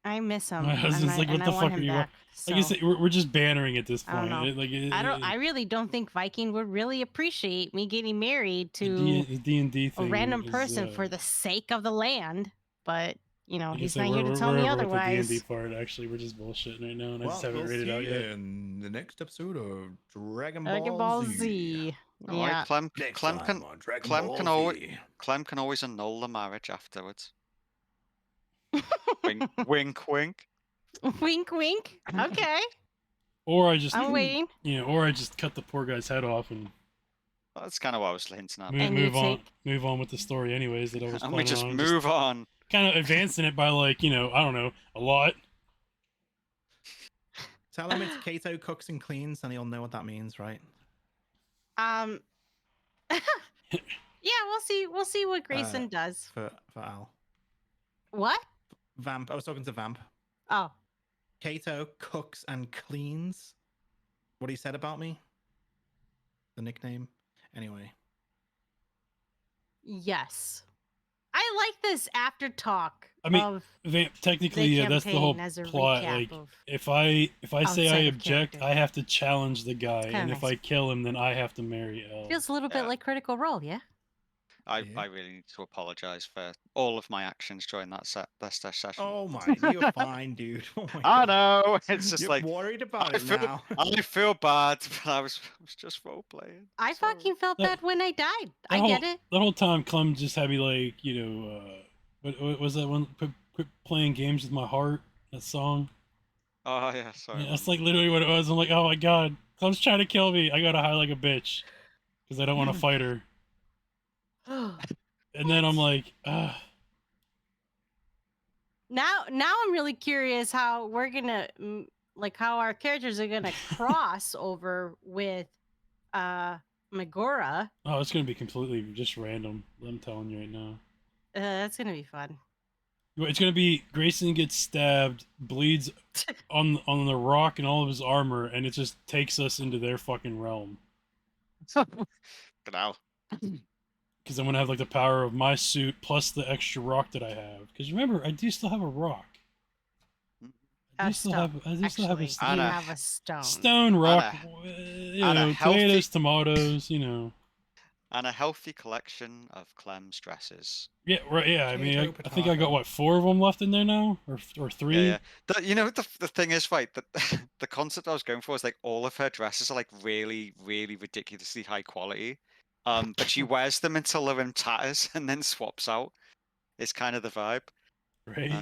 I miss him. My husband's like, and what I the want fuck him are you? back, Like I so- said, we're just bantering at this I don't point. know. I really don't think Viking would really appreciate me getting married to the D&D a thing. random is, person for the sake of the land. But you know, like I he's said, not here to tell we're me over with the D&D otherwise. part. Actually, we're just bullshitting right now, and I Well, just haven't we'll rated see out yet. in the next episode of Dragon Dragon Ball Z. All right, Yeah. Clem, Next Clem time can on Dragon Clem Ball can Z. always Clem can always annul the marriage afterwards. Wink, wink, wink. Wink, wink. Okay, Or I just, I'm waiting. or I just cut the poor guy's head off and That's kind of what I was hinting at. And you move on with the story, anyways. That I was And planning we just on. move on. Kind of advancing it by like, I don't know, a lot. Tell him it's Kato cooks and cleans, and he'll know what that means, right? Yeah, we'll see. We'll see what Greyson does. For Al. What? Vamp. I was talking to Vamp. Oh, Kato cooks and cleans. What he said about me. The nickname. Anyway. yes. I like this after talk. I mean, of Technically, the yeah, that's the whole campaign as a plot. recap Like, of if I say I outside of object, character. I have to challenge the guy, kinda and if nice. I kill him, then I have to marry Elle. feels a little bit Yeah. like Critical Role, yeah. I Yeah. really need to apologize for all of my actions during that session. Oh my, you're fine, dude. Oh my I God. know. It's just You're like worried about I it feel, now. I feel bad, but I was just role playing. I fucking felt That- bad when I died. That I whole, get it. That whole time, Clem just had me like, what was that one? quit playing games with my heart. That song. Oh yeah, sorry. Yeah, that's like literally what it was. I'm like, oh my god, Clem's trying to kill me. I gotta hide like a bitch because I don't want to fight her. And then I'm like, ah. Now I'm really curious how we're gonna like how our characters are gonna cross over with Megora. Oh, it's gonna be completely just random. I'm telling you right now. That's gonna be fun. It's gonna be Greyson gets stabbed, bleeds on the rock and all of his armor, and it just takes us into their fucking realm. Genau. Because I'm gonna have like the power of my suit plus the extra rock that I have. Because remember, I do still have a rock. I do still have. I do still have a Actually, And you a- have a stone. stone rock. and You and a know, healthy- tomatoes, tomatoes. You know. And a healthy collection of Clem's dresses. Yeah, right. Yeah, I mean, Potato, I think I got potato. what 4 of them left in there now, or 3. Yeah, yeah. The thing is, right, the the concept I was going for is like all of her dresses are like really, really ridiculously high quality. But she wears them until they're in tatters and then swaps out. It's kind of the vibe. Right.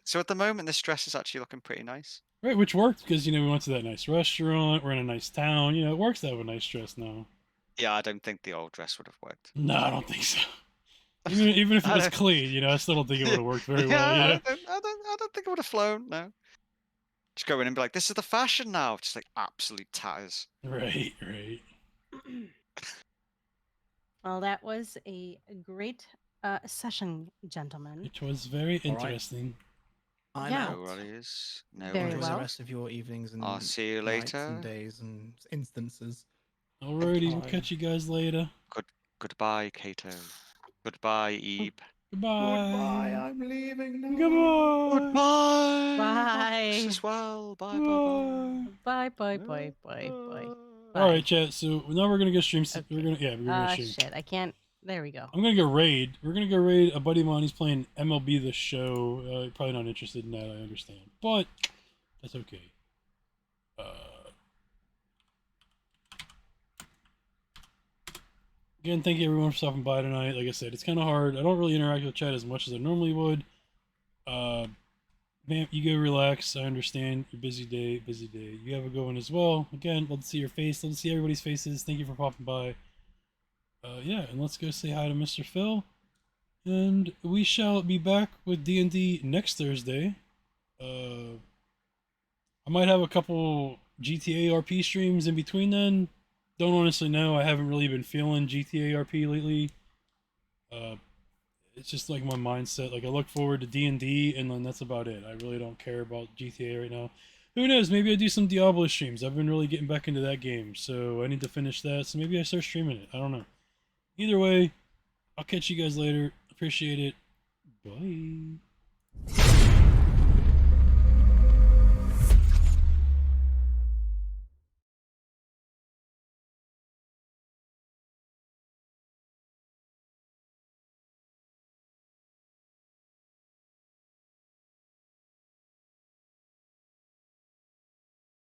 So at the moment, this dress is actually looking pretty nice. Right, which worked because we went to that nice restaurant. We're in a nice town. It works to have a nice dress now. Yeah, I don't think the old dress would have worked. No, I don't think so. Even if it I was don't- clean, I still don't think it would have worked very well. I don't think it would have flown. No. Just go in and be like, "This is the fashion now." Just like absolute tatters. Right, right. Well, that was a great session, gentlemen. It was very All right. interesting. I'm Yeah. out. No worries. No Very Enjoy worries. the well. rest of your evenings and I'll see you nights later. and days and instances. Alrighty, we'll Bye. catch you guys later. Goodbye, Kato. Goodbye, Eve. Goodbye. Goodbye. I'm leaving now. Goodbye. Goodbye. Bye. Marcus as well. Bye, Bye. Bye, bye, bye, bye. All right, chat. So now we're gonna go stream. Okay. We're gonna stream. Shit, I can't. There we go. I'm gonna go raid. We're gonna go raid a buddy of mine. He's playing MLB The Show. Probably not interested in that. I understand, but that's okay. Again, thank you everyone for stopping by tonight. Like I said, it's kind of hard. I don't really interact with chat as much as I normally would. Man, you go relax. I understand. Your busy day, busy day. You have a good one as well. Again, love to see your face. Love to see everybody's faces. Thank you for popping by. Yeah, and let's go say hi to Mr. Phil. And we shall be back with D&D next Thursday. I might have a couple GTA RP streams in between then. Don't honestly know. I haven't really been feeling GTA RP lately. It's just like my mindset. Like I look forward to D&D, and then that's about it. I really don't care about GTA right now. Who knows? Maybe I do some Diablo streams. I've been really getting back into that game, so I need to finish that. So maybe I start streaming it. I don't know. Either way, I'll catch you guys later. Appreciate it. Bye.